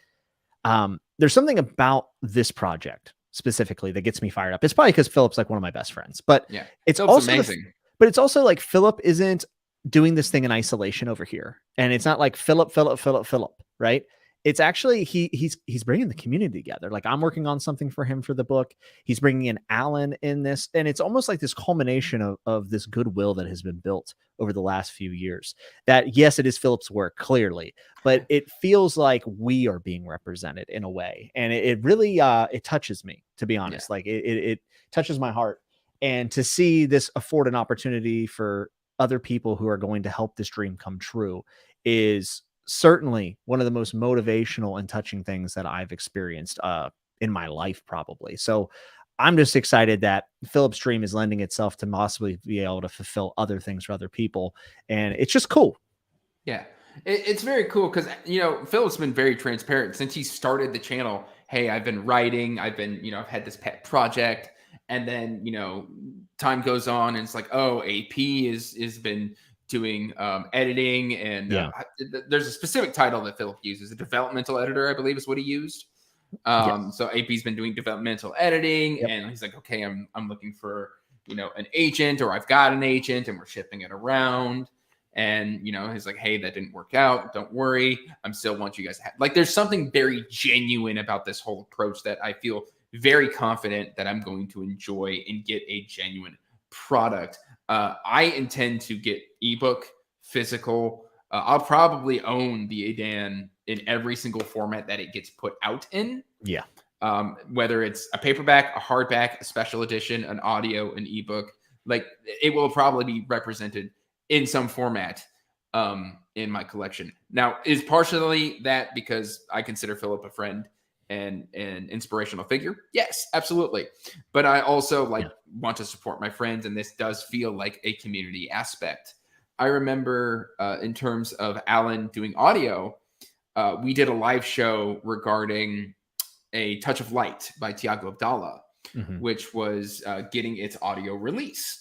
there's something about this project specifically that gets me fired up. It's probably because Philip's like one of my best friends, but Yeah, it's Philip's also amazing. but it's also like Philip isn't doing this thing in isolation over here, and it's not like Philip, right? It's actually he's bringing the community together. Like I'm working on something for him for the book. He's bringing in Alan in this, and it's almost like this culmination of this goodwill that has been built over the last few years. That yes, it is Philip's work clearly, but it feels like we are being represented in a way, and it really it touches me, to be Yeah, honest. Like it touches my heart, and to see this afford an opportunity for other people who are going to help this dream come true is certainly one of the most motivational and touching things that I've experienced in my life, probably. So I'm just excited that Philip's dream is lending itself to possibly be able to fulfill other things for other people, and it's just cool. yeah. It's very cool because Philip's been very transparent since he started the channel. Hey, I've been writing. I've had this pet project, and then time goes on, and it's like, oh, AP is been doing editing, and Yeah. there's a specific title that Philip uses. A developmental editor, I believe, is what he used. Yes. So AP's been doing developmental editing, Yep. and he's like, okay, I'm looking for an agent, or I've got an agent, and we're shipping it around. And he's like, hey, that didn't work out. Don't worry, I'm still want you guys to have. Like, there's something very genuine about this whole approach that I feel very confident that I'm going to enjoy and get a genuine product. I intend to get ebook, physical. I'll probably own the Adan in every single format that it gets put out in. Yeah. Whether it's a paperback, a hardback, a special edition, an audio, an ebook, like it will probably be represented in some format in my collection. Now, is partially that because I consider Philip a friend and an inspirational figure? Yes, absolutely. But I also want to support my friends, and this does feel like a community aspect. I remember in terms of Alan doing audio, we did a live show regarding A Touch of Light by Tiago Abdallah, which was getting its audio release.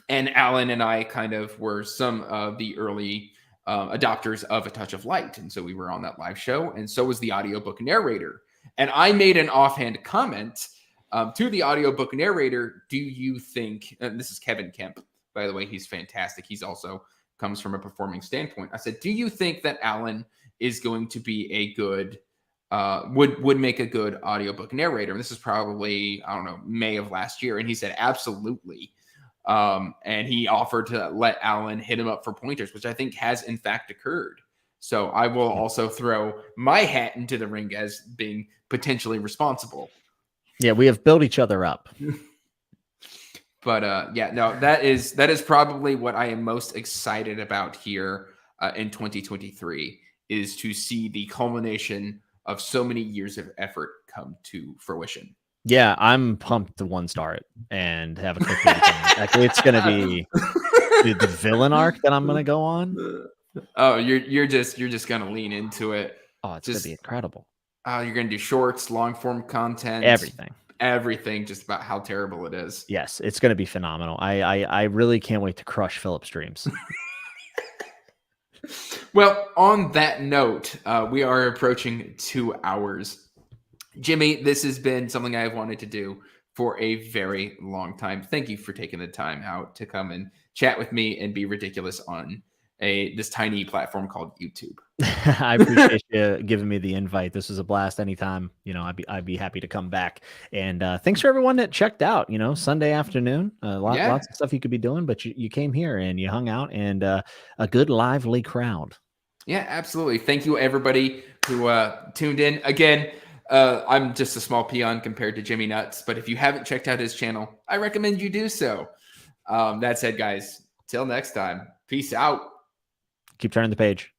And Alan and I kind of were some of the early adopters of A Touch of Light. And so we were on that live show, and so was the audiobook narrator. And I made an offhand comment to the audiobook narrator. Do you think, and this is Kevin Kemp, by the way, he's fantastic. He's also comes from a performing standpoint. I said, do you think that Alan is going to be a good, would make a good audiobook narrator? And this is probably, I don't know, May of last year. And he said, absolutely. And he offered to let Alan hit him up for pointers, which I think has in fact occurred. So I will also throw my hat into the ring as being potentially responsible. Yeah, we have built each other up. But yeah, no, that is probably what I am most excited about here in 2023 is to see the culmination of so many years of effort come to fruition. Yeah, I'm pumped to 1-star it and have a quick read again. Like, it's gonna be the villain arc that I'm gonna go on. Oh, you're just gonna lean into it. Oh, it's Just gonna be incredible. you're gonna do shorts, long form content, everything, just about how terrible it is. Yes, it's gonna be phenomenal. I really can't wait to crush Philip's dreams. Well, on that note, we are approaching 2 hours. Jimmy, this has been something I've wanted to do for a very long time. Thank you for taking the time out to come and chat with me and be ridiculous on this tiny platform called YouTube. I appreciate you giving me the invite. This was a blast. Anytime, I'd be happy to come back. And thanks for everyone that checked out. Sunday afternoon, lots of stuff you could be doing, but you came here and you hung out, and a good lively crowd. Yeah, absolutely. Thank you, everybody who tuned in. Again, I'm just a small peon compared to Jimmy Nuts, but if you haven't checked out his channel, I recommend you do so. That said, guys, till next time, peace out. Keep turning the page.